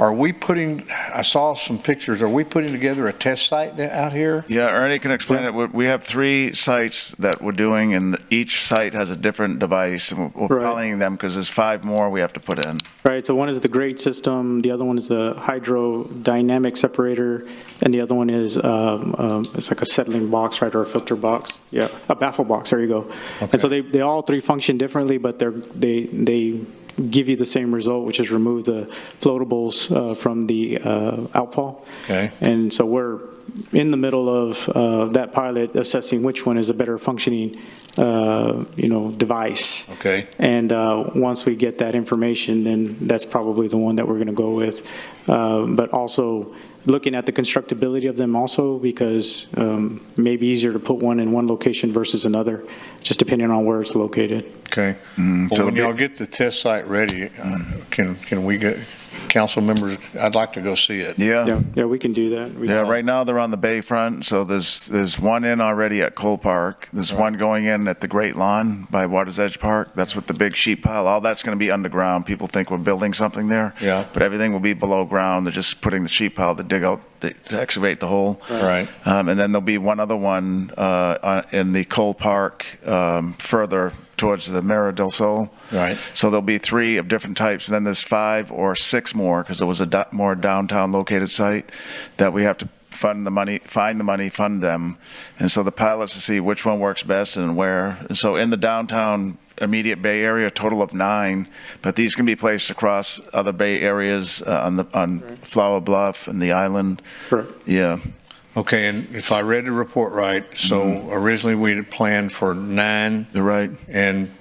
I saw some pictures, are we putting together a test site out here? Yeah, Ernie can explain it. We have 3 sites that we're doing, and each site has a different device, and we're Right. calling them because there's 5 more we have to put in. Right, so one is the grade system, the other one is the hydrodynamic separator, and the other one is, it's like a settling box, right, or a filter box. Yeah, a baffle box, there you go. And so they all 3 function differently, but they give you the same result, which is remove the floatables from the outfall. Okay. And so we're in the middle of that pilot, assessing which one is a better functioning, device. Okay. And once we get that information, then that's probably the one that we're going to go with. But also looking at the constructability of them also, because maybe easier to put one in one location versus another, just depending on where it's located. Okay. so Well, when the- y'all get the test site ready, can we get, council members, I'd like to go see it. Yeah. Yeah, we can do that. Yeah, right now they're on the bayfront, so there's one in already at Cole Park. There's one going in at the Great Lawn by Water's Edge Park. That's with the big sheet pile. All that's going to be underground. People think we're building something there. Yeah. But everything will be below ground. They're just putting the sheet pile to dig out, to excavate the hole. Right. And then there'll be one other one in the Cole Park further towards the Mira del Sol. Right. So there'll be 3 of different types, and then there's 5 or 6 more, because there was a more downtown located site that we have to find the money, fund them. And so the pilot's to see which one works best and where. And so in the downtown immediate Bay Area, a total of 9, but these can be placed across other Bay areas on Flower Bluff and the island. Correct. Yeah. Okay, and if I read the report right, so originally we had planned for 9. You're right.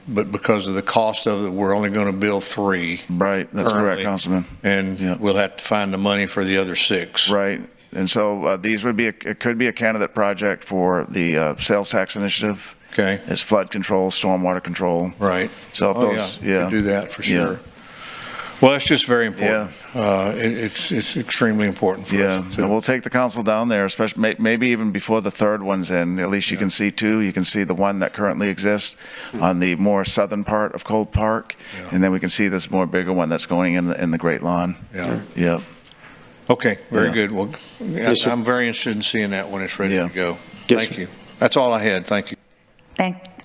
But because of the cost of it, we're only going to build 3. Right, that's correct, currently. Councilman. And Yeah. we'll have to find the money for the other 6. Right. And so these would be, it could be a candidate project for the sales tax initiative. Okay. It's flood control, stormwater control. Right. So if Oh, those, yeah, we yeah. could do that for Yeah. sure. Well, it's just very important. It's extremely important for Yeah, us. and we'll take the council down there, especially maybe even before the 3rd one's in. At least you can see 2. You can see the one that currently exists on the more southern part of Cole Park, and then we can see this more bigger one that's going in the Great Lawn. Yeah. Yeah. Okay, very Yeah. good. Well, Yes, sir. I'm very interested in seeing that when it's ready Yeah. to go. Yes, Thank sir. you. That's all I had. Thank you.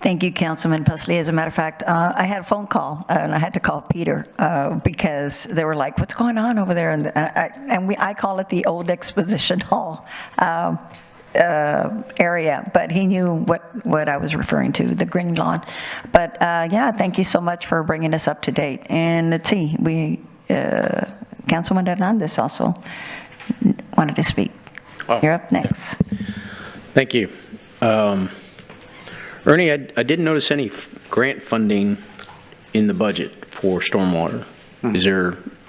Thank you, Councilman Pusley. As a matter of fact, I had a phone call, and I had to call Peter because they were like, what's going on over there? And I call it the old exposition hall area, but he knew what I was referring to, the green lawn. But yeah, thank you so much for bringing us up to date. And let's see, Councilman Hernandez also wanted to speak. You're up next. Thank you. Ernie, I didn't notice any grant funding in the budget for stormwater.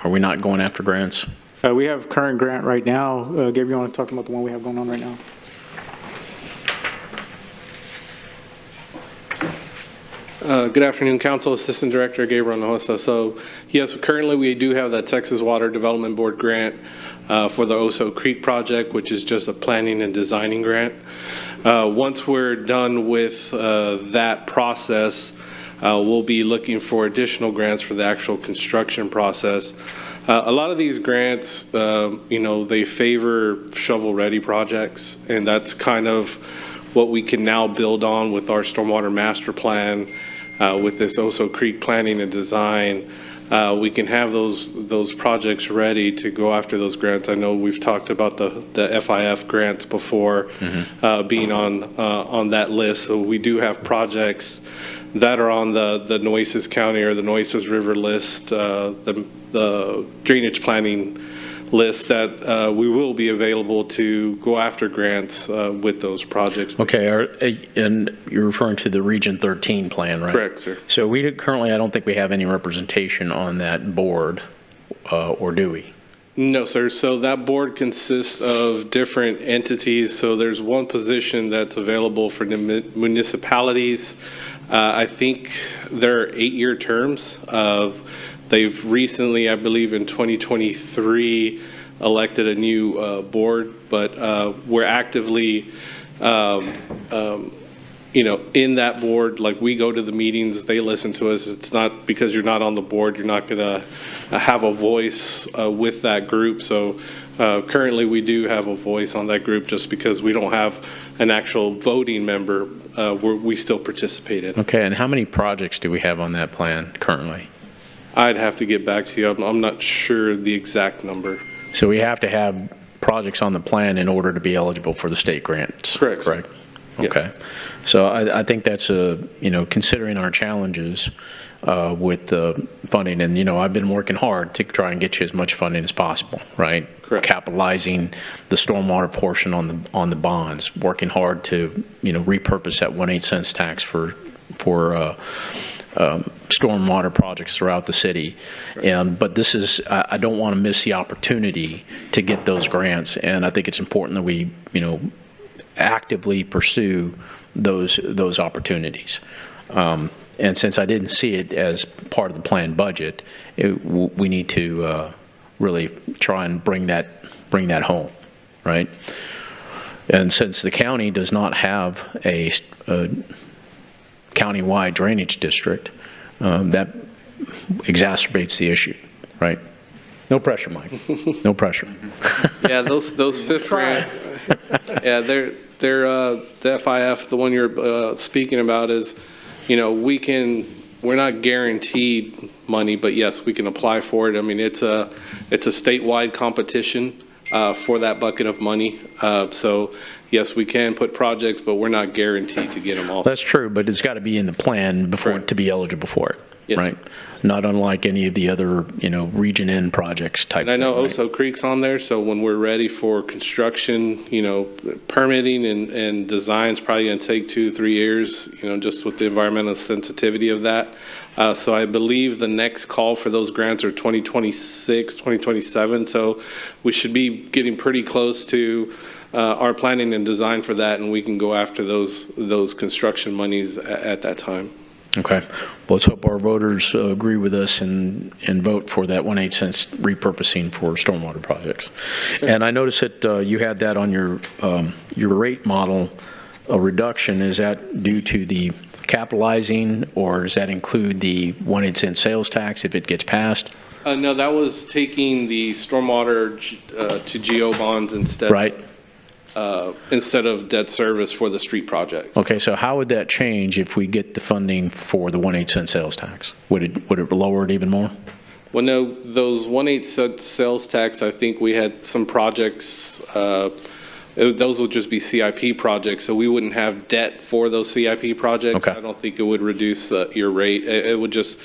Are we not going after grants? We have current grant right now. Gabriel, you want to talk about the one we have going on right now? Good afternoon, Council. Assistant Director Gabriel Nojosa. So, yes, currently we do have that Texas Water Development Board grant for the Oso Creek project, which is just a planning and designing grant. Once we're done with that process, we'll be looking for additional grants for the actual construction process. A lot of these grants, they favor shovel-ready projects, and that's kind of what we can now build on with our stormwater master plan, with this Oso Creek planning and design. We can have those projects ready to go after those grants. I know we've talked about the FIF grants before, being on that list. So we do have projects that are on the Nueces County or the Nueces River list, the drainage planning list that we will be available to go after grants with those projects. Okay, and you're referring to the Region 13 plan, right? Correct, sir. So currently, I don't think we have any representation on that board, or do we? No, sir. So that board consists of different entities. So there's one position that's available for the municipalities. I think they're 8-year terms. They've recently, I believe in 2023, elected a new board, but we're actively in that board. Like, we go to the meetings, they listen to us. It's not because you're not on the board, you're not going to have a voice with that group. So currently we do have a voice on that group. Just because we don't have an actual voting member, we still participate in it. Okay, and how many projects do we have on that plan currently? I'd have to get back to you. I'm not sure the exact number. So we have to have projects on the plan in order to be eligible for the state grants? Correct. Correct. Okay. So I think that's considering our challenges with the funding, and I've been working hard to try and get you as much funding as possible, right? Correct. Capitalizing the stormwater portion on the bonds, working hard to repurpose that 1/8 cents tax for stormwater projects throughout the city. But this is, I don't want to miss the opportunity to get those grants, and I think it's important that we actively pursue those opportunities. And since I didn't see it as part of the planned budget, we need to really try and bring that home, right? And since the county does not have a county-wide drainage district, that exacerbates the issue, right? No pressure, Mike. No pressure. Yeah, those fifth grants. Yeah, they're the FIF, the one you're speaking about, is, we're not guaranteed money, but yes, we can apply for it. I mean, it's a statewide competition for that bucket of money. So yes, we can put projects, but we're not guaranteed to get them all. That's true, but it's got to be in the plan before to be eligible for it, yes, right? Not unlike any of the other, region end projects type. And I know thing, right? Oso Creek's on there, so when we're ready for construction, permitting and design's probably going to take 2-3 years, just with the environmental sensitivity of that. So I believe the next call for those grants are 2026, 2027. So we should be getting pretty close to our planning and design for that, and we can go after those construction monies at that time. Okay. Well, let's hope our voters agree with us and vote for that 1/8 cents repurposing for stormwater projects. Sure. And I noticed that you had that on your rate model, a reduction. Is that due to the capitalizing, or does that include the 1/8 cent sales tax if it gets passed? No, that was taking the stormwater to GO bonds instead. Right. Instead of debt service for the street project. Okay, so how would that change if we get the funding for the 1/8 cent sales tax? Would it lower it even more? Well, no, those 1/8 cent sales tax, I think we had some projects, those would just be CIP projects, so we wouldn't have debt for those CIP projects. Okay. I don't think it would reduce your rate. It would just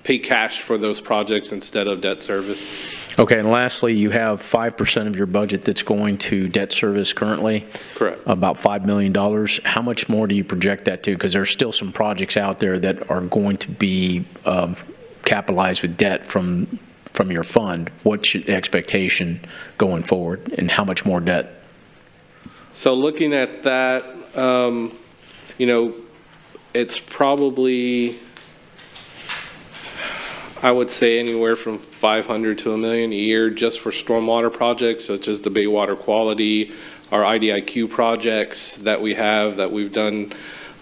pay cash for those projects instead of debt service. Okay, and lastly, you have 5% of your budget that's going to debt service currently. Correct. About $5 million. How much more do you project that to? Because there's still some projects out there that are going to be capitalized with debt from your fund. What's your expectation going forward, and how much more debt? So looking at that, it's probably, I would say, anywhere from $500 to $1 million a year just for stormwater projects, such as the Bay Water Quality, our IDIQ projects that we've done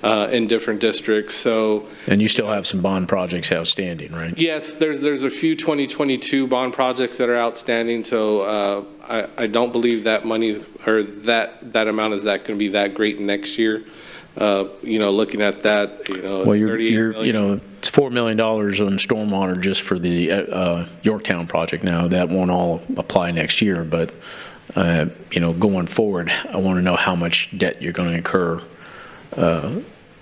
in different districts. So, and you still have some bond projects outstanding, right? Yes, there's a few 2022 bond projects that are outstanding. So I don't believe that money's, or that amount is that going to be that great next year. Looking at that, well, you're it's $4 million on stormwater just for the Yorktown project. Now that won't all apply next year, but going forward, I want to know how much debt you're going to incur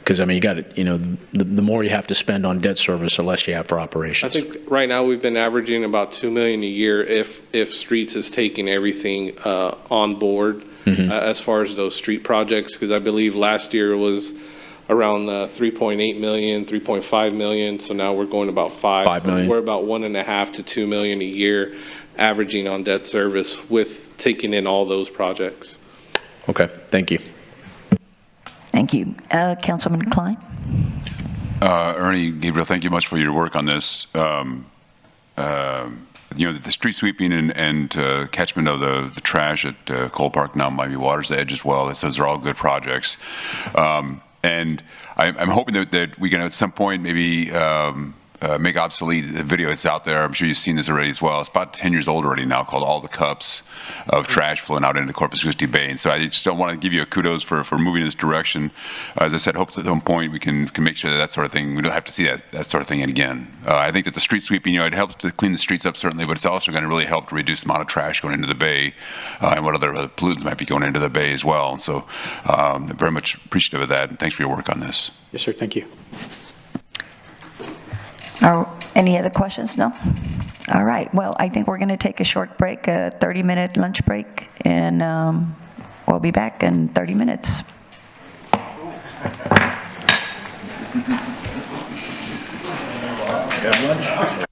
Because, I mean, you got to, the more you have to spend on debt service, the less you have for I operations. think right now we've been averaging about $2 million a year if streets is taking everything on board as far as those street projects, because I believe last year was around 3.8 million, 3.5 million. So now we're going about 5 million. So we're about 1.5 to 2 million a year averaging on debt service with taking in all those projects. Okay, thank you. Thank you. Councilman Klein? Ernie, Gabriel, thank you much for your work on this. The street sweeping and catchment of the trash at Cole Park now might be Water's Edge as well. Those are all good projects. And I'm hoping that we can at some point maybe make obsolete the video that's out there. I'm sure you've seen this already as well. It's about 10 years old already now, called All the Cups of Trash Flowing Out into Corpus Christi Bay. And so I just don't want to give you a kudos for moving in this direction. As I said, hopes at some point we can make sure that sort of thing, we don't have to see that sort of thing again. I think that the street sweeping, it helps to clean the streets up certainly, but it's also going to really help to reduce the amount of trash going into the bay and what other pollutants might be going into the bay as well. And so I'm very much appreciative of that, and thanks for your work on this. Yes, sir, thank you. Any other questions? No? All right. Well, I think we're going to take a short break, a 30-minute lunch break, and we'll be back in 30 minutes. Have lunch?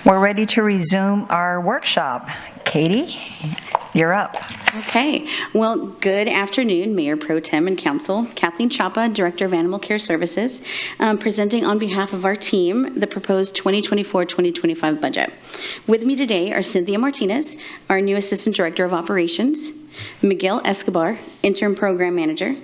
We're ready to resume our workshop. Katie, you're up. Okay. Well, good afternoon, Mayor Pro Tem and Council. Kathleen Chapa, Director of Animal Care Services, presenting on behalf of our team the proposed 2024-2025 budget. With me today are Cynthia Martinez, our new Assistant Director of Operations, Miguel Escobar, Interim Program Manager,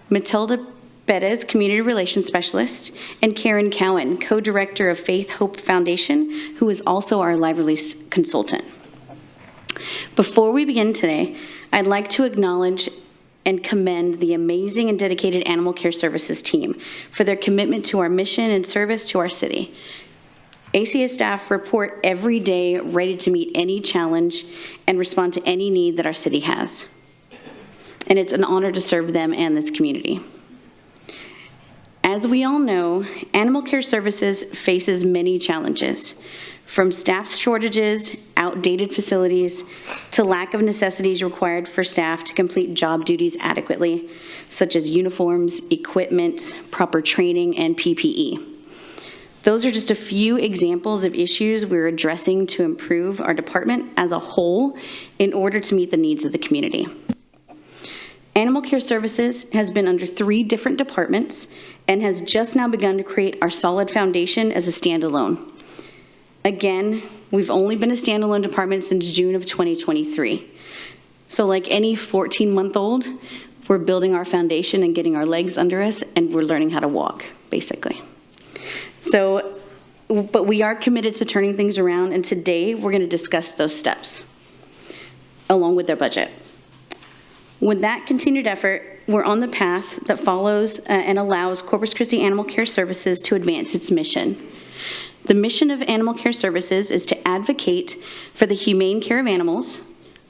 Matilda Perez, Community Relations Specialist, and Karen Cowan, Co-Director of Faith Hope Foundation, who is also our live release consultant. Before we begin today, I'd like to acknowledge and commend the amazing and dedicated Animal Care Services team for their commitment to our mission and service to our city. ACS staff report every day ready to meet any challenge and respond to any need that our city has. And it's an honor to serve them and this community. As we all know, Animal Care Services faces many challenges, from staff shortages, outdated facilities, to lack of necessities required for staff to complete job duties adequately, such as uniforms, equipment, proper training, and PPE. Those are just a few examples of issues we're addressing to improve our department as a whole in order to meet the needs of the community. Animal Care Services has been under 3 different departments and has just now begun to create our solid foundation as a standalone. Again, we've only been a standalone department since June of 2023. So like any 14-month-old, we're building our foundation and getting our legs under us, and we're learning how to walk, basically. So, but we are committed to turning things around, and today we're going to discuss those steps, along with their budget. With that continued effort, we're on the path that follows and allows Corpus Christi Animal Care Services to advance its mission. The mission of Animal Care Services is to advocate for the humane care of animals,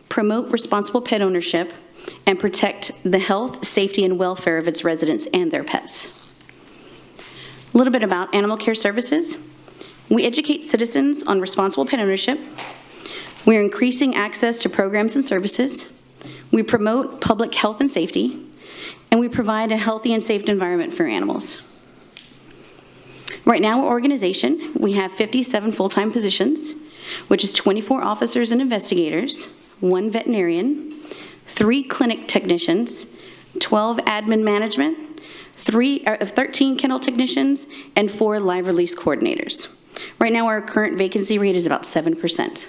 promote responsible pet ownership, and protect the health, safety, and welfare of its residents and their pets. A little bit about Animal Care Services. We educate citizens on responsible pet ownership. We're increasing access to programs and services. We promote public health and safety, and we provide a healthy and safe environment for animals. Right now, our organization, we have 57 full-time positions, which is 24 officers and investigators, 1 veterinarian, 3 clinic technicians, 12 admin management, 13 kennel technicians, and 4 live release coordinators. Right now, our current vacancy rate is about 7%.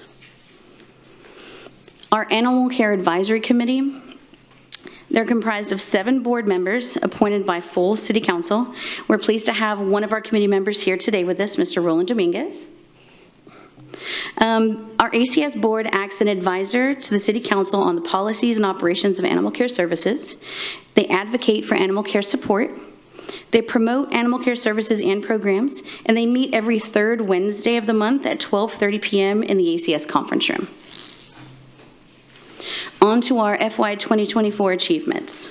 Our Animal Care Advisory Committee, they're comprised of 7 board members appointed by full city council. We're pleased to have one of our committee members here today with us, Mr. Roland Dominguez. Our ACS board acts an advisor to the city council on the policies and operations of animal care services. They advocate for animal care support. They promote animal care services and programs, and they meet every 3rd Wednesday of the month at 12:30 p.m. in the ACS conference room. On to our FY 2024 achievements.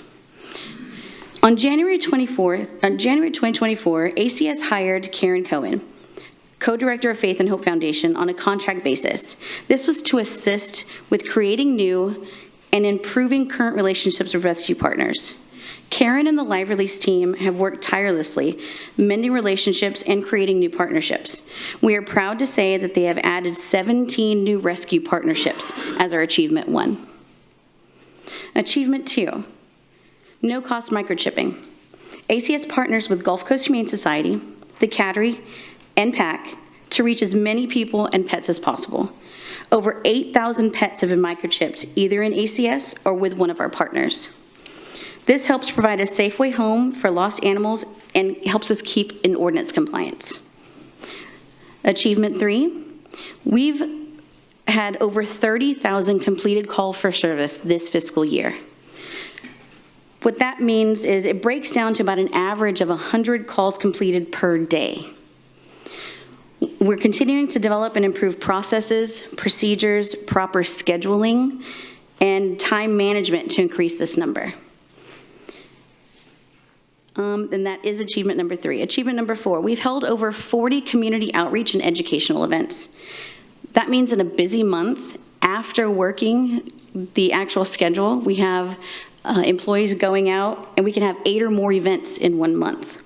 On January 2024, ACS hired Karen Cowan, Co-Director of Faith and Hope Foundation, on a contract basis. This was to assist with creating new and improving current relationships with rescue partners. Karen and the live release team have worked tirelessly, mending relationships and creating new partnerships. We are proud to say that they have added 17 new rescue partnerships as our Achievement 1. Achievement 2, no-cost microchipping. ACS partners with Gulf Coast Humane Society, the Cattery, and PAC to reach as many people and pets as possible. Over 8,000 pets have been microchipped, either in ACS or with one of our partners. This helps provide a safe way home for lost animals and helps us keep in ordinance compliance. Achievement 3, we've had over 30,000 completed call for service this fiscal year. What that means is it breaks down to about an average of 100 calls completed per day. We're continuing to develop and improve processes, procedures, proper scheduling, and time management to increase this number. And that is achievement number 3. Achievement number 4, we've held over 40 community outreach and educational events. That means in a busy month, after working the actual schedule, we have employees going out, and we can have 8 or more events in 1 month.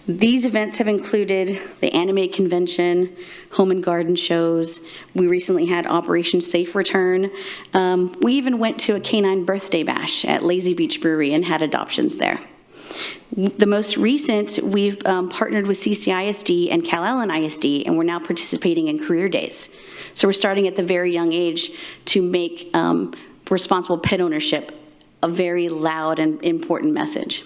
These events have included the Anime Convention, Home and Garden shows. We recently had Operation Safe Return. We even went to a canine birthday bash at Lazy Beach Brewery and had adoptions there. The most recent, we've partnered with CCISD and Cal Allen ISD, and we're now participating in career days. So we're starting at the very young age to make responsible pet ownership a very loud and important message.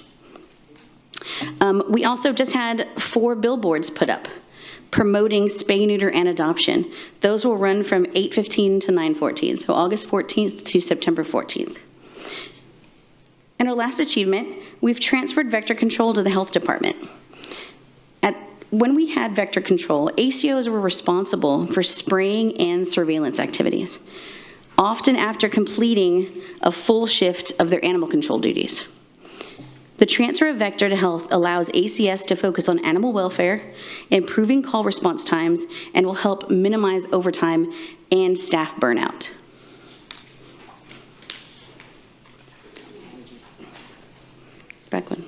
We also just had 4 billboards put up promoting spay, neuter, and adoption. Those will run from 8/15 to 9/14, so August 14th to September 14th. And our last achievement, we've transferred vector control to the health department. When we had vector control, ACOs were responsible for spraying and surveillance activities, often after completing a full shift of their animal control duties. The transfer of vector to health allows ACS to focus on animal welfare, improving call response times, and will help minimize overtime and staff burnout. Back one.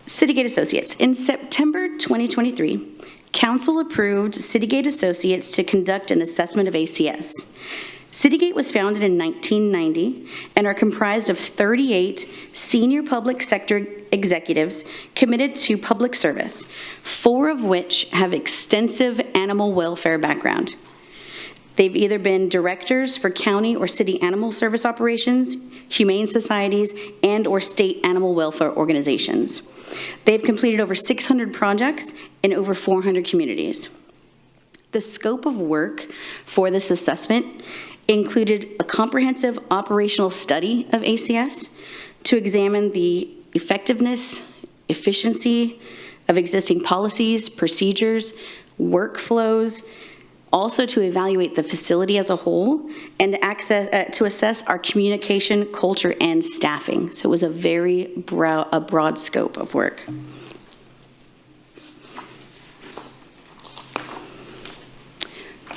Citygate Associates. In September 2023, Council approved Citygate Associates to conduct an assessment of ACS. Citygate was founded in 1990 and are comprised of 38 senior public sector executives committed to public service, 4 of which have extensive animal welfare background. They've either been directors for county or city animal service operations, humane societies, and or state animal welfare organizations. They've completed over 600 projects in over 400 communities. The scope of work for this assessment included a comprehensive operational study of ACS to examine the effectiveness, efficiency of existing policies, procedures, workflows, also to evaluate the facility as a whole, and to assess our communication, culture, and staffing. So it was a very broad scope of work.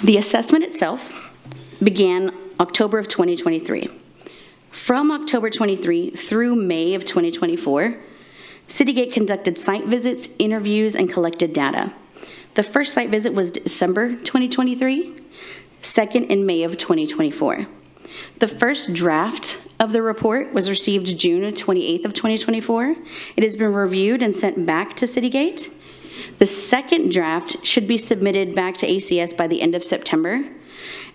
The assessment itself began October of 2023. From October 23 through May of 2024, Citygate conducted site visits, interviews, and collected data. The first site visit was December 2023, second in May of 2024. The first draft of the report was received June 28th of 2024. It has been reviewed and sent back to Citygate. The second draft should be submitted back to ACS by the end of September.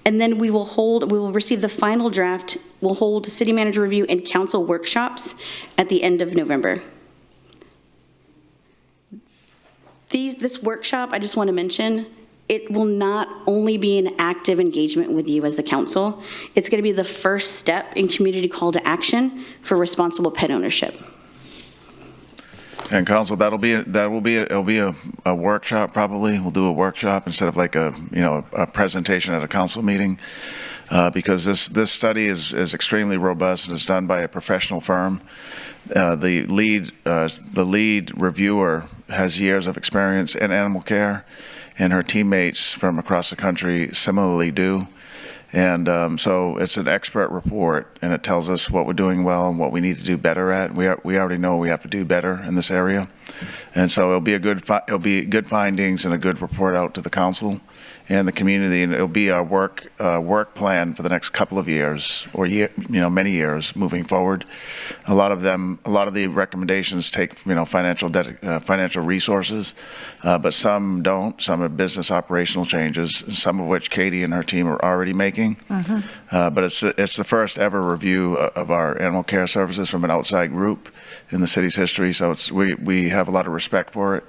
And then we will receive the final draft. We'll hold city manager review and council workshops at the end of November. This workshop, I just want to mention, it will not only be an active engagement with you as the council, it's going to be the first step in community call to action for responsible pet ownership. And council, it'll be a workshop probably. We'll do a workshop instead of like a presentation at a council meeting, because this study is extremely robust and is done by a professional firm. The lead reviewer has years of experience in animal care, and her teammates from across the country similarly do. And so it's an expert report, and it tells us what we're doing well and what we need to do better at. We already know we have to do better in this area, and so it'll be good findings and a good report out to the council and the community, and it'll be our work plan for the next couple of years or many years moving forward. A lot of the recommendations take financial resources, but some don't. Some are business operational changes, some of which Katie and her team are already making. But it's the first ever review of our animal care services from an outside group in the city's history. So we have a lot of respect for it.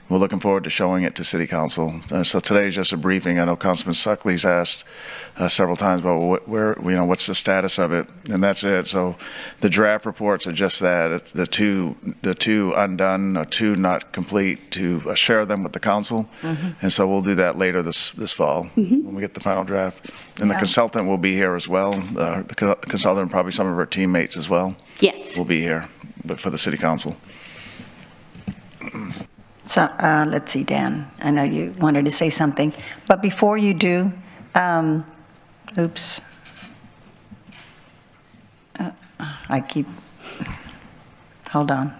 We're looking forward to showing it to City Council. So today is just a briefing. I know Councilman Suckley's asked several times about what's the status of it, and that's it. So the draft reports are just that. It's the two undone or 2 not complete, to share them with the council. And so we'll do that later this fall when we get the final draft. And the consultant will be here as well. The consultant and probably some of her teammates as well. Yes. Will be here, but for the City Council. So let's see, Dan, I know you wanted to say something, but before you do, oops. hold on.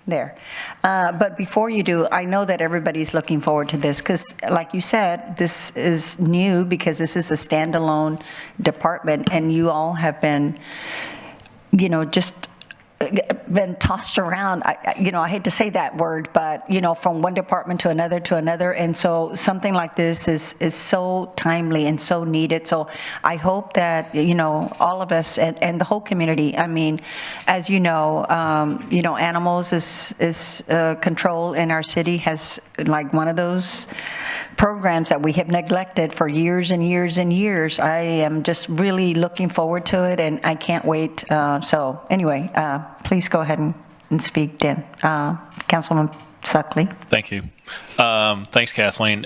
There. But before you do, I know that everybody's looking forward to this because, like you said, this is new because this is a standalone department and you all have been, just been tossed around. I hate to say that word, but, from one department to another. And so something like this is so timely and so needed. So I hope that, all of us and the whole community, I mean, as animals is control in our city has like one of those programs that we have neglected for years and years and years. I am just really looking forward to it and I can't wait. So anyway, please go ahead and speak, Dan. Councilman Suckley. Thank you. Thanks, Kathleen.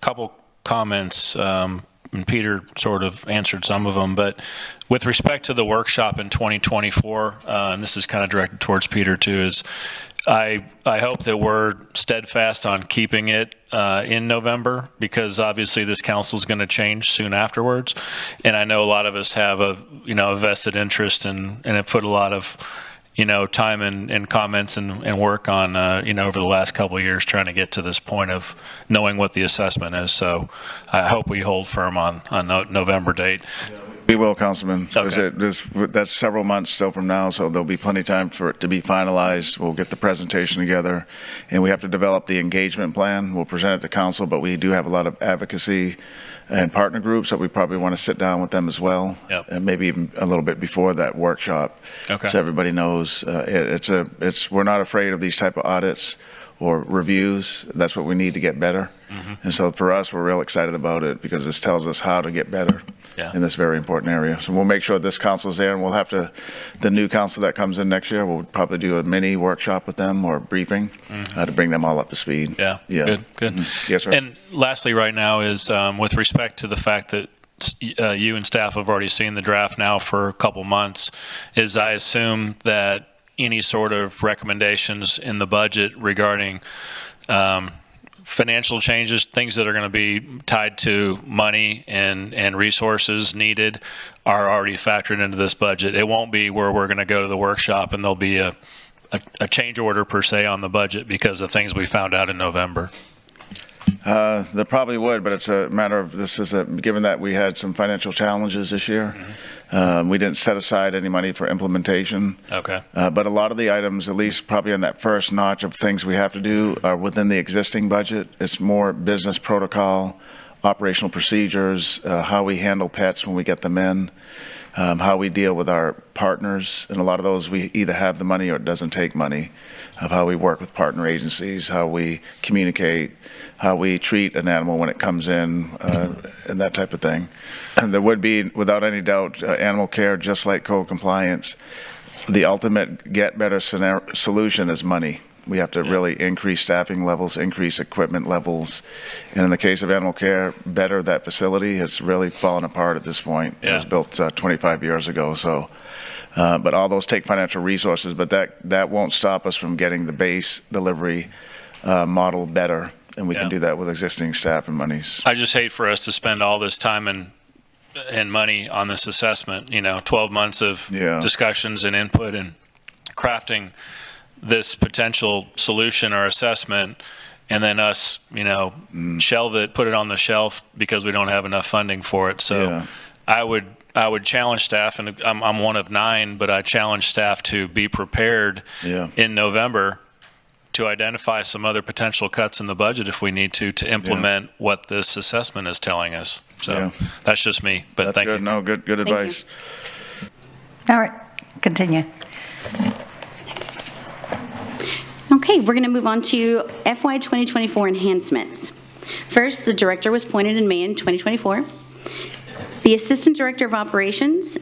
Couple comments, and Peter sort of answered some of them, but with respect to the workshop in 2024, and this is kind of directed towards Peter too, is I hope that we're steadfast on keeping it in November because obviously this council is going to change soon afterwards, and I know a lot of us have a vested interest and have put a lot of time and comments and work on over the last couple of years trying to get to this point of knowing what the assessment is. So I hope we hold firm on the November date. We will, Councilman. Okay. That's several months still from now, so there'll be plenty of time for it to be finalized. We'll get the presentation together, and we have to develop the engagement plan. We'll present it to council, but we do have a lot of advocacy and partner groups that we probably want to sit down with them as well, and maybe even a little bit before that workshop, so everybody knows. We're not afraid of these type of audits or reviews. That's what we need to get better. And so for us, we're real excited about it because this tells us how to get better in this very important area. So we'll make sure this council's there, and we'll have to, the new council that comes in next year, we'll probably do a mini workshop with them or briefing to bring them all up to speed. Yeah. Good. Yes, sir. And lastly, right now is with respect to the fact that you and staff have already seen the draft now for a couple months, is I assume that any sort of recommendations in the budget regarding financial changes, things that are going to be tied to money and resources needed are already factored into this budget. It won't be where we're going to go to the workshop and there'll be a change order per se on the budget because of things we found out in November. There probably would, but it's a matter of given that we had some financial challenges this year, we didn't set aside any money for implementation. Okay. But a lot of the items, at least probably in that first notch of things we have to do, are within the existing budget. It's more business protocol, operational procedures, how we handle pets when we get them in, how we deal with our partners, and a lot of those we either have the money or it doesn't take money, of how we work with partner agencies, how we communicate, how we treat an animal when it comes in, and that type of thing. And there would be, without any doubt, animal care, just like code compliance, the ultimate get better solution is money. We have to really increase staffing levels, increase equipment levels. And in the case of animal care, better that facility. It's really fallen apart at this point. It was built 25 years ago. So, but all those take financial resources, but that won't stop us from getting the base delivery model better. And we can do that with existing staff and monies. I just hate for us to spend all this time and money on this assessment, 12 months of discussions and input and crafting this potential solution or assessment, and then us, shelve it, put it on the shelf because we don't have enough funding for it. So I would challenge staff, and I'm one of 9, but I challenge staff to be prepared in November to identify some other potential cuts in the budget if we need to implement what this assessment is telling us. So that's just me, but that's thank good. you. No, good advice. All right, continue. Okay, we're going to move on to FY 2024 enhancements. First, the director was appointed in May in 2024. The Assistant Director of Operations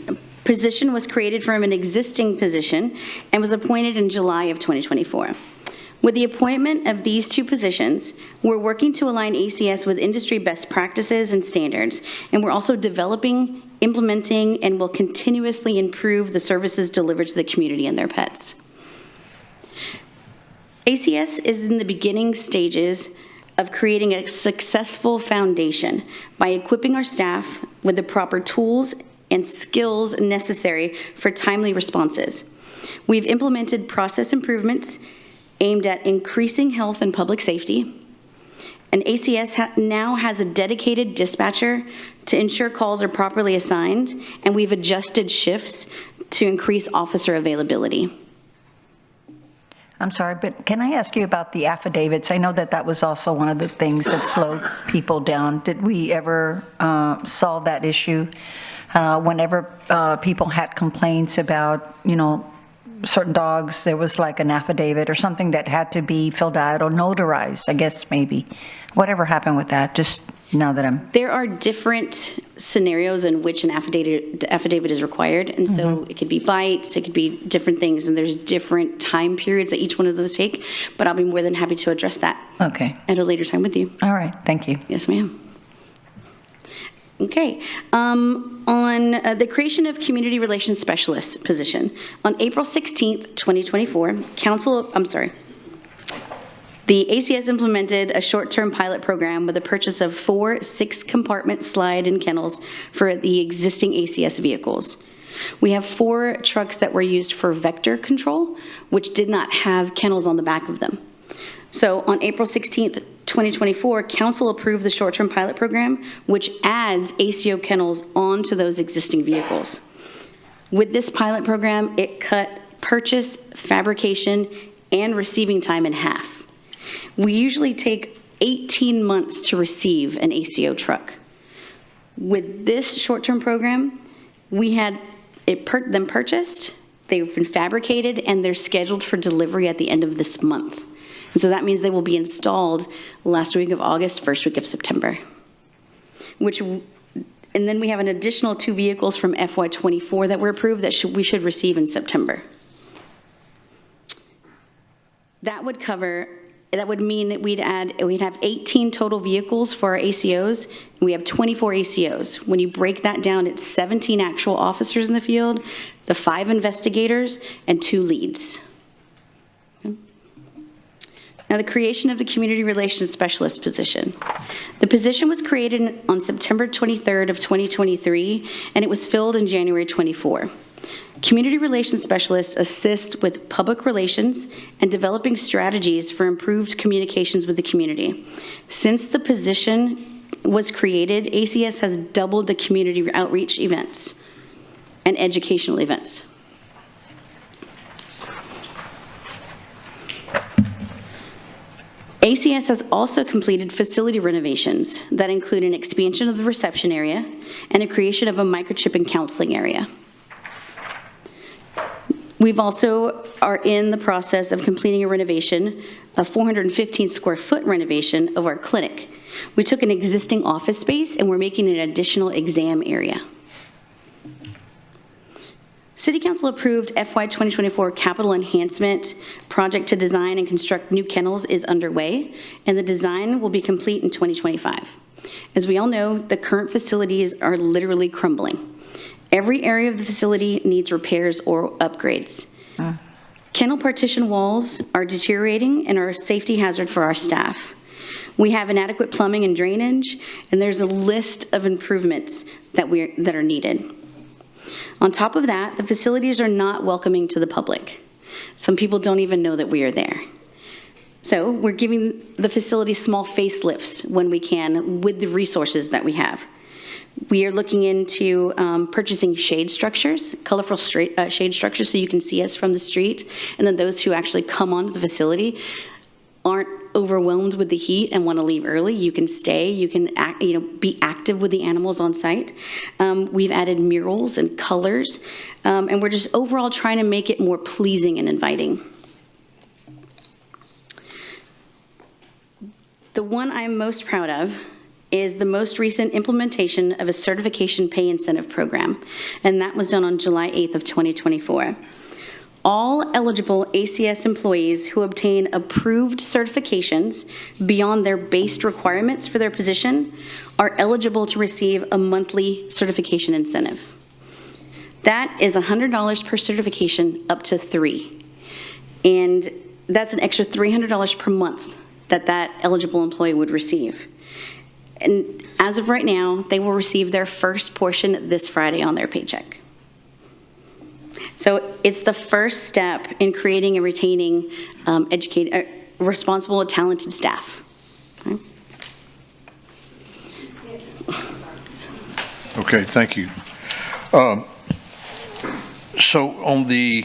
position was created from an existing position and was appointed in July of 2024. With the appointment of these two positions, we're working to align ACS with industry best practices and standards, and we're also developing, implementing, and will continuously improve the services delivered to the community and their pets. ACS is in the beginning stages of creating a successful foundation by equipping our staff with the proper tools and skills necessary for timely responses. We've implemented process improvements aimed at increasing health and public safety. And ACS now has a dedicated dispatcher to ensure calls are properly assigned, and we've adjusted shifts to increase officer availability. I'm sorry, but can I ask you about the affidavits? I know that that was also one of the things that slowed people down. Did we ever solve that issue? Whenever people had complaints about, certain dogs, there was like an affidavit or something that had to be filled out or notarized, I guess, maybe. Whatever happened with that, just now that I'm... There are different scenarios in which an affidavit is required, and so it could be bites, it could be different things, and there's different time periods that each one of those take, but I'll be more than happy to address that at a later time with you. All right, thank you. Yes, ma'am. Okay, on the creation of Community Relations Specialist position, on April 16th, 2024, the ACS implemented a short-term pilot program with the purchase of 4 6-compartment slide-in kennels for the existing ACS vehicles. We have 4 trucks that were used for vector control, which did not have kennels on the back of them. So on April 16th, 2024, Council approved the short-term pilot program, which adds ACO kennels onto those existing vehicles. With this pilot program, it cut purchase, fabrication, and receiving time in half. We usually take 18 months to receive an ACO truck. With this short-term program, we had them purchased, they've been fabricated, and they're scheduled for delivery at the end of this month. And so that means they will be installed last week of August, first week of September. And then we have an additional 2 vehicles from FY24 that were approved that we should receive in September. That would mean that we'd have 18 total vehicles for our ACOs, and we have 24 ACOs. When you break that down, it's 17 actual officers in the field, the 5 investigators, and 2 leads. Now, the creation of the Community Relations Specialist position. The position was created on September 23rd of 2023, and it was filled in January 24. Community Relations Specialists assist with public relations and developing strategies for improved communications with the community. Since the position was created, ACS has doubled the community outreach events and educational events. ACS has also completed facility renovations that include an expansion of the reception area and a creation of a microchip and counseling area. We've also are in the process of completing a renovation, a 415 square foot renovation of our clinic. We took an existing office space and we're making an additional exam area. City Council approved FY 2024 capital enhancement project to design and construct new kennels is underway, and the design will be complete in 2025. As we all know, the current facilities are literally crumbling. Every area of the facility needs repairs or upgrades. Kennel partition walls are deteriorating and are a safety hazard for our staff. We have inadequate plumbing and drainage, and there's a list of improvements that are needed. On top of that, the facilities are not welcoming to the public. Some people don't even know that we are there. So we're giving the facility small facelifts when we can with the resources that we have. We are looking into purchasing shade structures, colorful shade structures, so you can see us from the street, and then those who actually come onto the facility aren't overwhelmed with the heat and want to leave early. You can stay, you can be active with the animals on site. We've added murals and colors, and we're just overall trying to make it more pleasing and inviting. The one I'm most proud of is the most recent implementation of a certification pay incentive program, and that was done on July 8th of 2024. All eligible ACS employees who obtain approved certifications beyond their base requirements for their position are eligible to receive a monthly certification incentive. That is $100 per certification up to 3. And that's an extra $300 per month that eligible employee would receive. And as of right now, they will receive their first portion this Friday on their paycheck. So it's the first step in creating and retaining responsible and talented staff. Okay. Okay, thank you. So on the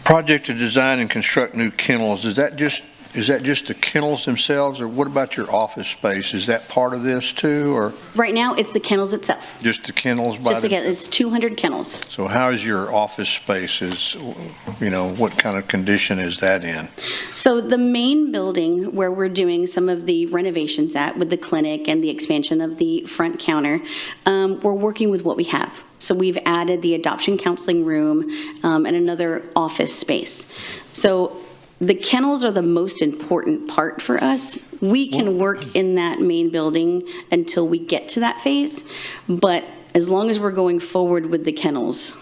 project to design and construct new kennels, is that just the kennels themselves, or what about your office space? Is that part of this too, or Right now, it's the kennels itself. just the kennels? Just again, it's 200 kennels. So how is your office space? What kind of condition is that in? So the main building where we're doing some of the renovations at with the clinic and the expansion of the front counter, we're working with what we have. So we've added the adoption counseling room and another office space. So the kennels are the most important part for us. We can work in that main building until we get to that phase, but as long as we're going forward with the kennels.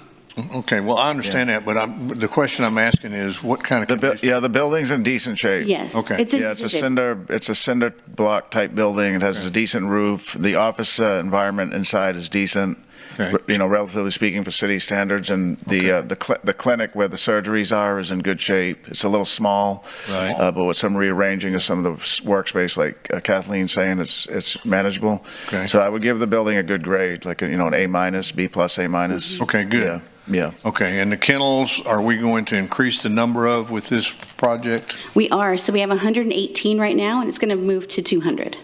Okay, well, I understand that, but the question I'm asking is what kind of condition? The building's in decent shape. Yes. Okay. It's in Yeah, it's a decent shape. cinder block type building. It has a decent roof. The office environment inside is decent. Okay. Relatively speaking for city standards, and the clinic where the surgeries are is in good shape. It's a little small, Right. but with some rearranging of some of the workspace, like Kathleen's saying, it's manageable. Okay. So I would give the building a good grade, like an A minus, B plus, A minus. Okay, good. Yeah. Okay, and the kennels, are we going to increase the number of with this project? We are. So we have 118 right now, and it's going to move to 200.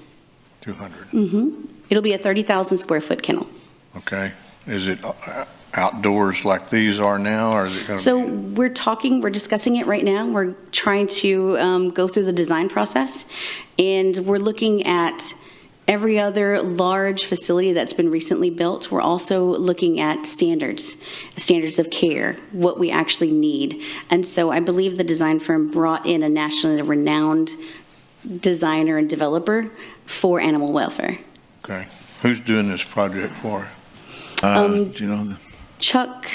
200. It'll be a 30,000 square foot kennel. Okay. Is it outdoors like these are now, or is it going to So be? we're discussing it right now. We're trying to go through the design process, and we're looking at every other large facility that's been recently built. We're also looking at standards of care, what we actually need. And so I believe the design firm brought in a nationally renowned designer and developer for animal welfare. Okay. Who's doing this project for? Do you know Chuck,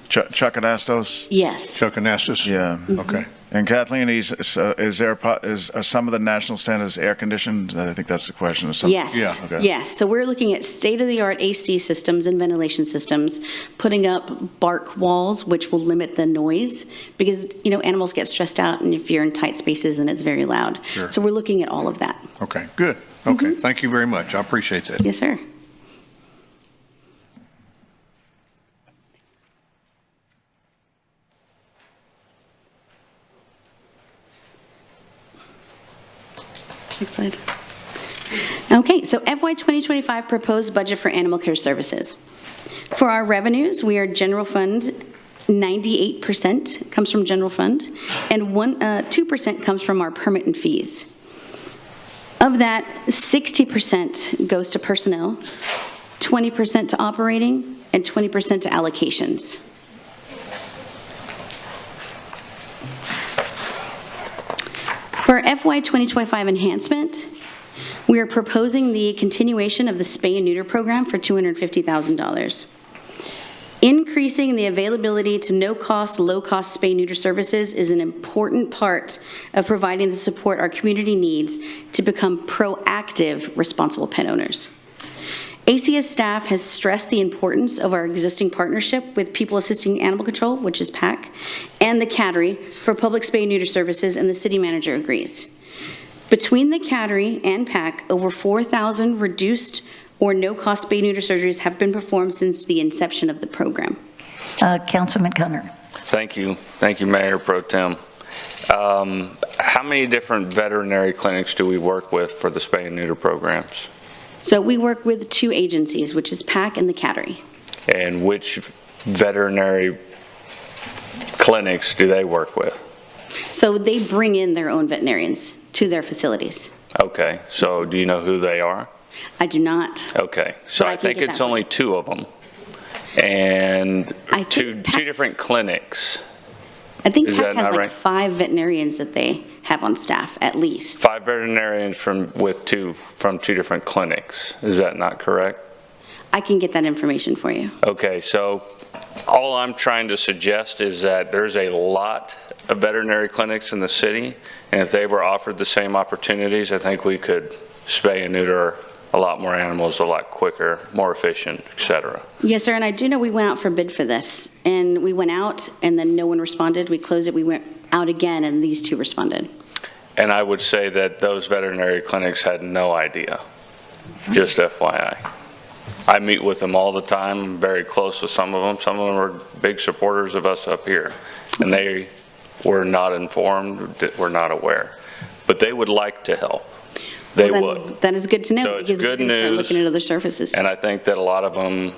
Chuck Anastos? yes. Chuck Anastas? Yeah. Okay. And Kathleen, is some of the national standards air conditioned? I think that's the question. Yes. Yeah. Okay. Yes. So we're looking at state-of-the-art AC systems and ventilation systems, putting up bark walls, which will limit the noise because, animals get stressed out and if you're in tight spaces and it's very loud. Sure. So we're looking at all of that. Okay, good. Okay, thank you very much. I appreciate that. Yes, sir. Next slide. Okay, so FY 2025 proposed budget for animal care services. For our revenues, we are general fund, 98% comes from general fund, and 2% comes from our permit and fees. Of that, 60% goes to personnel, 20% to operating, and 20% to allocations. For FY 2025 enhancement, we are proposing the continuation of the spay and neuter program for $250,000. Increasing the availability to no-cost, low-cost spay neuter services is an important part of providing the support our community needs to become proactive, responsible pet owners. ACS staff has stressed the importance of our existing partnership with People Assisting Animal Control, which is PAC, and the Cattery for public spay and neuter services, and the city manager agrees. Between the Cattery and PAC, over 4,000 reduced or no-cost spay neuter surgeries have been performed since the inception of the program. Councilman Connor. Thank you. Thank you, Mayor Pro Tem. How many different veterinary clinics do we work with for the spay and neuter programs? So we work with 2 agencies, which is PAC and the Cattery. And which veterinary clinics do they work with? So they bring in their own veterinarians to their facilities. Okay, so do you know who they are? I do not. Okay, so But I I can think get it's that only 2 of them. And I two think PAC different clinics. I think Is PAC that has not like right? 5 veterinarians that they have on staff, at least. 5 veterinarians from 2 different clinics. Is that not correct? I can get that information for you. Okay, so all I'm trying to suggest is that there's a lot of veterinary clinics in the city, and if they were offered the same opportunities, I think we could spay and neuter a lot more animals a lot quicker, more efficient, et cetera. Yes, sir, and I do know we went out for bid for this, and we went out, and then no one responded. We closed it, we went out again, and these two responded. And I would say that those veterinary clinics had no idea, just FYI. I meet with them all the time, I'm very close with some of them. Some of them are big supporters of us up here, and they were not informed, were not aware. But they would like to help. They would. That is good to know, So it's because we're good going to start news, looking at other surfaces. and I think that a lot of them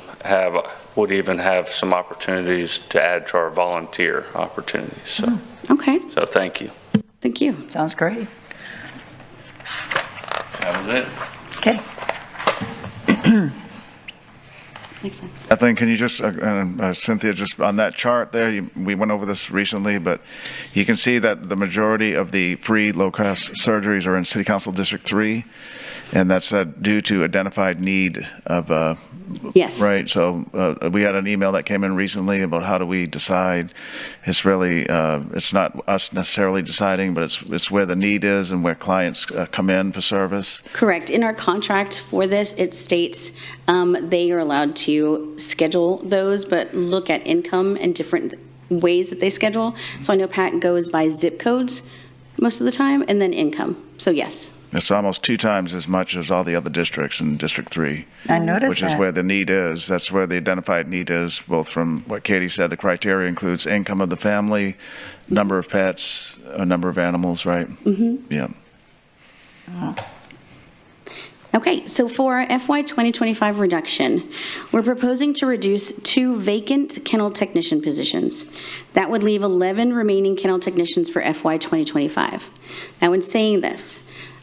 would even have some opportunities to add to our volunteer opportunities. So, Okay, so thank you. thank you. Sounds great. That was it. Okay. Next time. Kathleen, can you just, Cynthia, just on that chart there, we went over this recently, but you can see that the majority of the free low-cost surgeries are in City Council District 3, and that's due to identified need of, Yes. right? So we had an email that came in recently about how do we decide. It's really, it's not us necessarily deciding, but it's where the need is and where clients come in for service. Correct. In our contract for this, it states they are allowed to schedule those, but look at income and different ways that they schedule. So I know Pat goes by zip codes most of the time, and then income. So yes. It's almost 2 times as much as all the other districts in District 3. I noticed Which is that. where the need is. That's where the identified need is, both from what Katie said, the criteria includes income of the family, number of pets, a number of animals, right? Mm-hmm. Yeah. Okay, so for our FY 2025 reduction, we're proposing to reduce 2 vacant kennel technician positions. That would leave 11 remaining kennel technicians for FY 2025. Now, in saying this,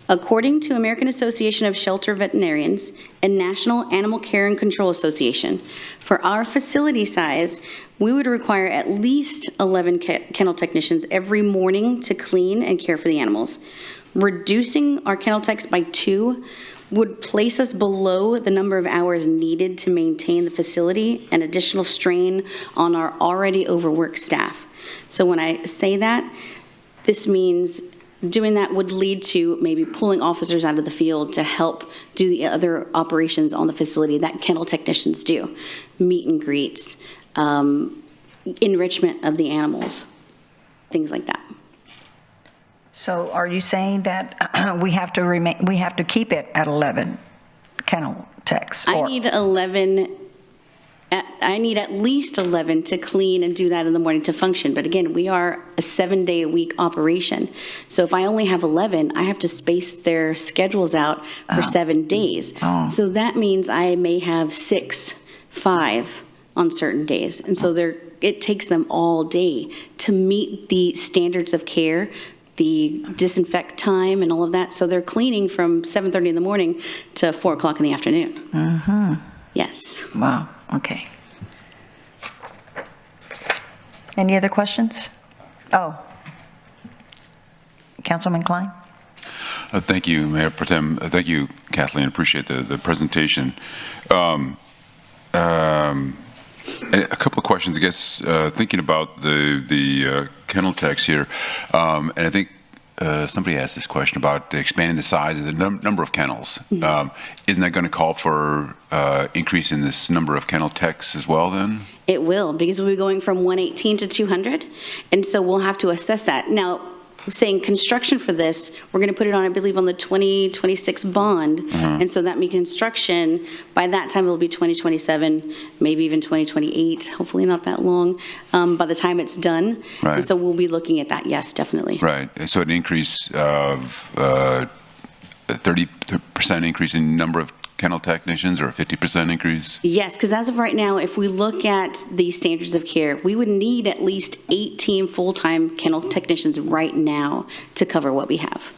according to American Association of Shelter Veterinarians and National Animal Care and Control Association, for our facility size, we would require at least 11 kennel technicians every morning to clean and care for the animals. Reducing our kennel techs by 2 would place us below the number of hours needed to maintain the facility, and additional strain on our already overworked staff. So when I say that, this means doing that would lead to maybe pulling officers out of the field to help do the other operations on the facility that kennel technicians do. Meet and greets, enrichment of the animals, things like that. So are you saying that we have to keep it at 11 kennel techs? I need at least 11 to clean and do that in the morning to function. But again, we are a 7-day-a-week operation. So if I only have 11, I have to space their schedules out for 7 days. So that means I may have 6, 5 on certain days. And so it takes them all day to meet the standards of care, the disinfect time and all of that. So they're cleaning from 7:30 in the morning to 4 o'clock in the afternoon. Mm-hmm. Yes. Wow, okay. Any other questions? Oh. Councilman Klein? Thank you, Mayor Pro Tem. Thank you, Kathleen. Appreciate the presentation. A couple of questions, I guess, thinking about the kennel techs here, and I think somebody asked this question about expanding the size of the number of kennels. Isn't that going to call for increase in this number of kennel techs as well then? It will, because we'll be going from 118 to 200, and so we'll have to assess that. Now, saying construction for this, we're going to put it on, I believe, on the 2026 bond, and so that means construction, by that time it'll be 2027, maybe even 2028, hopefully not that long, by the time it's done. Right. And so we'll be looking at that, yes, definitely. Right. So an increase of 30% increase in number of kennel technicians, or a 50% increase? Yes, because as of right now, if we look at the standards of care, we would need at least 18 full-time kennel technicians right now to cover what we have.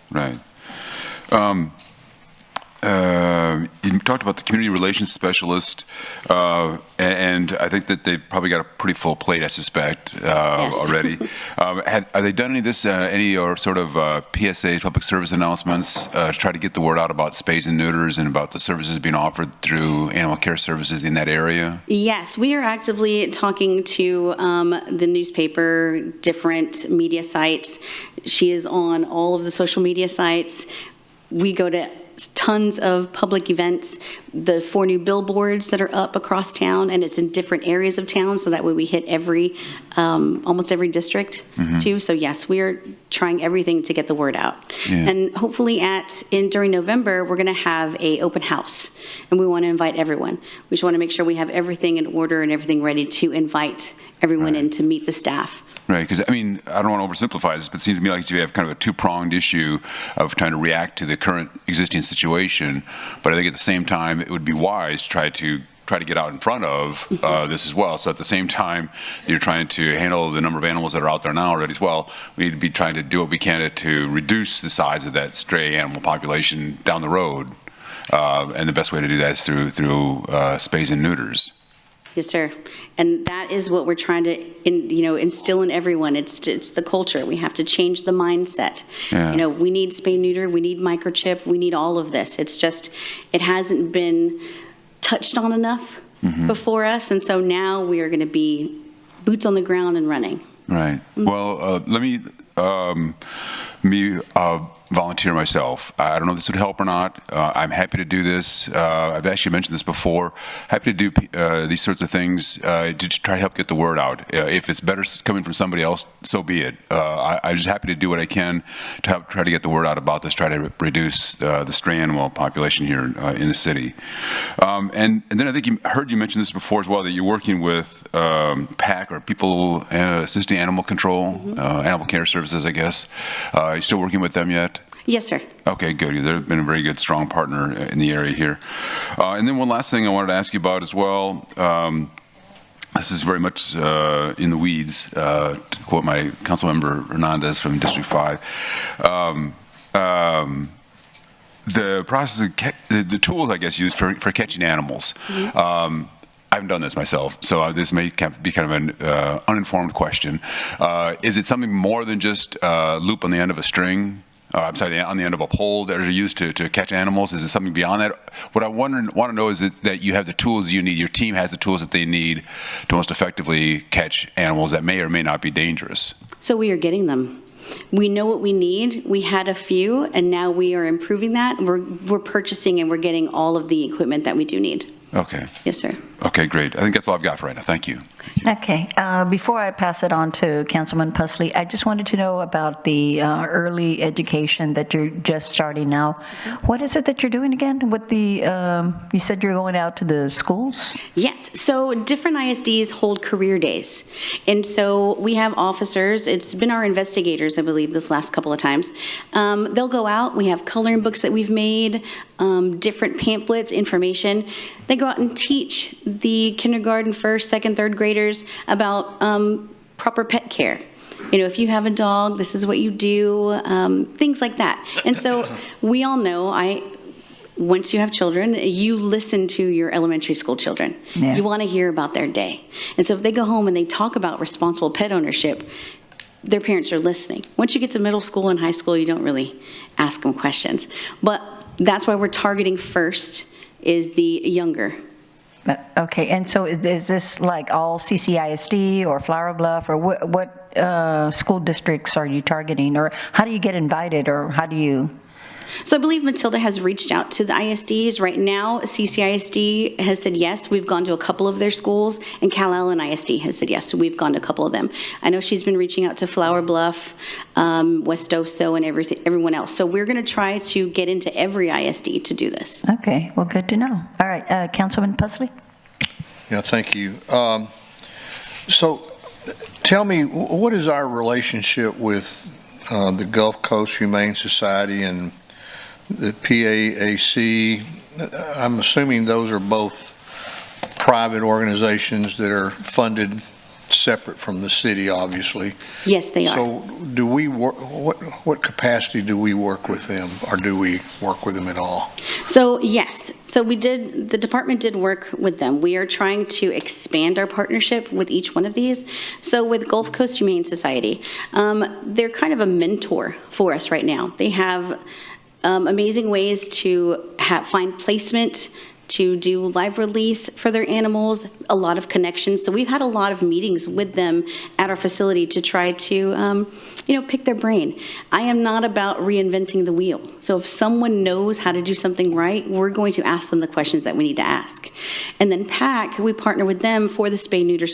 Right. You talked about the community relations specialist, and I think that they've probably got a pretty full plate, I suspect, already. Are they done any of this, any or sort of PSA, public service announcements, to try to get the word out about spays and neuters and about the services being offered through animal care services in that area? Yes, we are actively talking to the newspaper, different media sites. She is on all of the social media sites. We go to tons of public events, the 4 new billboards that are up across town, and it's in different areas of town, so that way we hit almost every district too. So yes, we are trying everything to get the word out. Yeah. And hopefully during November, we're gonna have a open house, and we wanna invite everyone. We just wanna make sure we have everything in order and everything ready to invite everyone in to meet the staff. Right, because I mean, I don't want to oversimplify this, but it seems to me like you have kind of a two-pronged issue of trying to react to the current existing situation. But I think at the same time, it would be wise to try to get out in front of this as well. So at the same time, you're trying to handle the number of animals that are out there now already as well. We need to be trying to do what we can to reduce the size of that stray animal population down the road. And the best way to do that is through spays and neuters. Yes, sir. And that is what we're trying to, instill in everyone. It's the culture. We have to change the mindset. Yeah. We need spay neuter, we need microchip, we need all of this. It's just, it hasn't been touched on enough before us, and so now we are going to be boots on the ground and running. Right. Well, let me volunteer myself. I don't know if this would help or not. I'm happy to do this. I've actually mentioned this before. Happy to do these sorts of things to try to help get the word out. If it's better coming from somebody else, so be it. I'm just happy to do what I can to help try to get the word out about this, try to reduce the stray animal population here in the city. And then I think heard you mention this before as well, that you're working with PAC, or People Assisting Animal Control, Animal Care Services, I guess. You still working with them yet? Yes, sir. Okay, good. They've been a very good, strong partner in the area here. And then one last thing I wanted to ask you about as well. This is very much in the weeds, to quote my Councilmember Hernandez from District 5. The process of the tools, I guess, used for catching animals. I haven't done this myself, so this may be kind of an uninformed question. Is it something more than just a loop on the end of a string? On the end of a pole that are used to catch animals? Is it something beyond that? What I want to know is that you have the tools you need, your team has the tools that they need to most effectively catch animals that may or may not be dangerous. So we are getting them. We know what we need. We had a few, and now we are improving that. We're purchasing, and we're getting all of the equipment that we do need. Okay. Yes, sir. Okay, great. I think that's all I've got for right now. Thank you. Okay. Before I pass it on to Councilman Pusley, I just wanted to know about the early education that you're just starting now. What is it that you're doing again with the, you said you're going out to the schools? Yes. So different ISDs hold career days. And so we have officers. It's been our investigators, I believe, this last couple of times. They'll go out. We have coloring books that we've made, different pamphlets, information. They go out and teach the kindergarten, first, second, third graders about proper pet care. If you have a dog, this is what you do, things like that. And so we all know, once you have children, you listen to your elementary school children. Yeah. You want to hear about their day. And so if they go home and they talk about responsible pet ownership, their parents are listening. Once you get to middle school and high school, you don't really ask them questions. But that's why we're targeting first is the younger. Okay, and so is this like all CCISD or Flower Bluff, or what school districts are you targeting, or how do you get invited, or how do you? So I believe Matilda has reached out to the ISDs. Right now, CCISD has said yes. We've gone to a couple of their schools, and Cal Allen ISD has said yes, so we've gone to a couple of them. I know she's been reaching out to Flower Bluff, West Oso, and everyone else. So we're going to try to get into every ISD to do this. Okay, well, good to know. All right, Councilman Pusley? Yeah, thank you. So tell me, what is our relationship with the Gulf Coast Humane Society and the PAAC? I'm assuming those are both private organizations that are funded separate from the city, obviously. Yes, they are. So do we work, what capacity do we work with them, or do we work with them at all? So yes, so the department did work with them. We are trying to expand our partnership with each one of these. So with Gulf Coast Humane Society, they're kind of a mentor for us right now. They have amazing ways to find placement to do live release for their animals, a lot of connections. So we've had a lot of meetings with them at our facility to try to, pick their brain. I am not about reinventing the wheel. So if someone knows how to do something right, we're going to ask them the questions that we need to ask. And then PAC, we partner with them for the spay-neuter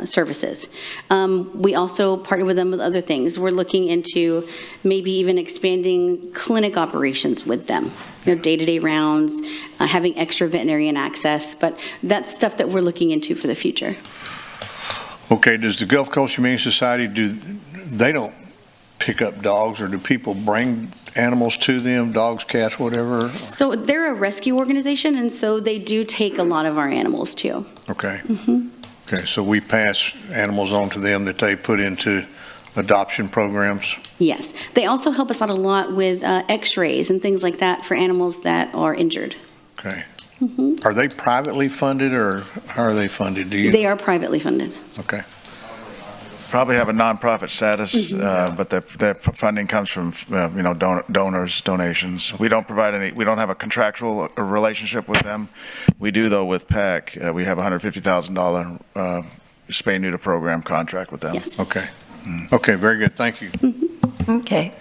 services. We also partner with them with other things. We're looking into maybe even expanding clinic operations with them, day-to-day rounds, having extra veterinarian access, but that's stuff that we're looking into for the future. Okay, does the Gulf Coast Humane Society, they don't pick up dogs, or do people bring animals to them, dogs, cats, whatever? So they're a rescue organization, and so they do take a lot of our animals too. Okay. Okay, so we pass animals on to them that they put into adoption programs? Yes. They also help us out a lot with x-rays and things like that for animals that are injured. Okay. Are they privately funded, or how are they funded? They are privately funded. Okay. Probably have a nonprofit status, but their funding comes from, donors, donations. We don't provide any, we don't have a contractual relationship with them. We do, though, with PAC. We have a $150,000 spay-neuter program contract with them. Yes. Okay. Okay, very good. Thank you. Okay.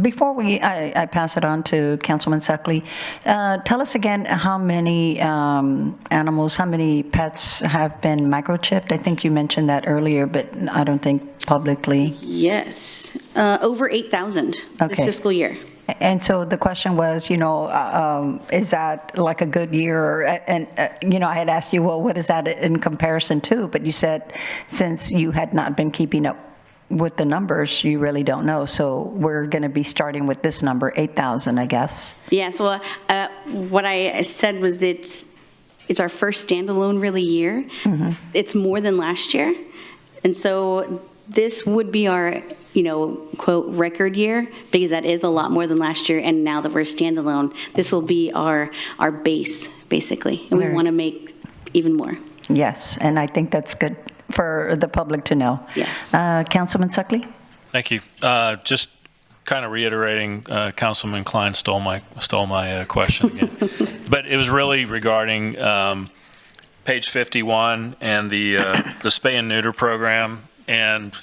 Before I pass it on to Councilman Suckley, tell us again how many animals, how many pets have been microchipped? I think you mentioned that earlier, but I don't think publicly. Yes. Over 8,000 this fiscal year. And so the question was, is that like a good year? And, I had asked you, well, what is that in comparison to? But you said since you had not been keeping up with the numbers, you really don't know. So we're going to be starting with this number, 8,000, I guess. Yes. Well, what I said was it's our first standalone really year. It's more than last year. And so this would be our, quote, record year, because that is a lot more than last year. And now that we're standalone, this will be our base, basically. And we want to make even more. Yes. And I think that's good for the public to know. Yes. Councilman Suckley? Thank you. Just kind of reiterating, Councilman Klein stole my question again. But it was really regarding page 51 and the spay and neuter program, and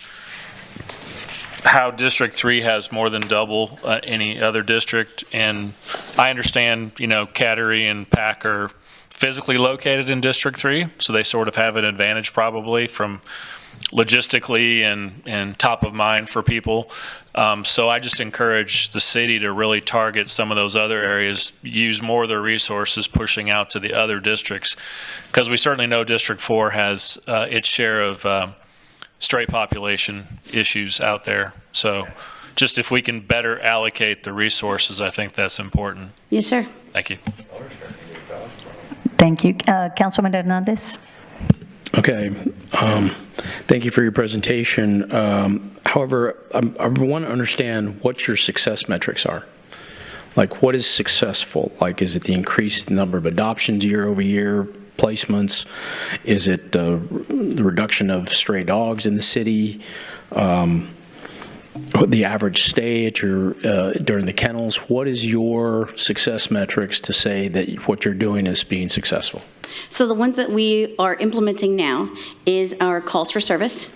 how District 3 has more than double any other district. And I understand, Cattery and PAC are physically located in District 3, so they sort of have an advantage probably from logistically and top of mind for people. So I just encourage the city to really target some of those other areas, use more of their resources pushing out to the other districts, because we certainly know District 4 has its share of stray population issues out there. So just if we can better allocate the resources, I think that's important. Yes, sir. Thank you. Thank you. Councilman Hernandez? Okay. Thank you for your presentation. However, I want to understand what your success metrics are. Like, what is successful? Like, is it the increased number of adoptions year over year, placements? Is it the reduction of stray dogs in the city? The average stay at your during the kennels? What is your success metrics to say that what you're doing is being successful? So the ones that we are implementing now is our calls for service,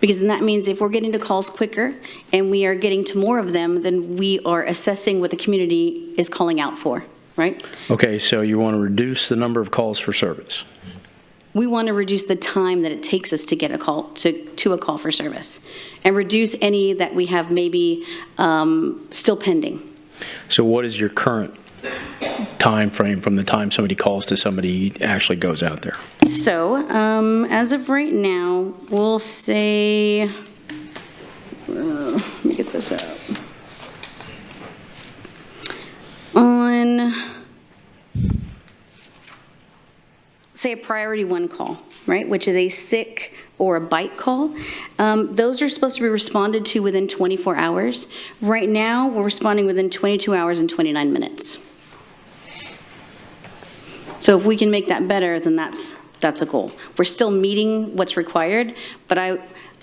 because then that means if we're getting to calls quicker and we are getting to more of them, then we are assessing what the community is calling out for, right? Okay, so you want to reduce the number of calls for service. We want to reduce the time that it takes us to get a call to a call for service, and reduce any that we have maybe still pending. So what is your current time frame from the time somebody calls to somebody actually goes out there? So as of right now, we'll say, let me get this out. On, say, a priority 1 call, right, which is a sick or a bite call, those are supposed to be responded to within 24 hours. Right now, we're responding within 22 hours and 29 minutes. So if we can make that better, then that's a goal. We're still meeting what's required, but I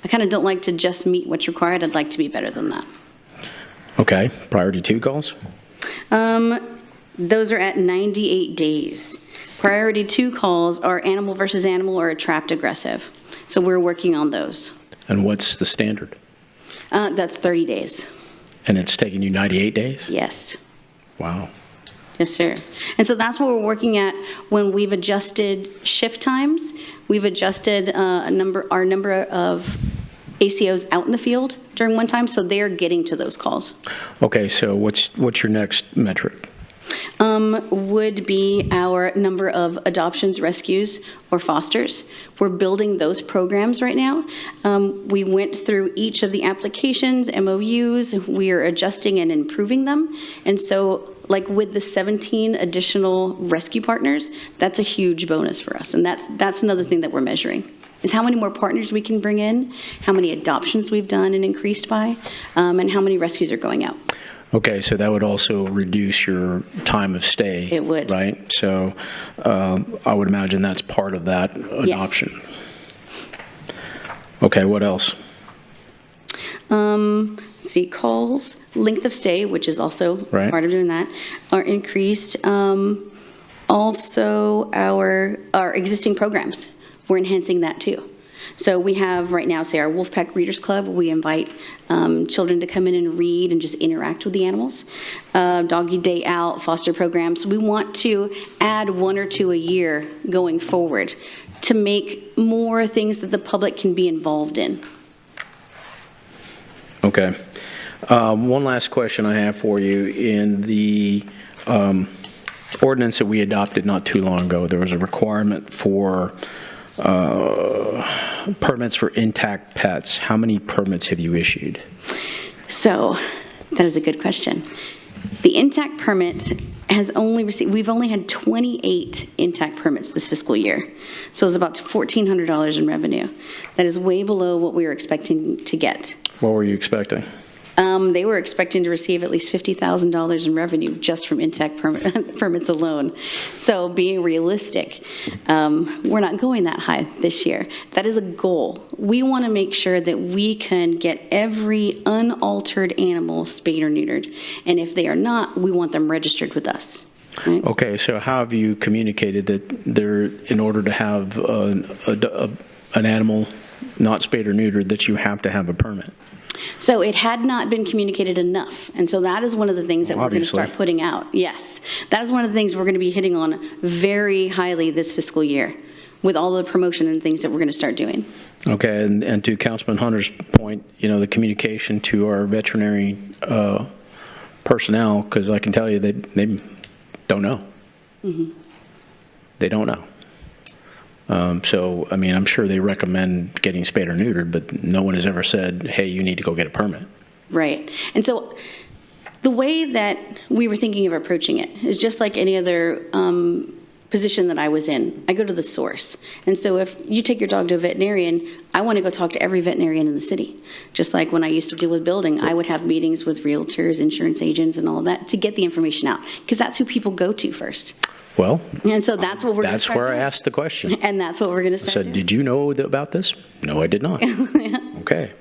kind of don't like to just meet what's required. I'd like to be better than that. Okay, priority 2 calls? Those are at 98 days. Priority 2 calls are animal versus animal or a trapped aggressive. So we're working on those. And what's the standard? That's 30 days. And it's taking you 98 days? Yes. Wow. Yes, sir. And so that's what we're working at when we've adjusted shift times. We've adjusted our number of ACOs out in the field during one time, so they're getting to those calls. Okay, so what's your next metric? Would be our number of adoptions, rescues, or fosters. We're building those programs right now. We went through each of the applications, MOUs. We are adjusting and improving them. And so, like with the 17 additional rescue partners, that's a huge bonus for us. And that's another thing that we're measuring, is how many more partners we can bring in, how many adoptions we've done and increased by, and how many rescues are going out. Okay, so that would also reduce your time of stay. It would. Right? So I would imagine that's part of that adoption. Yes. Okay, what else? See, calls, length of stay, which is also part of doing that, are increased. Also, our existing programs, we're enhancing that too. So we have right now, say, our Wolfpack Readers Club. We invite children to come in and read and just interact with the animals. Doggy Day Out, foster programs. We want to add 1 or 2 a year going forward to make more things that the public can be involved in. Okay. One last question I have for you. In the ordinance that we adopted not too long ago, there was a requirement for permits for intact pets. How many permits have you issued? So that is a good question. The intact permit has only received, we've only had 28 intact permits this fiscal year. So it's about $1,400 in revenue. That is way below what we were expecting to get. What were you expecting? They were expecting to receive at least $50,000 in revenue just from intact permits alone. So being realistic, we're not going that high this year. That is a goal. We want to make sure that we can get every unaltered animal spayed or neutered. And if they are not, we want them registered with us. Right? Okay, so how have you communicated that they're, in order to have an animal not spayed or neutered, that you have to have a permit? So it had not been communicated enough. And so that is one of the things that we're going to start putting out. Yes. That is one of the things we're going to be hitting on very highly this fiscal year with all the promotion and things that we're going to start doing. Okay. And to Councilman Hunter's point, you know, the communication to our veterinary personnel, because I can tell you they don't know. Mm-hmm. They don't know. So, I mean, I'm sure they recommend getting spayed or neutered, but no one has ever said, hey, you need to go get a permit. Right. And so the way that we were thinking of approaching it is just like any other position that I was in. I go to the source. And so if you take your dog to a veterinarian, I want to go talk to every veterinarian in the city. Just like when I used to deal with building, I would have meetings with realtors, insurance agents, and all of that to get the information out, because that's who people go to first. Well, and so that's what we're going to start That's where doing. I asked the question. And that's what we're going to start doing. Did you know about this? No, I did not. Okay.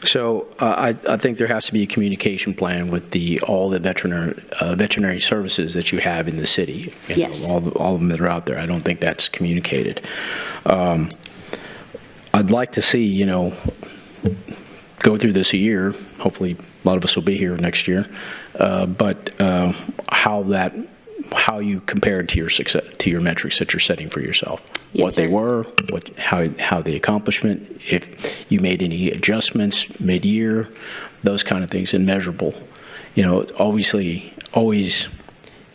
So I think there has to be a communication plan with all the veterinary services that you have in the city. Yes. All of them that are out there. I don't think that's communicated. I'd like to see, you know, go through this a year. Hopefully a lot of us will be here next year. But how you compared to your success, to your metrics that you're setting for yourself, yes, what they were, how the accomplishment, if you made any adjustments mid-year, those kind of things, and measurable. You know, obviously, always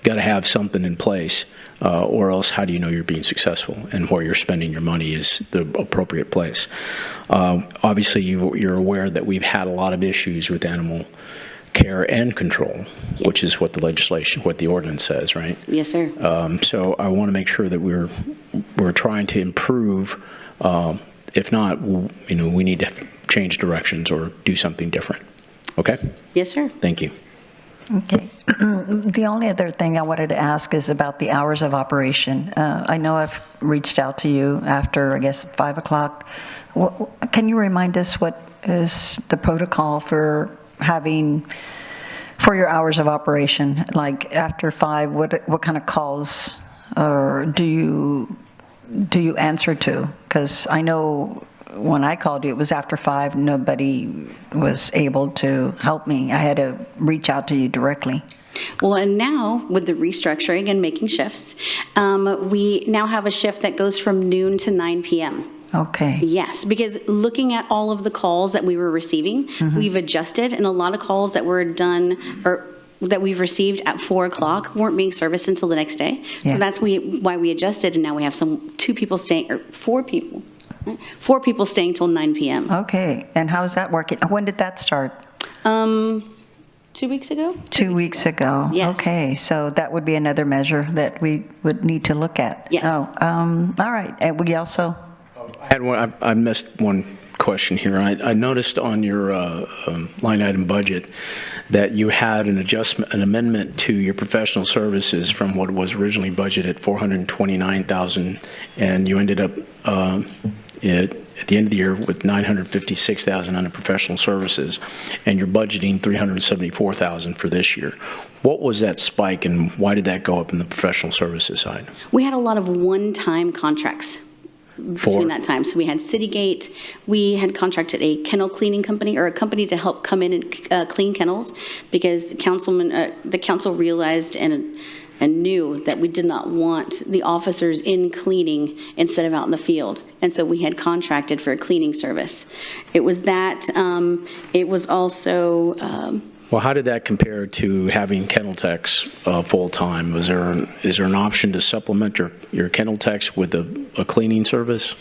got to have something in place, or else how do you know you're being successful and where you're spending your money is the appropriate place. Obviously, you're aware that we've had a lot of issues with animal care and control, which is what the legislation, what the ordinance says, right? Yes, sir. So I want to make sure that we're trying to improve. If not, you know, we need to change directions or do something different. Okay? Yes, sir. Thank you. Okay. The only other thing I wanted to ask is about the hours of operation. I know I've reached out to you after, I guess, 5 o'clock. Can you remind us what is the protocol for having For your hours of operation, like after 5, what kind of calls do you answer to? Because I know when I called you, it was after 5, nobody was able to help me. I had to reach out to you directly. Well, and now with the restructuring and making shifts, we now have a shift that goes from noon to 9 p.m. Okay. Yes, because looking at all of the calls that we were receiving, we've adjusted, and a lot of calls that were done or that we've received at 4 o'clock weren't being serviced until the next day. Yeah. So that's why we adjusted, and now we have 4 people staying till 9 p.m. Okay, and how is that working? When did that start? 2 weeks ago? 2 weeks ago. Yes. Okay, so that would be another measure that we would need to look at. Yes. Oh, all right, and we also... I missed one question here. I noticed on your line item budget that you had an amendment to your professional services from what was originally budgeted at $429,000, and you ended up at the end of the year with $956,000 under professional services, and you're budgeting $374,000 for this year. What was that spike, and why did that go up in the professional services side? We had a lot of one-time contracts between that time. So we had Citygate, we had contracted a kennel cleaning company, or a company to help come in and clean kennels, because the council realized and knew that we did not want the officers in cleaning instead of out in the field. And so we had contracted for a cleaning service. It was that. It was also... Well, how did that compare to having kennel techs full-time? Is there an option to supplement your kennel techs with a cleaning service?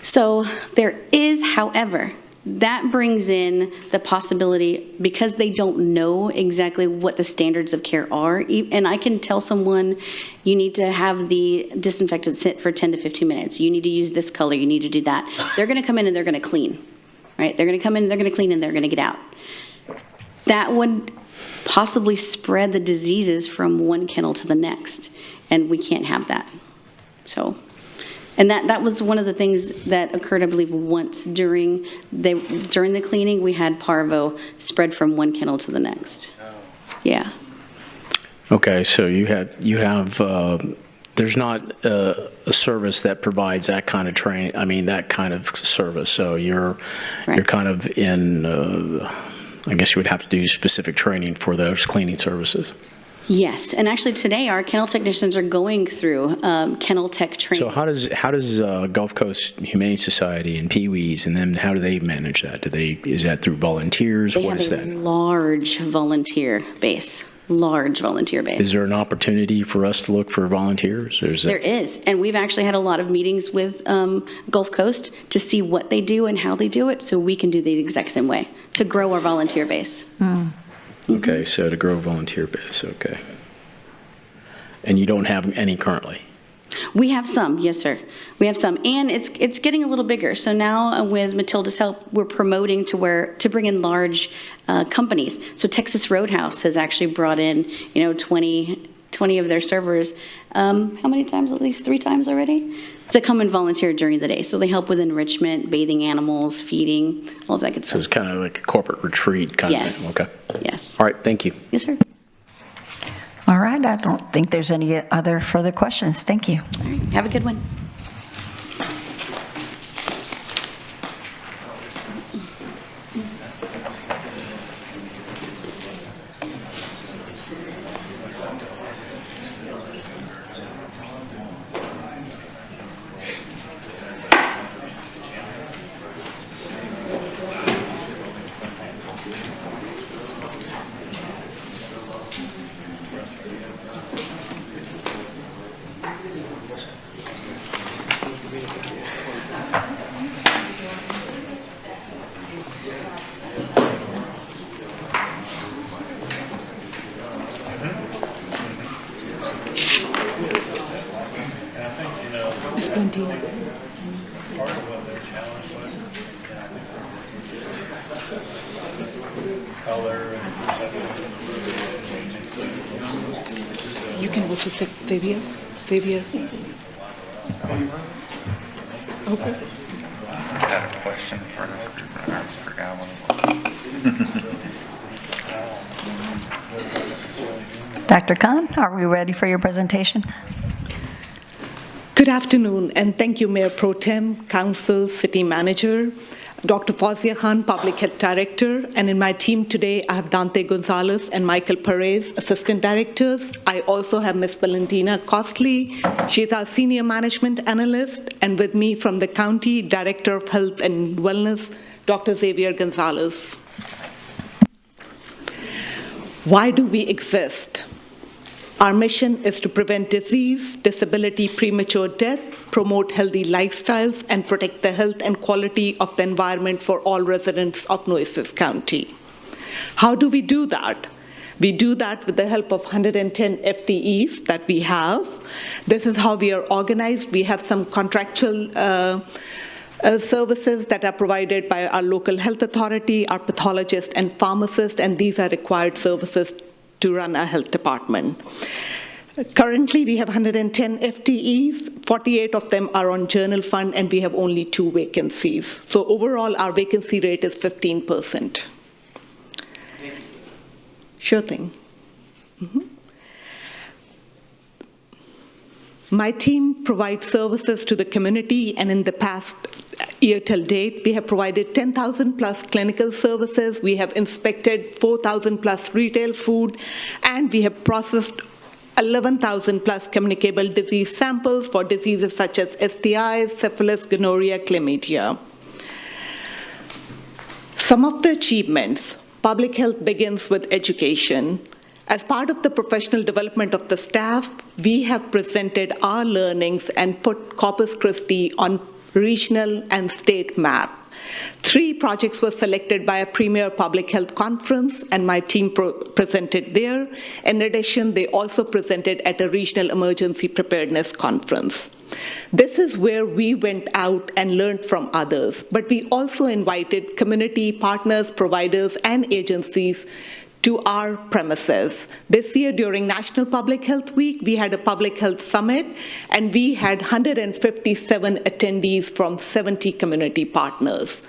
So there is, however, that brings in the possibility, because they don't know exactly what the standards of care are, and I can tell someone, you need to have the disinfectant sit for 10 to 15 minutes. You need to use this color. You need to do that. They're going to come in and they're going to clean, right? They're going to come in, they're going to clean, and they're going to get out. That would possibly spread the diseases from one kennel to the next, and we can't have that. So, and that was one of the things that occurred, I believe, once during the cleaning. We had parvo spread from one kennel to the next. Yeah. Okay, so you have there's not a service that provides that kind of training. I mean, that kind of service. So you're kind of in. I guess you would have to do specific training for those cleaning services. Yes, and actually today our kennel technicians are going through kennel tech training. So how does Gulf Coast Humane Society and Pee-wees, and then how do they manage that? Is that through volunteers? What is that? They have a large volunteer base. Is there an opportunity for us to look for volunteers? There is, and we've actually had a lot of meetings with Gulf Coast to see what they do and how they do it, so we can do the exact same way to grow our volunteer base. Okay, so to grow volunteer base, okay. And you don't have any currently? We have some, yes, sir. We have some, and it's getting a little bigger. So now with Matilda's help, we're promoting to bring in large companies. So Texas Roadhouse has actually brought in, 20 of their servers. How many times? At least 3 times already, to come and volunteer during the day. So they help with enrichment, bathing animals, feeding, all of that good stuff. So it's kind of like a corporate retreat kind of thing. Okay. Yes. All right. Thank you. Yes, sir. All right, I don't think there's any other further questions. Thank you. All right. Have a good one. You can also take Fabio. Okay. I had a question for her. I forgot what it was. Dr. Khan, are we ready for your presentation? Good afternoon, and thank you, Mayor Pro Tem, Council, City Manager, Dr. Fawzia Khan, Public Health Director, and in my team today, I have Dante Gonzalez and Michael Perez, Assistant Directors. I also have Ms. Valentina Costley. She is our Senior Management Analyst, and with me from the County, Director of Health and Wellness, Dr. Xavier Gonzalez. Why do we exist? Our mission is to prevent disease, disability, premature death, promote healthy lifestyles, and protect the health and quality of the environment for all residents of Nueces County. How do we do that? We do that with the help of 110 FTEs that we have. This is how we are organized. We have some contractual services that are provided by our local health authority, our pathologist and pharmacist, and these are required services to run our health department. Currently, we have 110 FTEs, 48 of them are on journal fund, and we have only 2 vacancies. So overall, our vacancy rate is 15%. Sure thing. My team provides services to the community, and in the past year till date, we have provided 10,000 plus clinical services, we have inspected 4,000 plus retail food, and we have processed 11,000 plus communicable disease samples for diseases such as STIs, syphilis, gonorrhea, chlamydia. Some of the achievements: public health begins with education. As part of the professional development of the staff, we have presented our learnings and put Corpus Christi on regional and state map. 3 projects were selected by a premier public health conference, and my team presented there. In addition, they also presented at a regional emergency preparedness conference. This is where we went out and learned from others, but we also invited community partners, providers, and agencies to our premises. This year, during National Public Health Week, we had a public health summit, and we had 157 attendees from 70 community partners.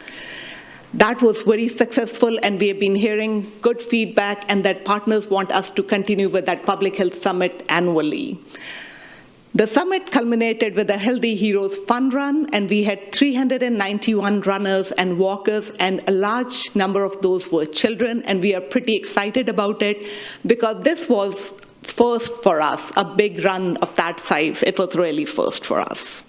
That was very successful, and we have been hearing good feedback, and that partners want us to continue with that public health summit annually. The summit culminated with a Healthy Heroes Fun Run, and we had 391 runners and walkers, and a large number of those were children, and we are pretty excited about it because this was first for us, a big run of that size. It was really first for us.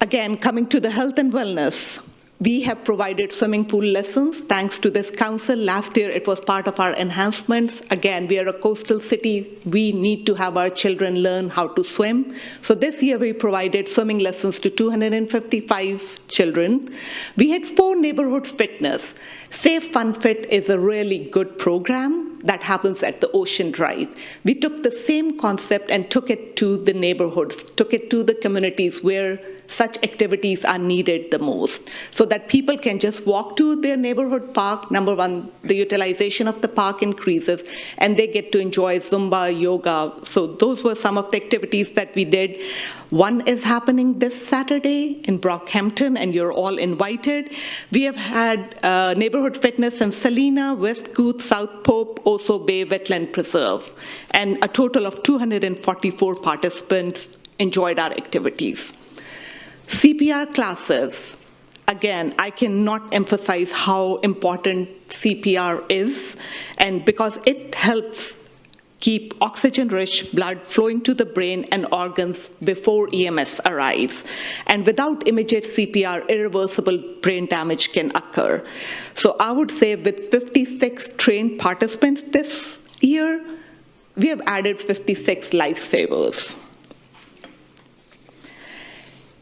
Again, coming to the health and wellness, we have provided swimming pool lessons thanks to this council. Last year, it was part of our enhancements. Again, we are a coastal city. We need to have our children learn how to swim. So this year, we provided swimming lessons to 255 children. We had 4 neighborhood fitness. Safe Fun Fit is a really good program that happens at the Ocean Drive. We took the same concept and took it to the neighborhoods, took it to the communities where such activities are needed the most, so that people can just walk to their neighborhood park. Number one, the utilization of the park increases, and they get to enjoy Zumba, yoga. So those were some of the activities that we did. One is happening this Saturday in Brockhampton, and you're all invited. We have had neighborhood fitness in Salina, West Coast, South Pope, Oso Bay Wetland Preserve, and a total of 244 participants enjoyed our activities. CPR classes. Again, I cannot emphasize how important CPR is, and because it helps keep oxygen-rich blood flowing to the brain and organs before EMS arrives. And without immediate CPR, irreversible brain damage can occur. So I would say with 56 trained participants this year, we have added 56 lifesavers.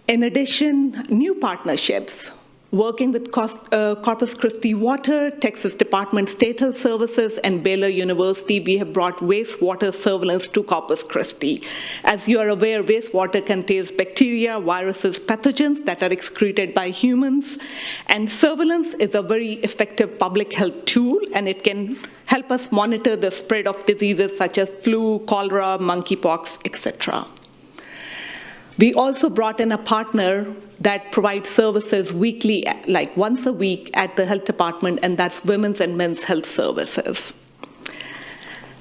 In addition, new partnerships. Working with Corpus Christi Water, Texas Department of State Health Services, and Baylor University, we have brought wastewater surveillance to Corpus Christi. As you are aware, wastewater contains bacteria, viruses, pathogens that are excreted by humans, and surveillance is a very effective public health tool, and it can help us monitor the spread of diseases such as flu, cholera, monkeypox, etc. We also brought in a partner that provides services weekly, like once a week at the health department, and that's Women's and Men's Health Services.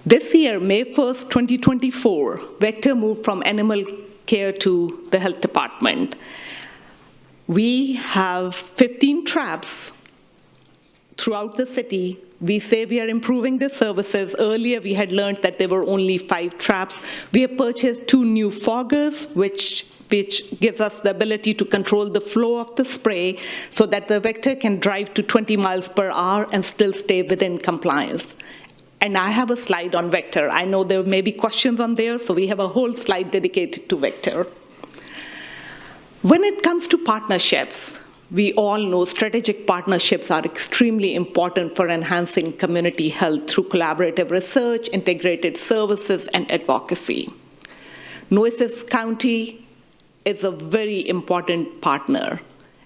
This year, May 1st, 2024, Vector moved from animal care to the health department. We have 15 traps throughout the city. We say we are improving the services. Earlier, we had learned that there were only 5 traps. We have purchased 2 new foggers, which gives us the ability to control the flow of the spray so that the Vector can drive to 20 miles per hour and still stay within compliance. And I have a slide on Vector. I know there may be questions on there, so we have a whole slide dedicated to Vector. When it comes to partnerships, we all know strategic partnerships are extremely important for enhancing community health through collaborative research, integrated services, and advocacy. Nueces County is a very important partner.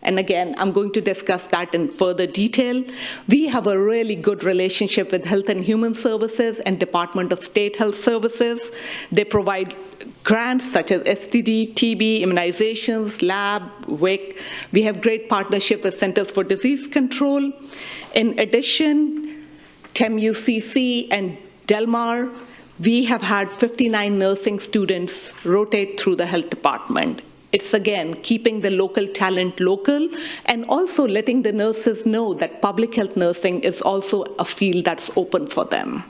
And again, I'm going to discuss that in further detail. We have a really good relationship with Health and Human Services and Department of State Health Services. They provide grants such as STD, TB, immunizations, lab, WIC. We have great partnership with Centers for Disease Control. In addition, TEM-UCC and Del Mar, we have had 59 nursing students rotate through the health department. It's, again, keeping the local talent local and also letting the nurses know that public health nursing is also a field that's open for them.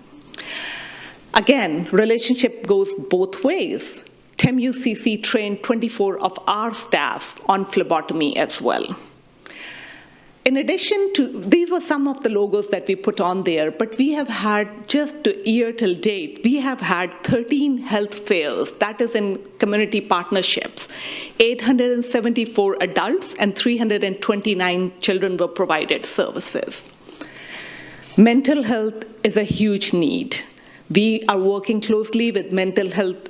Again, relationship goes both ways. TEM-UCC trained 24 of our staff on phlebotomy as well. In addition to, these were some of the logos that we put on there, but we have had, just a year till date, we have had 13 health fairs, that is in community partnerships. 874 adults and 329 children were provided services. Mental health is a huge need. We are working closely with mental health,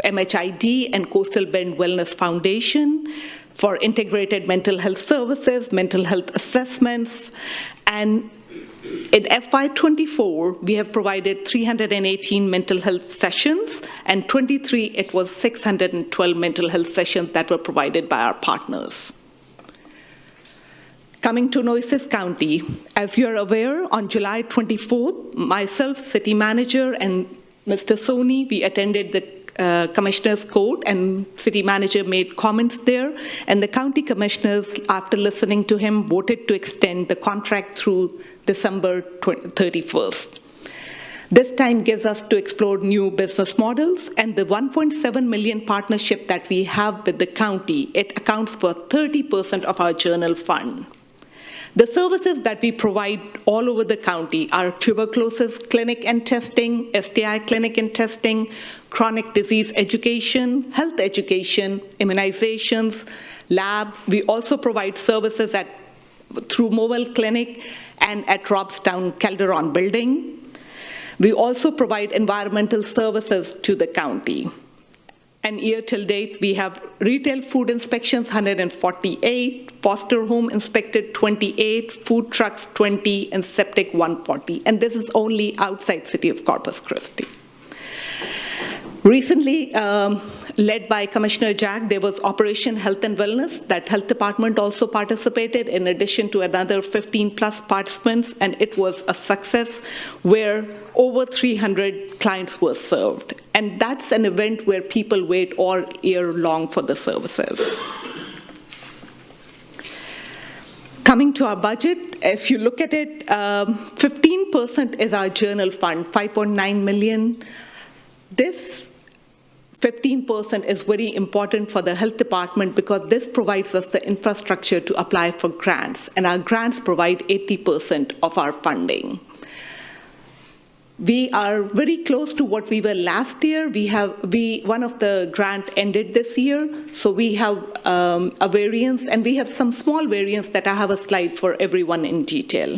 MHID and Coastal Bend Wellness Foundation for integrated mental health services, mental health assessments, and in FY24, we have provided 318 mental health sessions, and 23, it was 612 mental health sessions that were provided by our partners. Coming to Nueces County, as you're aware, on July 24th, myself, city manager, and Mr. Soni, we attended the Commissioner's Court, and city manager made comments there, and the county commissioners, after listening to him, voted to extend the contract through December 31st. This time gives us to explore new business models, and the 1.7 million partnership that we have with the county, it accounts for 30% of our general fund. The services that we provide all over the county are tuberculosis clinic and testing, STI clinic and testing, chronic disease education, health education, immunizations, lab. We also provide services through mobile clinic and at Robstown Calderon building. We also provide environmental services to the county. And year till date, we have retail food inspections, 148, foster home inspected, 28, food trucks, 20, and septic, 140. And this is only outside city of Corpus Christi. Recently, led by Commissioner Jack, there was Operation Health and Wellness. That health department also participated in addition to another 15 plus participants, and it was a success where over 300 clients were served. And that's an event where people wait all year long for the services. Coming to our budget, if you look at it, 15% is our general fund, 5.9 million. This 15% is very important for the health department because this provides us the infrastructure to apply for grants, and our grants provide 80% of our funding. We are very close to what we were last year. One of the grant ended this year, so we have a variance, and we have some small variance that I have a slide for everyone in detail.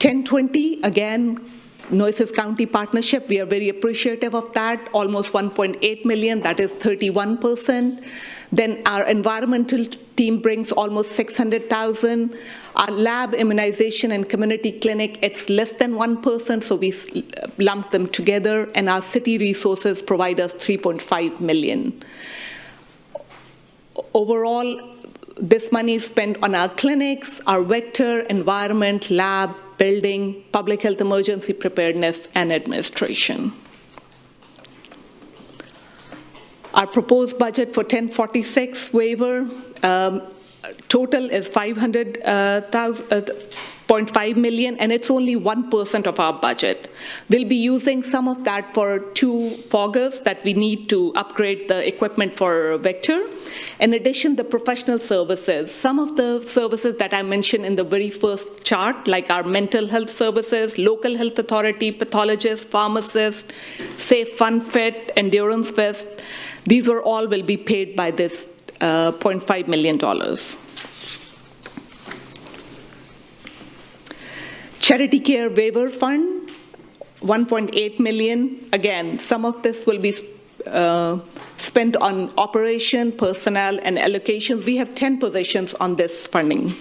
1020, again, Nueces County partnership, we are very appreciative of that, almost 1.8 million, that is 31%. Then our environmental team brings almost 600,000. Our lab, immunization, and community clinic, it's less than 1%, so we lump them together, and our city resources provide us 3.5 million. Overall, this money is spent on our clinics, our vector, environment, lab, building, public health emergency preparedness, and administration. Our proposed budget for 1046 waiver total is $500.5 million, and it's only 1% of our budget. We'll be using some of that for 2 foggers that we need to upgrade the equipment for Vector. In addition, the professional services, some of the services that I mentioned in the very first chart, like our mental health services, local health authority, pathologist, pharmacist, Safe Fun Fit, Endurance Vest, these will be paid by this $0.5 million. Charity Care Waiver Fund, $1.8 million. Again, some of this will be spent on operation, personnel, and allocations. We have 10 positions on this funding.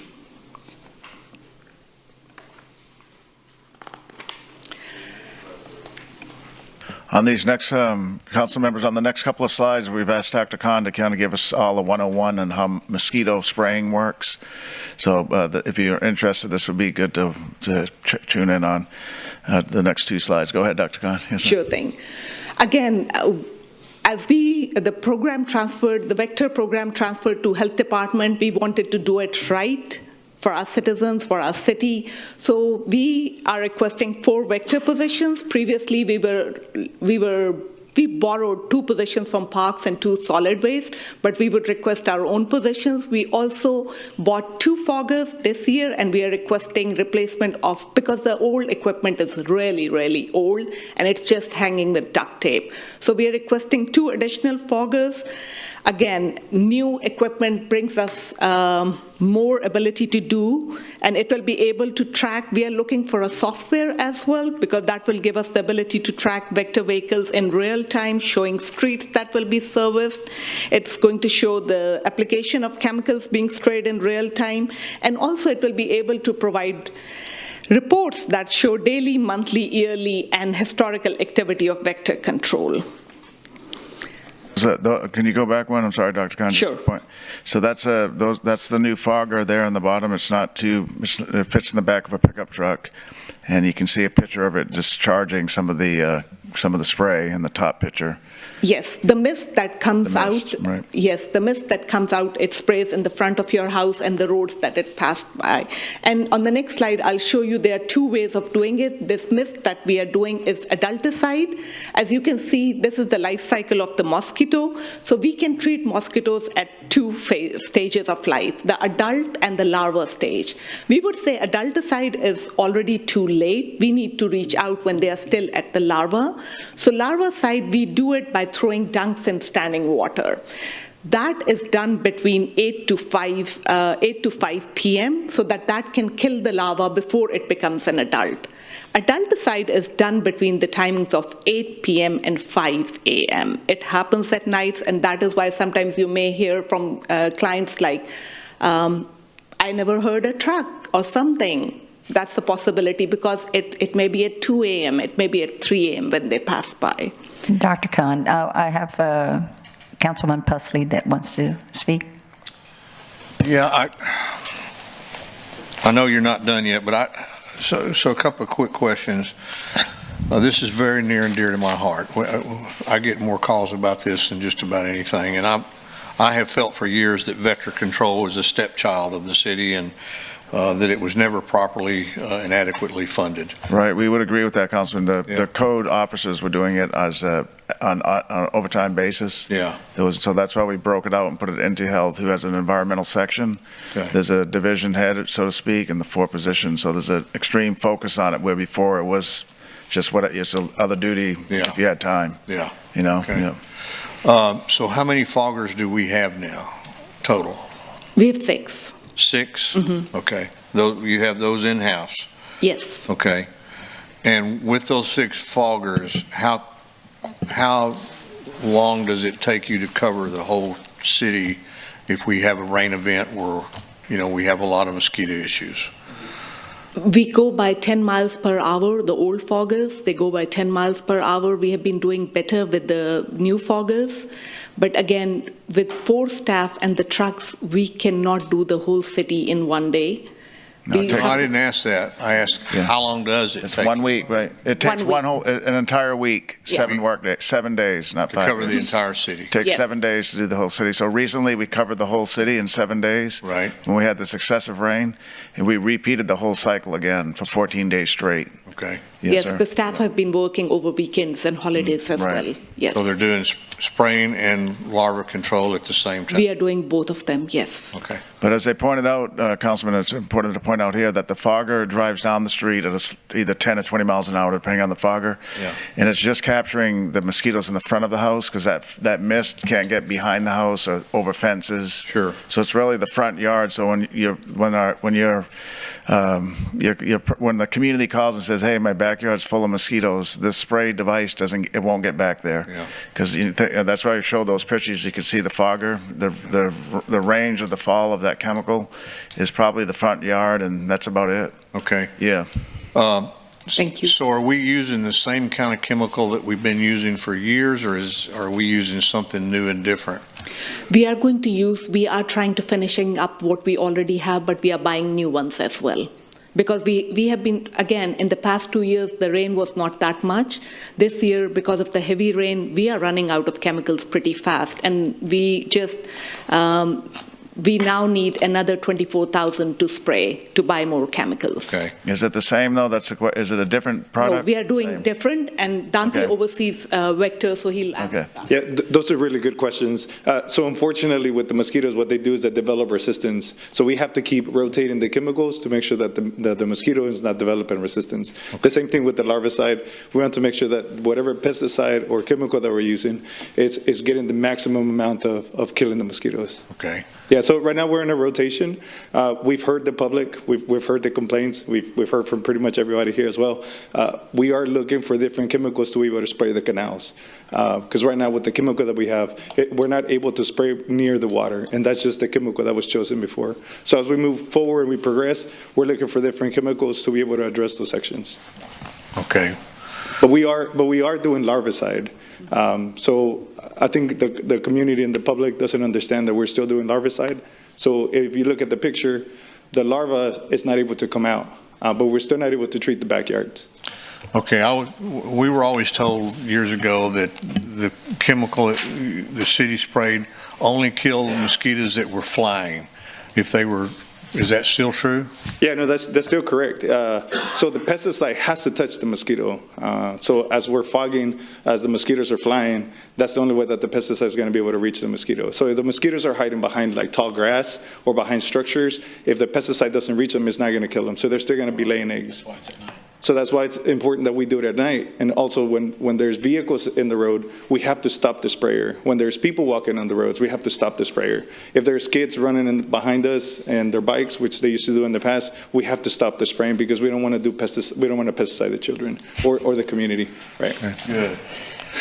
On these next, council members, on the next couple of slides, we've asked Dr. Khan to kind of give us all a 101 on how mosquito spraying works. So if you're interested, this would be good to tune in on the next 2 slides. Go ahead, Dr. Khan. Yes, sure thing. Again, as the program transferred, the Vector program transferred to Health Department, we wanted to do it right for our citizens, for our city. So we are requesting 4 Vector positions. Previously, we borrowed 2 positions from Parks and 2 solid waste, but we would request our own positions. We also bought 2 foggers this year, and we are requesting replacement of, because the old equipment is really, really old, and it's just hanging with duct tape. So we are requesting 2 additional foggers. Again, new equipment brings us more ability to do, and it will be able to track. We are looking for a software as well, because that will give us the ability to track Vector vehicles in real time, showing streets that will be serviced. It's going to show the application of chemicals being sprayed in real time, and also it will be able to provide reports that show daily, monthly, yearly, and historical activity of Vector control. Can you go back one? I'm sorry, Dr. Khan. Sure. So that's the new fogger there on the bottom. It fits in the back of a pickup truck, and you can see a picture of it discharging some of the spray in the top picture. Yes, the mist that comes out. Right. Yes, the mist that comes out, it sprays in the front of your house and the roads that it passed by. And on the next slide, I'll show you there are 2 ways of doing it. This mist that we are doing is adulticide. As you can see, this is the life cycle of the mosquito. So we can treat mosquitoes at 2 stages of life, the adult and the larva stage. We would say adulticide is already too late. We need to reach out when they are still at the larva. So larva side, we do it by throwing dunks in standing water. That is done between 8 to 5 p.m. so that can kill the larva before it becomes an adult. Adulticide is done between the timings of 8 p.m. and 5 a.m. It happens at nights, and that is why sometimes you may hear from clients like, I never heard a truck or something. That's the possibility, because it may be at 2 a.m., it may be at 3 a.m. when they pass by. Dr. Khan, I have Councilman Pusley that wants to speak. Yeah, I know you're not done yet, but so a couple of quick questions. This is very near and dear to my heart. I get more calls about this than just about anything, and I have felt for years that vector control is a stepchild of the city, and that it was never properly and adequately funded. Right, we would agree with that, Councilman. The code officers were doing it as on an overtime basis. Yeah. So that's why we broke it out and put it into health, who has an environmental section. Okay. There's a division head, so to speak, and the 4 positions. So there's an extreme focus on it, where before it was just it's other duty if you had time. Yeah. You know? Okay. Yeah. So how many foggers do we have now, total? We have 6. 6? Mm-hmm. Okay. You have those in-house? Yes. Okay. And with those 6 foggers, how long does it take you to cover the whole city if we have a rain event where, we have a lot of mosquito issues? We go by 10 miles per hour. The old foggers, they go by 10 miles per hour. We have been doing better with the new foggers. But again, with 4 staff and the trucks, we cannot do the whole city in one day. No, I didn't ask that. I asked, how long does it It's take? 1 week, right? It takes an entire week, Yeah. 7 work days, 7 days, not 5 days. To cover the entire city. Takes Yes. 7 days to do the whole city. So recently, we covered the whole city in 7 days. Right. When we had this excessive rain, and we repeated the whole cycle again for 14 days straight. Okay. Yes, sir. the staff have been working over weekends and holidays as right. well. Yes. So they're doing spraying and larva control at the same time? We are doing both of them, yes. Okay. But as they pointed out, Councilman, it's important to point out here that the fogger drives down the street at either 10 or 20 miles an hour, depending on the fogger. Yeah. And it's just capturing the mosquitoes in the front of the house because that mist can't get behind the house or over fences. Sure. So it's really the front yard. So when the community calls and says, "Hey, my backyard's full of mosquitoes," this spray device won't get back there. Yeah. Because that's why I showed those pictures. You can see the fogger, the range of the fall of that chemical is probably the front yard, and that's about it. Okay. Yeah. Thank you. So are we using the same kind of chemical that we've been using for years, or are we using something new and different? We are trying to finishing up what we already have, but we are buying new ones as well. Because we have been, again, in the past 2 years, the rain was not that much. This year, because of the heavy rain, we are running out of chemicals pretty fast. And we now need another 24,000 to spray to buy more chemicals. Okay. Is it the same though? Is it a different product? No, we are doing Same. different, and Dante Okay. oversees Vector, so he'll answer that. Yeah, those are really good questions. So unfortunately, with the mosquitoes, what they do is they develop resistance. So we have to keep rotating the chemicals to make sure that the mosquito is not developing resistance. The same thing with the larvicide. We want to make sure that whatever pesticide or chemical that we're using is getting the maximum amount of killing the mosquitoes. Okay. Yeah, so right now we're in a rotation. We've heard the public, we've heard the complaints, we've heard from pretty much everybody here as well. We are looking for different chemicals to be able to spray the canals. Because right now with the chemical that we have, we're not able to spray near the water, and that's just the chemical that was chosen before. So as we move forward and we progress, we're looking for different chemicals to be able to address those sections. Okay. But we are doing larvicide. So I think the community and the public doesn't understand that we're still doing larvicide. So if you look at the picture, the larva is not able to come out, but we're still not able to treat the backyards. Okay, we were always told years ago that the chemical that the city sprayed only killed mosquitoes that were flying. Is that still true? Yeah, no, that's still correct. So the pesticide has to touch the mosquito. So as we're fogging, as the mosquitoes are flying, that's the only way that the pesticide is going to be able to reach the mosquito. So if the mosquitoes are hiding behind like tall grass or behind structures, if the pesticide doesn't reach them, it's not going to kill them. So they're still going to be laying eggs. So that's why it's important that we do it at night. And also when there's vehicles in the road, we have to stop the sprayer. When there's people walking on the roads, we have to stop the sprayer. If there's kids running in behind us and their bikes, which they used to do in the past, we have to stop the spraying because we don't want to we don't want to pesticide the children or the community, right? Good.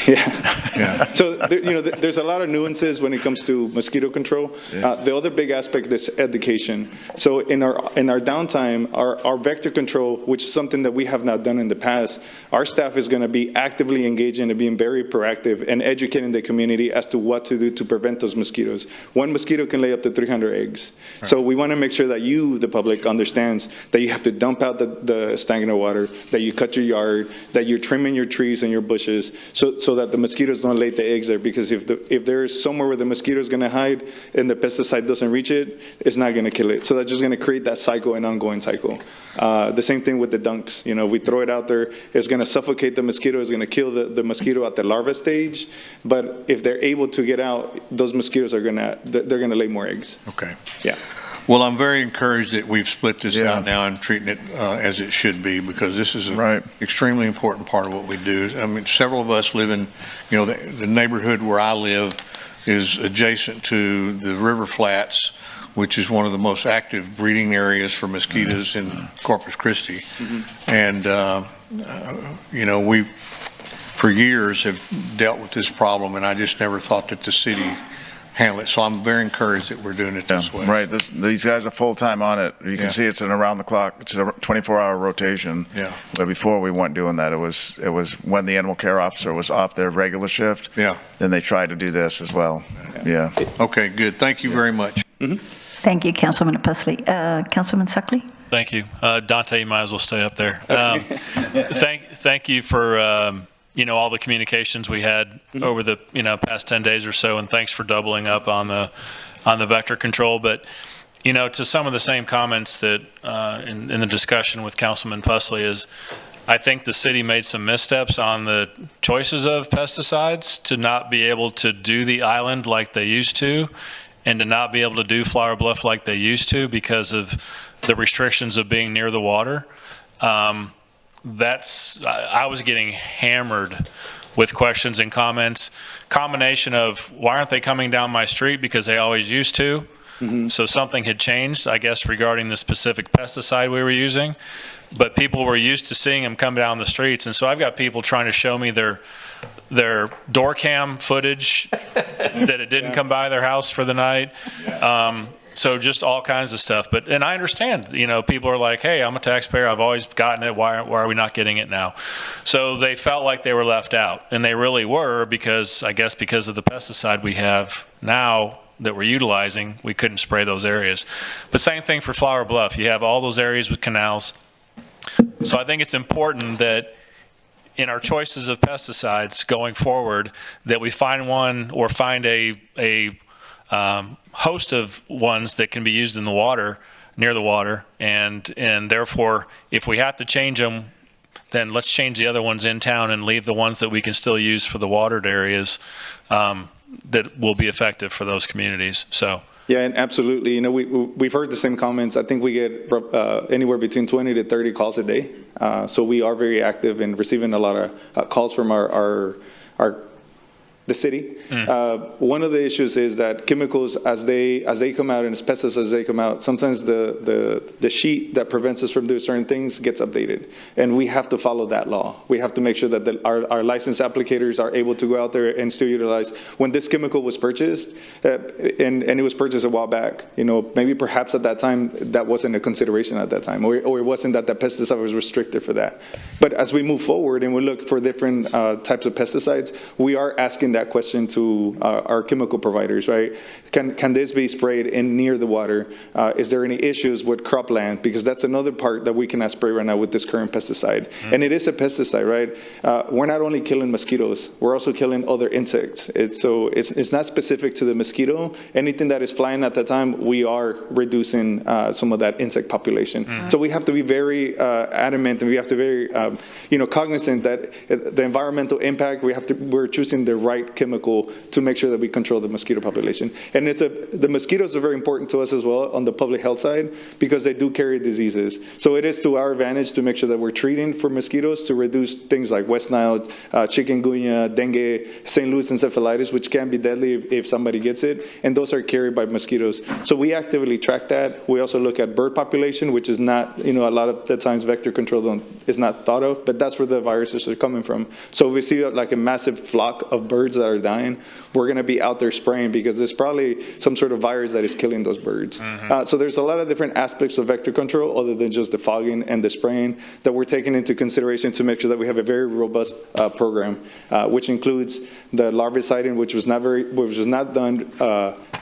Yeah. So there's a lot of nuances when it comes to mosquito control. The other big aspect is education. So in our downtime, our vector control, which is something that we have not done in the past, our staff is going to be actively engaging and being very proactive and educating the community as to what to do to prevent those mosquitoes. One mosquito can lay up to 300 eggs. Right. So we want to make sure that the public, understands that you have to dump out the stagnant water, that you cut your yard, that you're trimming your trees and your bushes, so that the mosquitoes don't lay the eggs there, because if there's somewhere where the mosquito is going to hide and the pesticide doesn't reach it, it's not going to kill it. So that's just going to create that cycle, an ongoing cycle. The same thing with the dunks. We throw it out there, it's going to suffocate the mosquito, it's going to kill the mosquito at the larva stage, but if they're able to get out, those mosquitoes are going to lay more eggs. Okay. Yeah. Well, I'm very encouraged that we've split this out now and treating it as it should be, because this is an extremely important part of what we do. I mean, several of us live in, the neighborhood where I live is adjacent to the river flats, which is one of the most active breeding areas for mosquitoes in Corpus Christi. Mm-hmm. And, we for years have dealt with this problem, and I just never thought that the city handle it. So I'm very encouraged that we're doing it this way. Right. These guys are full-time on it. You can see it's an around-the-clock, it's a 24-hour rotation. Yeah. But before we weren't doing that. It was when the animal care officer was off their regular shift. Yeah. Then they tried to do this as well. Yeah. Okay, good. Thank you very much. Mm-hmm. Thank you, Councilman Pusley. Councilman Suckley? Thank you. Dante, you might as well stay up there. Thank you for, all the communications we had over the, past 10 days or so, and thanks for doubling up on the vector control. But, to some of the same comments that in the discussion with Councilman Pusley is, I think the city made some missteps on the choices of pesticides to not be able to do the island like they used to, and to not be able to do Flower Bluff like they used to because of the restrictions of being near the water. I was getting hammered with questions and comments, combination of why aren't they coming down my street because they always used to. So something had changed, I guess, regarding the specific pesticide we were using, but people were used to seeing them come down the streets. And so I've got people trying to show me their door cam footage that it didn't come by their house for the night. So just all kinds of stuff. And I understand, people are like, hey, I'm a taxpayer. I've always gotten it. Why are we not getting it now? So they felt like they were left out, and they really were because of the pesticide we have now that we're utilizing, we couldn't spray those areas. But same thing for Flower Bluff. You have all those areas with canals. So I think it's important that in our choices of pesticides going forward, that we find one or find a host of ones that can be used in the water, near the water, and therefore, if we have to change them, then let's change the other ones in town and leave the ones that we can still use for the watered areas that will be effective for those communities. So. Yeah, and absolutely. We've heard the same comments. I think we get anywhere between 20 to 30 calls a day. So we are very active in receiving a lot of calls from the city. One of the issues is that chemicals, as they come out, and as pesticides as they come out, sometimes the sheet that prevents us from doing certain things gets updated, and we have to follow that law. We have to make sure that our licensed applicators are able to go out there and still utilize. When this chemical was purchased, and it was purchased a while back, maybe perhaps at that time that wasn't a consideration at that time, or it wasn't that the pesticide was restricted for that. But as we move forward and we look for different types of pesticides, we are asking that question to our chemical providers, right? Can this be sprayed in near the water? Is there any issues with cropland? Because that's another part that we cannot spray right now with this current pesticide. And it is a pesticide, right? We're not only killing mosquitoes, we're also killing other insects. It's not specific to the mosquito. Anything that is flying at that time, we are reducing some of that insect population. So we have to be very adamant, and we have to be very cognizant that the environmental impact, we're choosing the right chemical to make sure that we control the mosquito population. And the mosquitoes are very important to us as well on the public health side, because they do carry diseases. So it is to our advantage to make sure that we're treating for mosquitoes to reduce things like West Nile, chikungunya, dengue, St. Louis encephalitis, which can be deadly if somebody gets it, and those are carried by mosquitoes. So we actively track that. We also look at bird population, which is not, a lot of the times vector control is not thought of, but that's where the viruses are coming from. So if we see like a massive flock of birds that are dying, we're going to be out there spraying because there's probably some sort of virus that is killing those birds. So there's a lot of different aspects of vector control other than just the fogging and the spraying that we're taking into consideration to make sure that we have a very robust program, which includes the larviciding, which was not done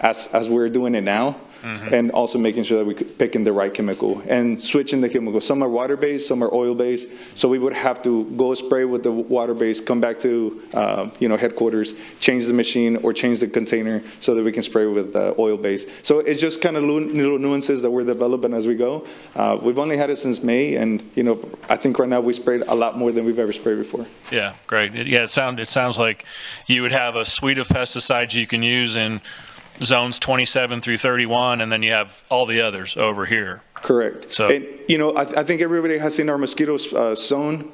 as we're doing it now. And also making sure that we pick in the right chemical and switching the chemicals. Some are water-based, some are oil-based. So we would have to go spray with the water-based, come back to headquarters, change the machine or change the container so that we can spray with oil-based. So it's just kind of little nuances that we're developing as we go. We've only had it since May, and I think right now we sprayed a lot more than we've ever sprayed before. Yeah, great. Yeah, it sounds like you would have a suite of pesticides you can use in zones 27 through 31, and then you have all the others over here. Correct. So, and, I think everybody has seen our mosquito zone,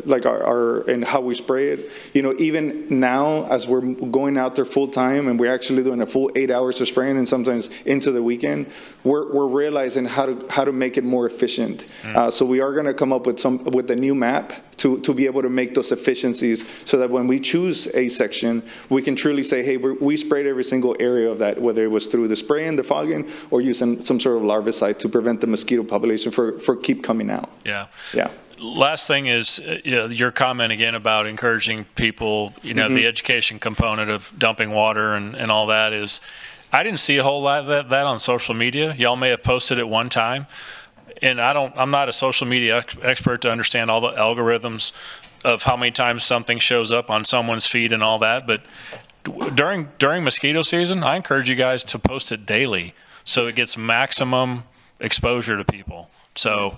like and how we spray it. Even now, as we're going out there full time, and we're actually doing a full 8 hours of spraying, and sometimes into the weekend, we're realizing how to make it more efficient. So we are going to come up with a new map to be able to make those efficiencies, so that when we choose a section, we can truly say, hey, we sprayed every single area of that, whether it was through the spraying, the fogging, or using some sort of larvicide to prevent the mosquito population for keep coming out. Yeah. Yeah. Last thing is your comment again about encouraging people, the education component of dumping water and all that is, I didn't see a whole lot of that on social media. Y'all may have posted it one time. And I'm not a social media expert to understand all the algorithms of how many times something shows up on someone's feed and all that. But during mosquito season, I encourage you guys to post it daily so it gets maximum exposure to people. So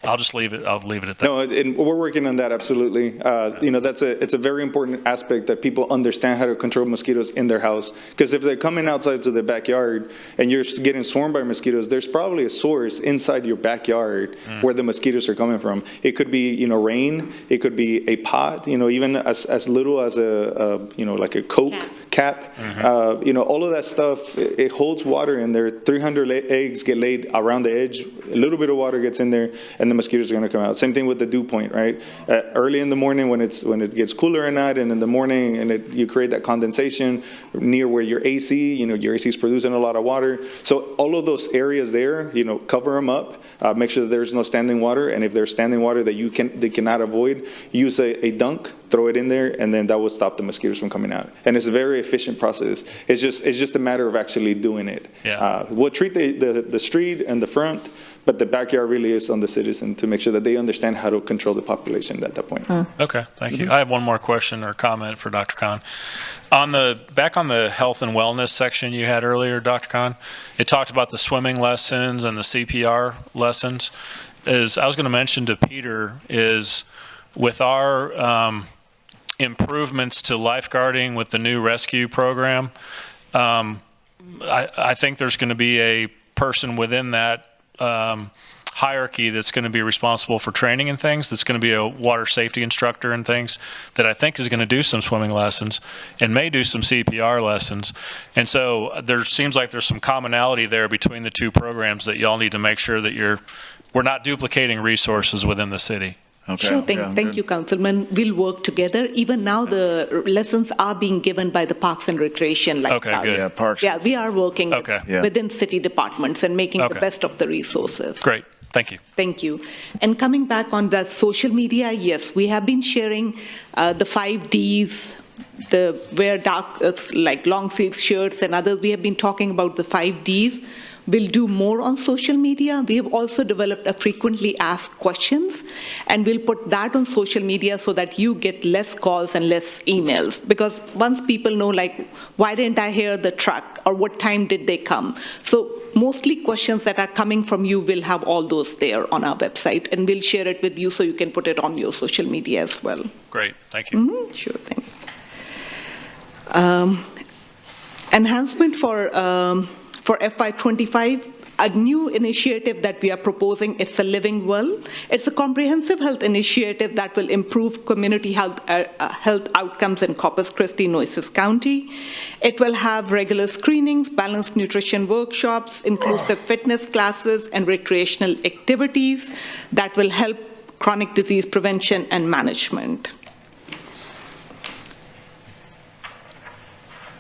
I'll just leave it at that. No, and we're working on that, absolutely. It's a very important aspect that people understand how to control mosquitoes in their house. Because if they're coming outside to their backyard and you're getting swarmed by mosquitoes, there's probably a source inside your backyard where the mosquitoes are coming from. It could be, rain. It could be a pot, even as little as like a Coke cap. All of that stuff, it holds water in there. 300 eggs get laid around the edge. A little bit of water gets in there, and the mosquitoes are going to come out. Same thing with the dew point, right? Early in the morning when it gets cooler at night, and in the morning, and you create that condensation near where your AC, your AC is producing a lot of water. So all of those areas there, cover them up. Make sure that there's no standing water, and if there's standing water that they cannot avoid, use a dunk, throw it in there, and then that will stop the mosquitoes from coming out. And it's a very efficient process. It's just a matter of actually doing it. Yeah. We'll treat the street and the front, but the backyard really is on the citizen to make sure that they understand how to control the population at that point. Okay, thank you. I have one more question or comment for Dr. Khan. Back on the health and wellness section you had earlier, Dr. Khan, it talked about the swimming lessons and the CPR lessons. I was going to mention to Peter is with our improvements to lifeguarding with the new rescue program, I think there's going to be a person within that hierarchy that's going to be responsible for training and things, that's going to be a water safety instructor and things, that I think is going to do some swimming lessons and may do some CPR lessons. And so there seems like there's some commonality there between the two programs that y'all need to make sure that we're not duplicating resources within the city. Okay. Sure thing. Yeah, Thank good. you, Councilman. We'll work together. Even now, the lessons are being given by the Parks and Recreation. Okay, good. Yeah, parks. Yeah, we are working Yeah. within city departments and making the best of the resources. Great. Thank you. Thank you. And coming back on the social media, yes, we have been sharing the 5 Ds, the wear dark, like long sleeve shirts and others. We have been talking about the 5 Ds. We'll do more on social media. We have also developed a frequently asked questions, and we'll put that on social media so that you get less calls and less emails. Because once people know, like, why didn't I hear the truck, or what time did they come? So mostly questions that are coming from you, will have all those there on our website, and we'll share it with you so you can put it on your social media as well. Great. Thank you. Sure thing. Enhancement for FY25, a new initiative that we are proposing, it's a Living Well. It's a comprehensive health initiative that will improve community health outcomes in Corpus Christi, Nueces County. It will have regular screenings, balanced nutrition workshops, inclusive fitness classes, and recreational activities that will help chronic disease prevention and management.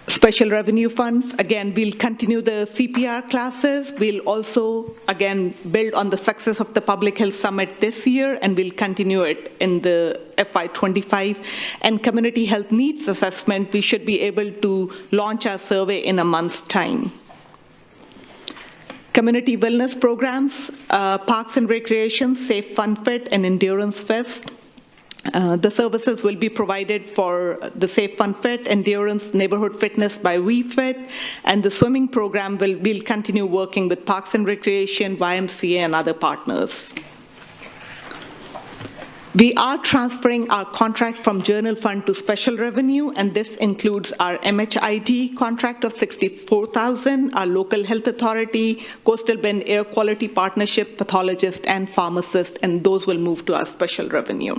Special revenue funds, again, we'll continue the CPR classes. We'll also, again, build on the success of the Public Health Summit this year, and we'll continue it in the FY25. And community health needs assessment, we should be able to launch our survey in a month's time. Community wellness programs, Parks and Recreation, Safe Fun Fit, and Endurance Fest. The services will be provided for the Safe Fun Fit, Endurance, Neighborhood Fitness by WeFit, and the swimming program will continue working with Parks and Recreation, YMCA, and other partners. We are transferring our contract from General Fund to Special Revenue, and this includes our MHID contract of $64,000, our Local Health Authority, Coastal Bend Air Quality Partnership, pathologist, and pharmacist, and those will move to our Special Revenue.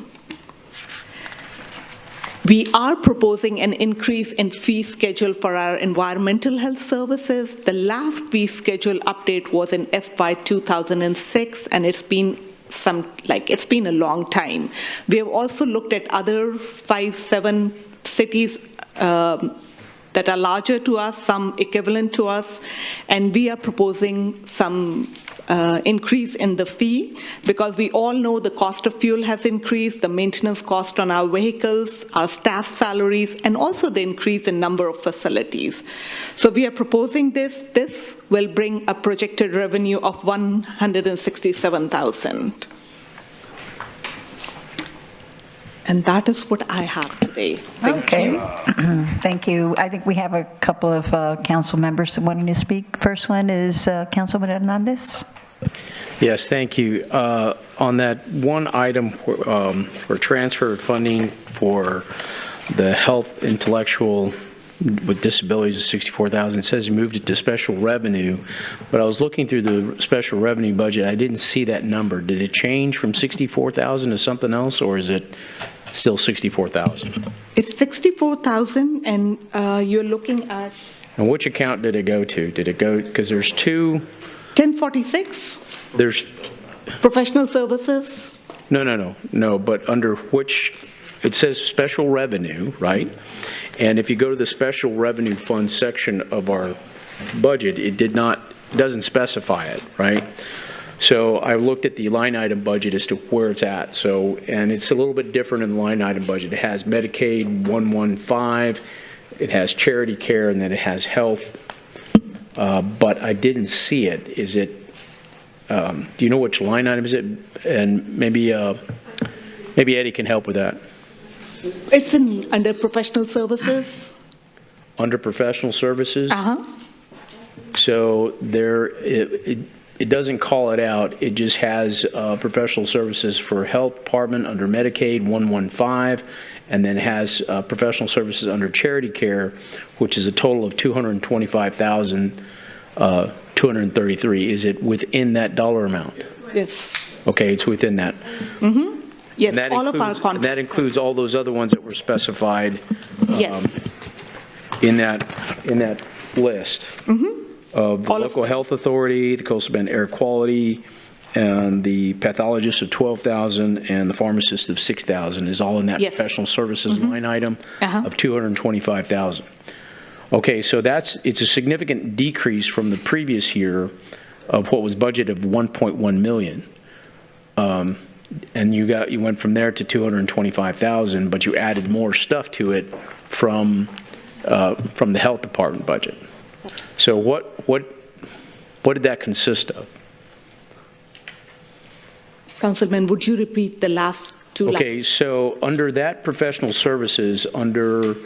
We are proposing an increase in fee schedule for our environmental health services. The last fee schedule update was in FY 2006, and it's been a long time. We have also looked at other 5-7 cities that are larger to us, some equivalent to us, and we are proposing some increase in the fee, because we all know the cost of fuel has increased, the maintenance cost on our vehicles, our staff salaries, and also the increase in number of facilities. So we are proposing this. This will bring a projected revenue of $167,000. And that is what I have today. Thank you. Thank you. I think we have a couple of council members wanting to speak. First one is Councilman Hernandez. Yes, thank you. On that one item for transfer funding for the health intellectual with disabilities of $64,000, it says you moved it to special revenue, but I was looking through the special revenue budget. I didn't see that number. Did it change from $64,000 to something else, or is it still $64,000? It's $64,000, and you're looking at... And which account did it go to? Did it go, because there's two... 1046? There's... Professional services? No, but under which, it says special revenue, right? And if you go to the special revenue fund section of our budget, it doesn't specify it, right? So I looked at the line item budget as to where it's at. So, and it's a little bit different in the line item budget. It has Medicaid 115, it has charity care, and then it has health. But I didn't see it. Is it, do you know which line item is it? And maybe Eddie can help with that. It's under professional services. Under professional services? Uh-huh. So there, it doesn't call it out. It just has professional services for health department under Medicaid 115, and then has professional services under charity care, which is a total of $225,233. Is it within that dollar amount? Yes. Okay, it's within that. Mm-hmm. Yes, all of our And contracts. that includes all those other ones that were specified Yes. in that list. Mm-hmm. Of the local health authority, the coastal bend air quality, and the pathologist of $12,000 and the pharmacist of $6,000 is all in that professional services line item of $225,000. Okay, so it's a significant decrease from the previous year of what was budgeted of $1.1 million. And you went from there to $225,000, but you added more stuff to it from the health department budget. So what did that consist of? Councilman, would you repeat the last two lines? Okay, so under that professional services, under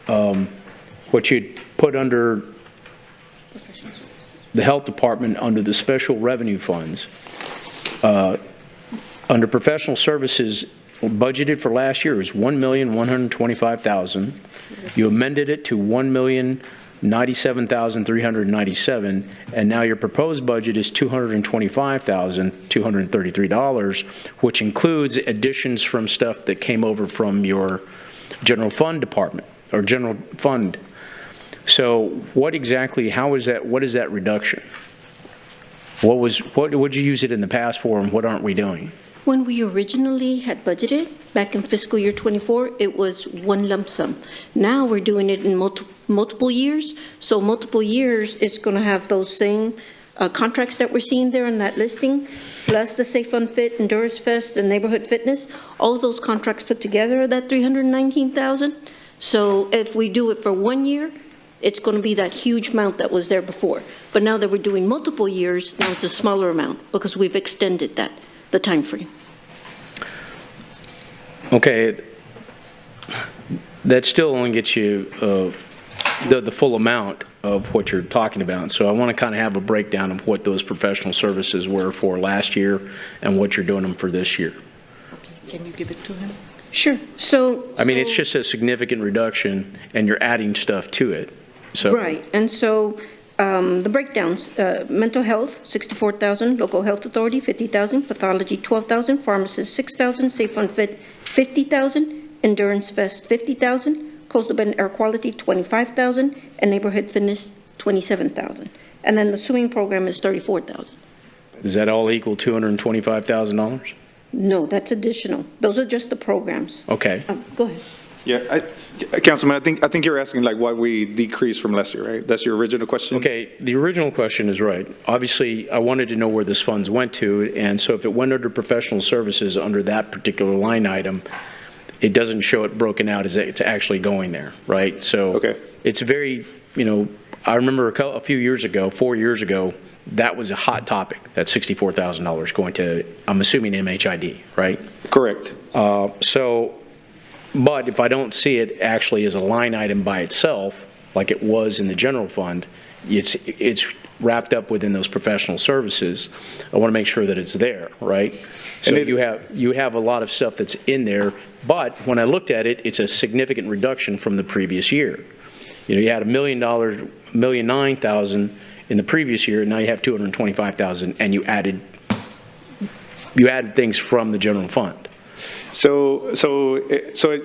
what you'd put under the health department, under the special revenue funds, under professional services, budgeted for last year was $1,125,000. You amended it to $1,097,397, and now your proposed budget is $225,233, which includes additions from stuff that came over from your general fund department or general fund. So what exactly? What is that reduction? What would you use it in the past for, and what aren't we doing? When we originally had budgeted, back in fiscal year 24, it was one lump sum. Now we're doing it in multiple years. So multiple years, it's going to have those same contracts that we're seeing there in that listing, plus the Safe Unfit, Endurance Fest, and Neighborhood Fitness. All of those contracts put together are that $319,000. So if we do it for 1 year, it's going to be that huge amount that was there before. But now that we're doing multiple years, now it's a smaller amount because we've extended the time frame. Okay, that still only gets you the full amount of what you're talking about. So I want to kind of have a breakdown of what those professional services were for last year and what you're doing them for this year. Can you give it to him? Sure. So I mean, it's just a significant reduction, and you're adding stuff to it. So right, and so the breakdowns: mental health, $64,000; local health authority, $50,000; pathology, $12,000; pharmacist, $6,000; Safe Unfit, $50,000; endurance vest, $50,000; coastal bend air quality, $25,000; and neighborhood fitness, $27,000. And then the swimming program is $34,000. Does that all equal $225,000? No, that's additional. Those are just the programs. Okay. Go ahead. Yeah, Councilman, I think you're asking like why we decreased from last year, right? That's your original question? Okay, the original question is right. Obviously, I wanted to know where this funds went to, and so if it went under professional services under that particular line item, it doesn't show it broken out as it's actually going there, right? So it's very, I remember a few years ago, 4 years ago, that was a hot topic, that $64,000 going to, I'm assuming MHID, right? Correct. But if I don't see it actually as a line item by itself, like it was in the general fund, it's wrapped up within those professional services. I want to make sure that it's there, right? So you have a lot of stuff that's in there, but when I looked at it, it's a significant reduction from the previous year. You had $1,009,000 in the previous year, and now you have $225,000, and you added things from the general fund. So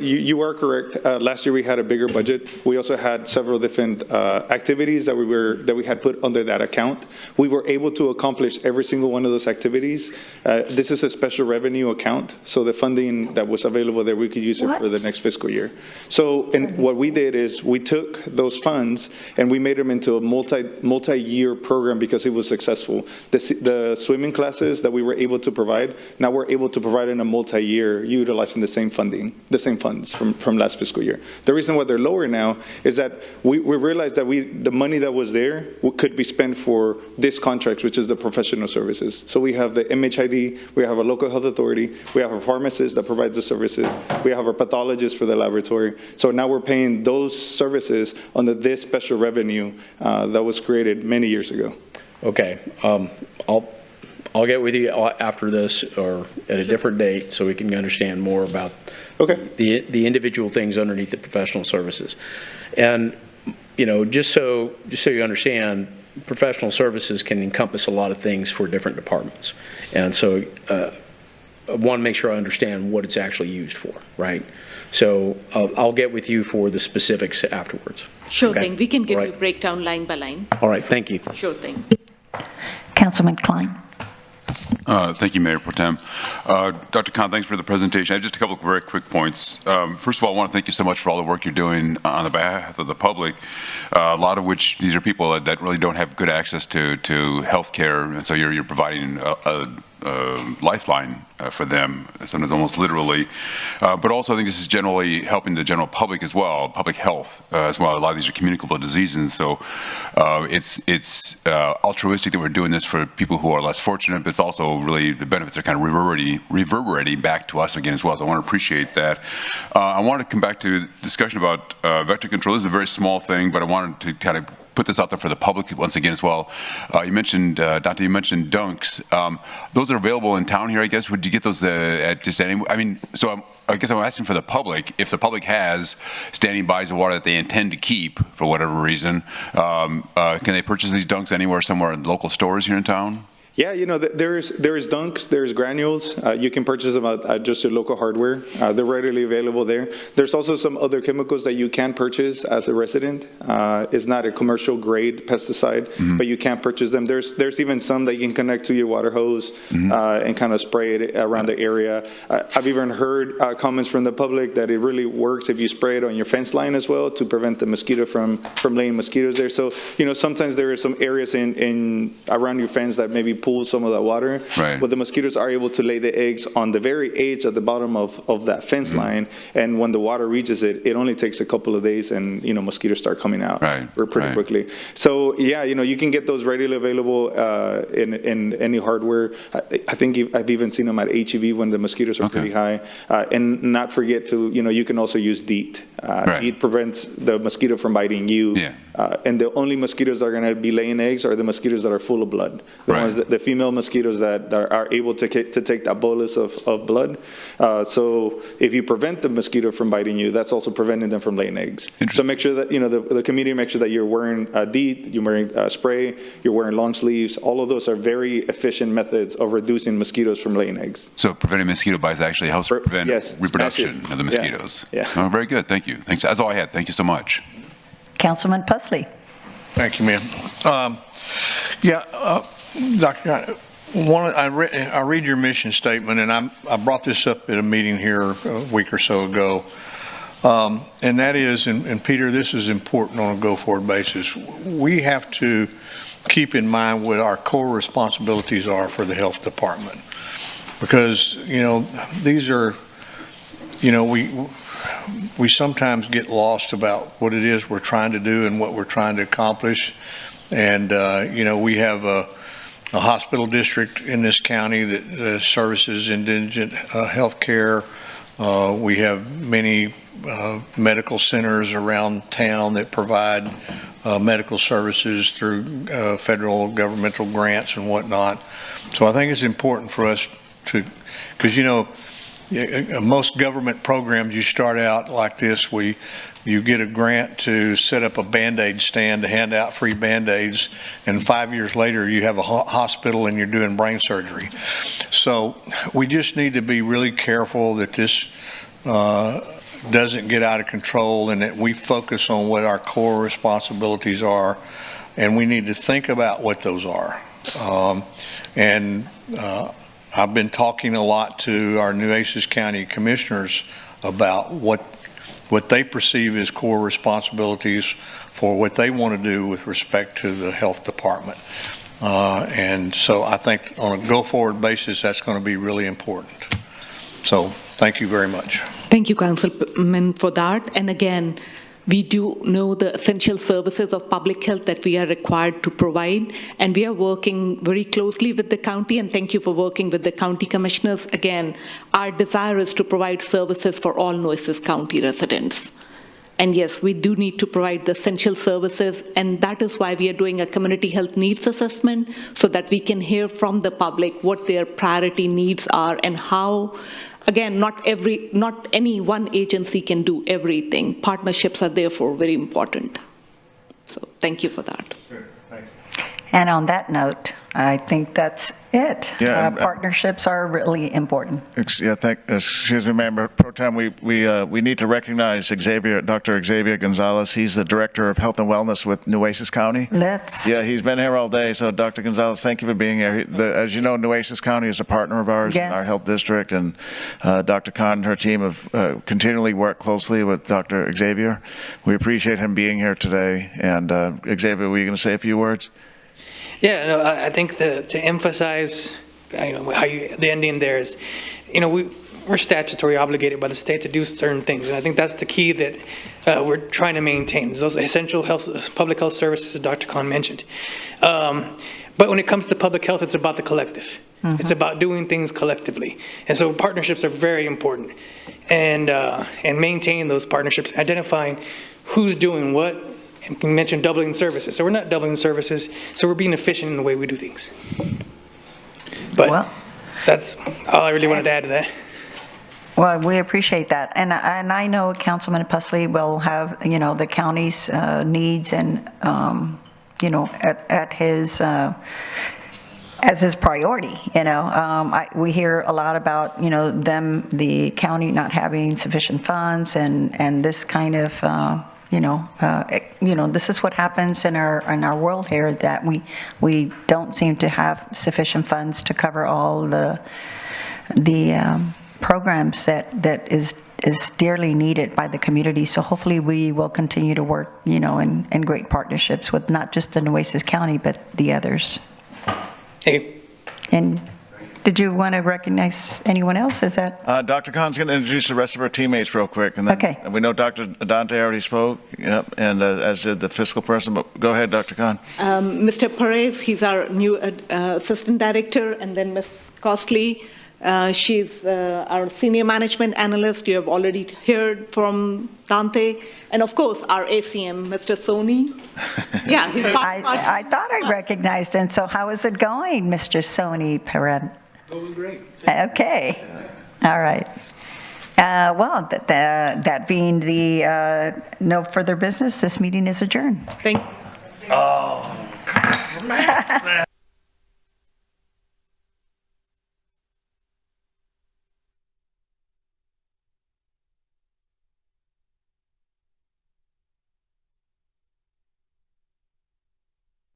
you are correct. Last year we had a bigger budget. We also had several different activities that we had put under that account. We were able to accomplish every single one of those activities. This is a special revenue account, so the funding that was available there, we could use it for the next fiscal year. So, and what we did is we took those funds and we made them into a multi-year program because it was successful. The swimming classes that we were able to provide, now we're able to provide in a multi-year, utilizing the same funds from last fiscal year. The reason why they're lower now is that we realized that the money that was there could be spent for this contract, which is the professional services. So we have the MHID, we have a local health authority, we have a pharmacist that provides the services, we have a pathologist for the laboratory. So now we're paying those services under this special revenue that was created many years ago. Okay, I'll get with you after this or at a different date so we can understand more about the individual things underneath the professional services. And, just so you understand, professional services can encompass a lot of things for different departments. And so I want to make sure I understand what it's actually used for, right? So I'll get with you for the specifics afterwards. Sure thing. We can give you a breakdown line by line. All right, thank you. Sure thing. Councilman Klein. Thank you, Mayor Pro Tem. Dr. Khan, thanks for the presentation. I have just a couple of very quick points. First of all, I want to thank you so much for all the work you're doing on the behalf of the public, a lot of which these are people that really don't have good access to health care, and so you're providing a lifeline for them, sometimes almost literally. But also I think this is generally helping the general public as well, public health as well. A lot of these are communicable diseases, so it's altruistic that we're doing this for people who are less fortunate, but it's also really the benefits are kind of reverberating back to us again as well, so I want to appreciate that. I want to come back to the discussion about vector control. This is a very small thing, but I wanted to kind of put this out there for the public once again as well. You mentioned, Dante, you mentioned dunks. Those are available in town here, I guess. Would you get those at just any, I guess I'm asking for the public, if the public has standing bodies of water that they intend to keep for whatever reason, can they purchase these dunks anywhere, somewhere in local stores here in town? Yeah, there's dunks, there's granules. You can purchase them at just your local hardware. They're readily available there. There's also some other chemicals that you can purchase as a resident. It's not a commercial grade pesticide, but you can purchase them. There's even some that you can connect to your water hose and kind of spray it around the area. I've even heard comments from the public that it really works if you spray it on your fence line as well to prevent the mosquito from laying mosquitoes there. So, sometimes there are some areas in around your fence that maybe pool some of that water, but the mosquitoes are able to lay the eggs on the very edge at the bottom of that fence line, and when the water reaches it, it only takes a couple of days, and mosquitoes start coming out pretty quickly. So yeah, you can get those readily available in any hardware. I think I've even seen them at HEV when the mosquitoes are pretty high, and not forget to you can also use DEET. DEET prevents the mosquito from biting you, and the only mosquitoes that are going to be laying eggs are the mosquitoes that are full of blood. The ones the female mosquitoes that are able to take that bolus of blood. So if you prevent the mosquito from biting you, that's also preventing them from laying eggs. So make sure that the community make sure that you're wearing DEET, you're wearing spray, you're wearing long sleeves. All of those are very efficient methods of reducing mosquitoes from laying eggs. So preventing mosquito bites actually helps prevent reproduction of the mosquitoes. Yeah. Oh, very good. Thank you. Thanks. That's all I had. Thank you so much. Councilman Pusley. Thank you, ma'am. Dr. I read your mission statement, and I brought this up at a meeting here a week or so ago. And that is, and Peter, this is important on a go-forward basis. We have to keep in mind what our core responsibilities are for the health department. Because, these are, we sometimes get lost about what it is we're trying to do and what we're trying to accomplish. And, we have a hospital district in this county that services indigent health care. We have many medical centers around town that provide medical services through federal governmental grants and whatnot. So I think it's important for us to, because most government programs, you start out like this, you get a grant to set up a Band-Aid stand to hand out free Band-Aids, and 5 years later you have a hospital and you're doing brain surgery. So we just need to be really careful that this doesn't get out of control and that we focus on what our core responsibilities are, and we need to think about what those are. I've been talking a lot to our Nueces County commissioners about what they perceive as core responsibilities for what they want to do with respect to the health department. And so I think on a go-forward basis, that's going to be really important. So thank you very much. Thank you, Councilman, for that. And again, we do know the essential services of public health that we are required to provide, and we are working very closely with the county, and thank you for working with the county commissioners. Again, our desire is to provide services for all Nueces County residents. And yes, we do need to provide the essential services, and that is why we are doing a community health needs assessment, so that we can hear from the public what their priority needs are and how. Again, not any one agency can do everything. Partnerships are therefore very important. So thank you for that. Sure. Thank you. And on that note, I think that's it. Yeah, partnerships are really important. Excuse me, Member Pro Tem. We need to recognize Dr. Xavier Gonzalez. He's the Director of Health and Wellness with Nueces County. Yeah, he's been here all day. So, Dr. Gonzalez, thank you for being here. As you know, Nueces County is a partner of ours in our health district, and Dr. Khan and her team have continually worked closely with Dr. Xavier. We appreciate him being here today. And Xavier, were you going to say a few words? Yeah, no, I think to emphasize, the ending there is, we're statutory obligated by the state to do certain things, and I think that's the key that we're trying to maintain, those essential public health services that Dr. Khan mentioned. But when it comes to public health, it's about the collective. Mm-hmm. It's about doing things collectively, and so partnerships are very important, and maintaining those partnerships, identifying who's doing what. And we mentioned doubling services. So we're not doubling services, so we're being efficient in the way we do things. But that's all I really wanted to add to that. Well, we appreciate that. And I know Councilman Pusley will have, the county's needs and, at his, as his priority, we hear a lot about, the county not having sufficient funds and this kind of, this is what happens in our world here, that we don't seem to have sufficient funds to cover all the programs that is dearly needed by the community. So hopefully we will continue to work, in great partnerships with not just the Nueces County, but the others. Hey. And did you want to recognize anyone else? Is that? Dr. Khan's going to introduce the rest of our teammates real quick. And then we know Dr. Dante already spoke, and as did the fiscal person, but go ahead, Dr. Khan. Mr. Perez, he's our new assistant director, and then Ms. Costley, she's our senior management analyst. You have already heard from Dante. And of course, our ACM, Mr. Soni. Yeah, he's I thought I recognized him. So how is it going, Mr. Soni Perez? Going great. Okay. All right. Well, that being the no further business, this meeting is adjourned. Thank you. Oh, man.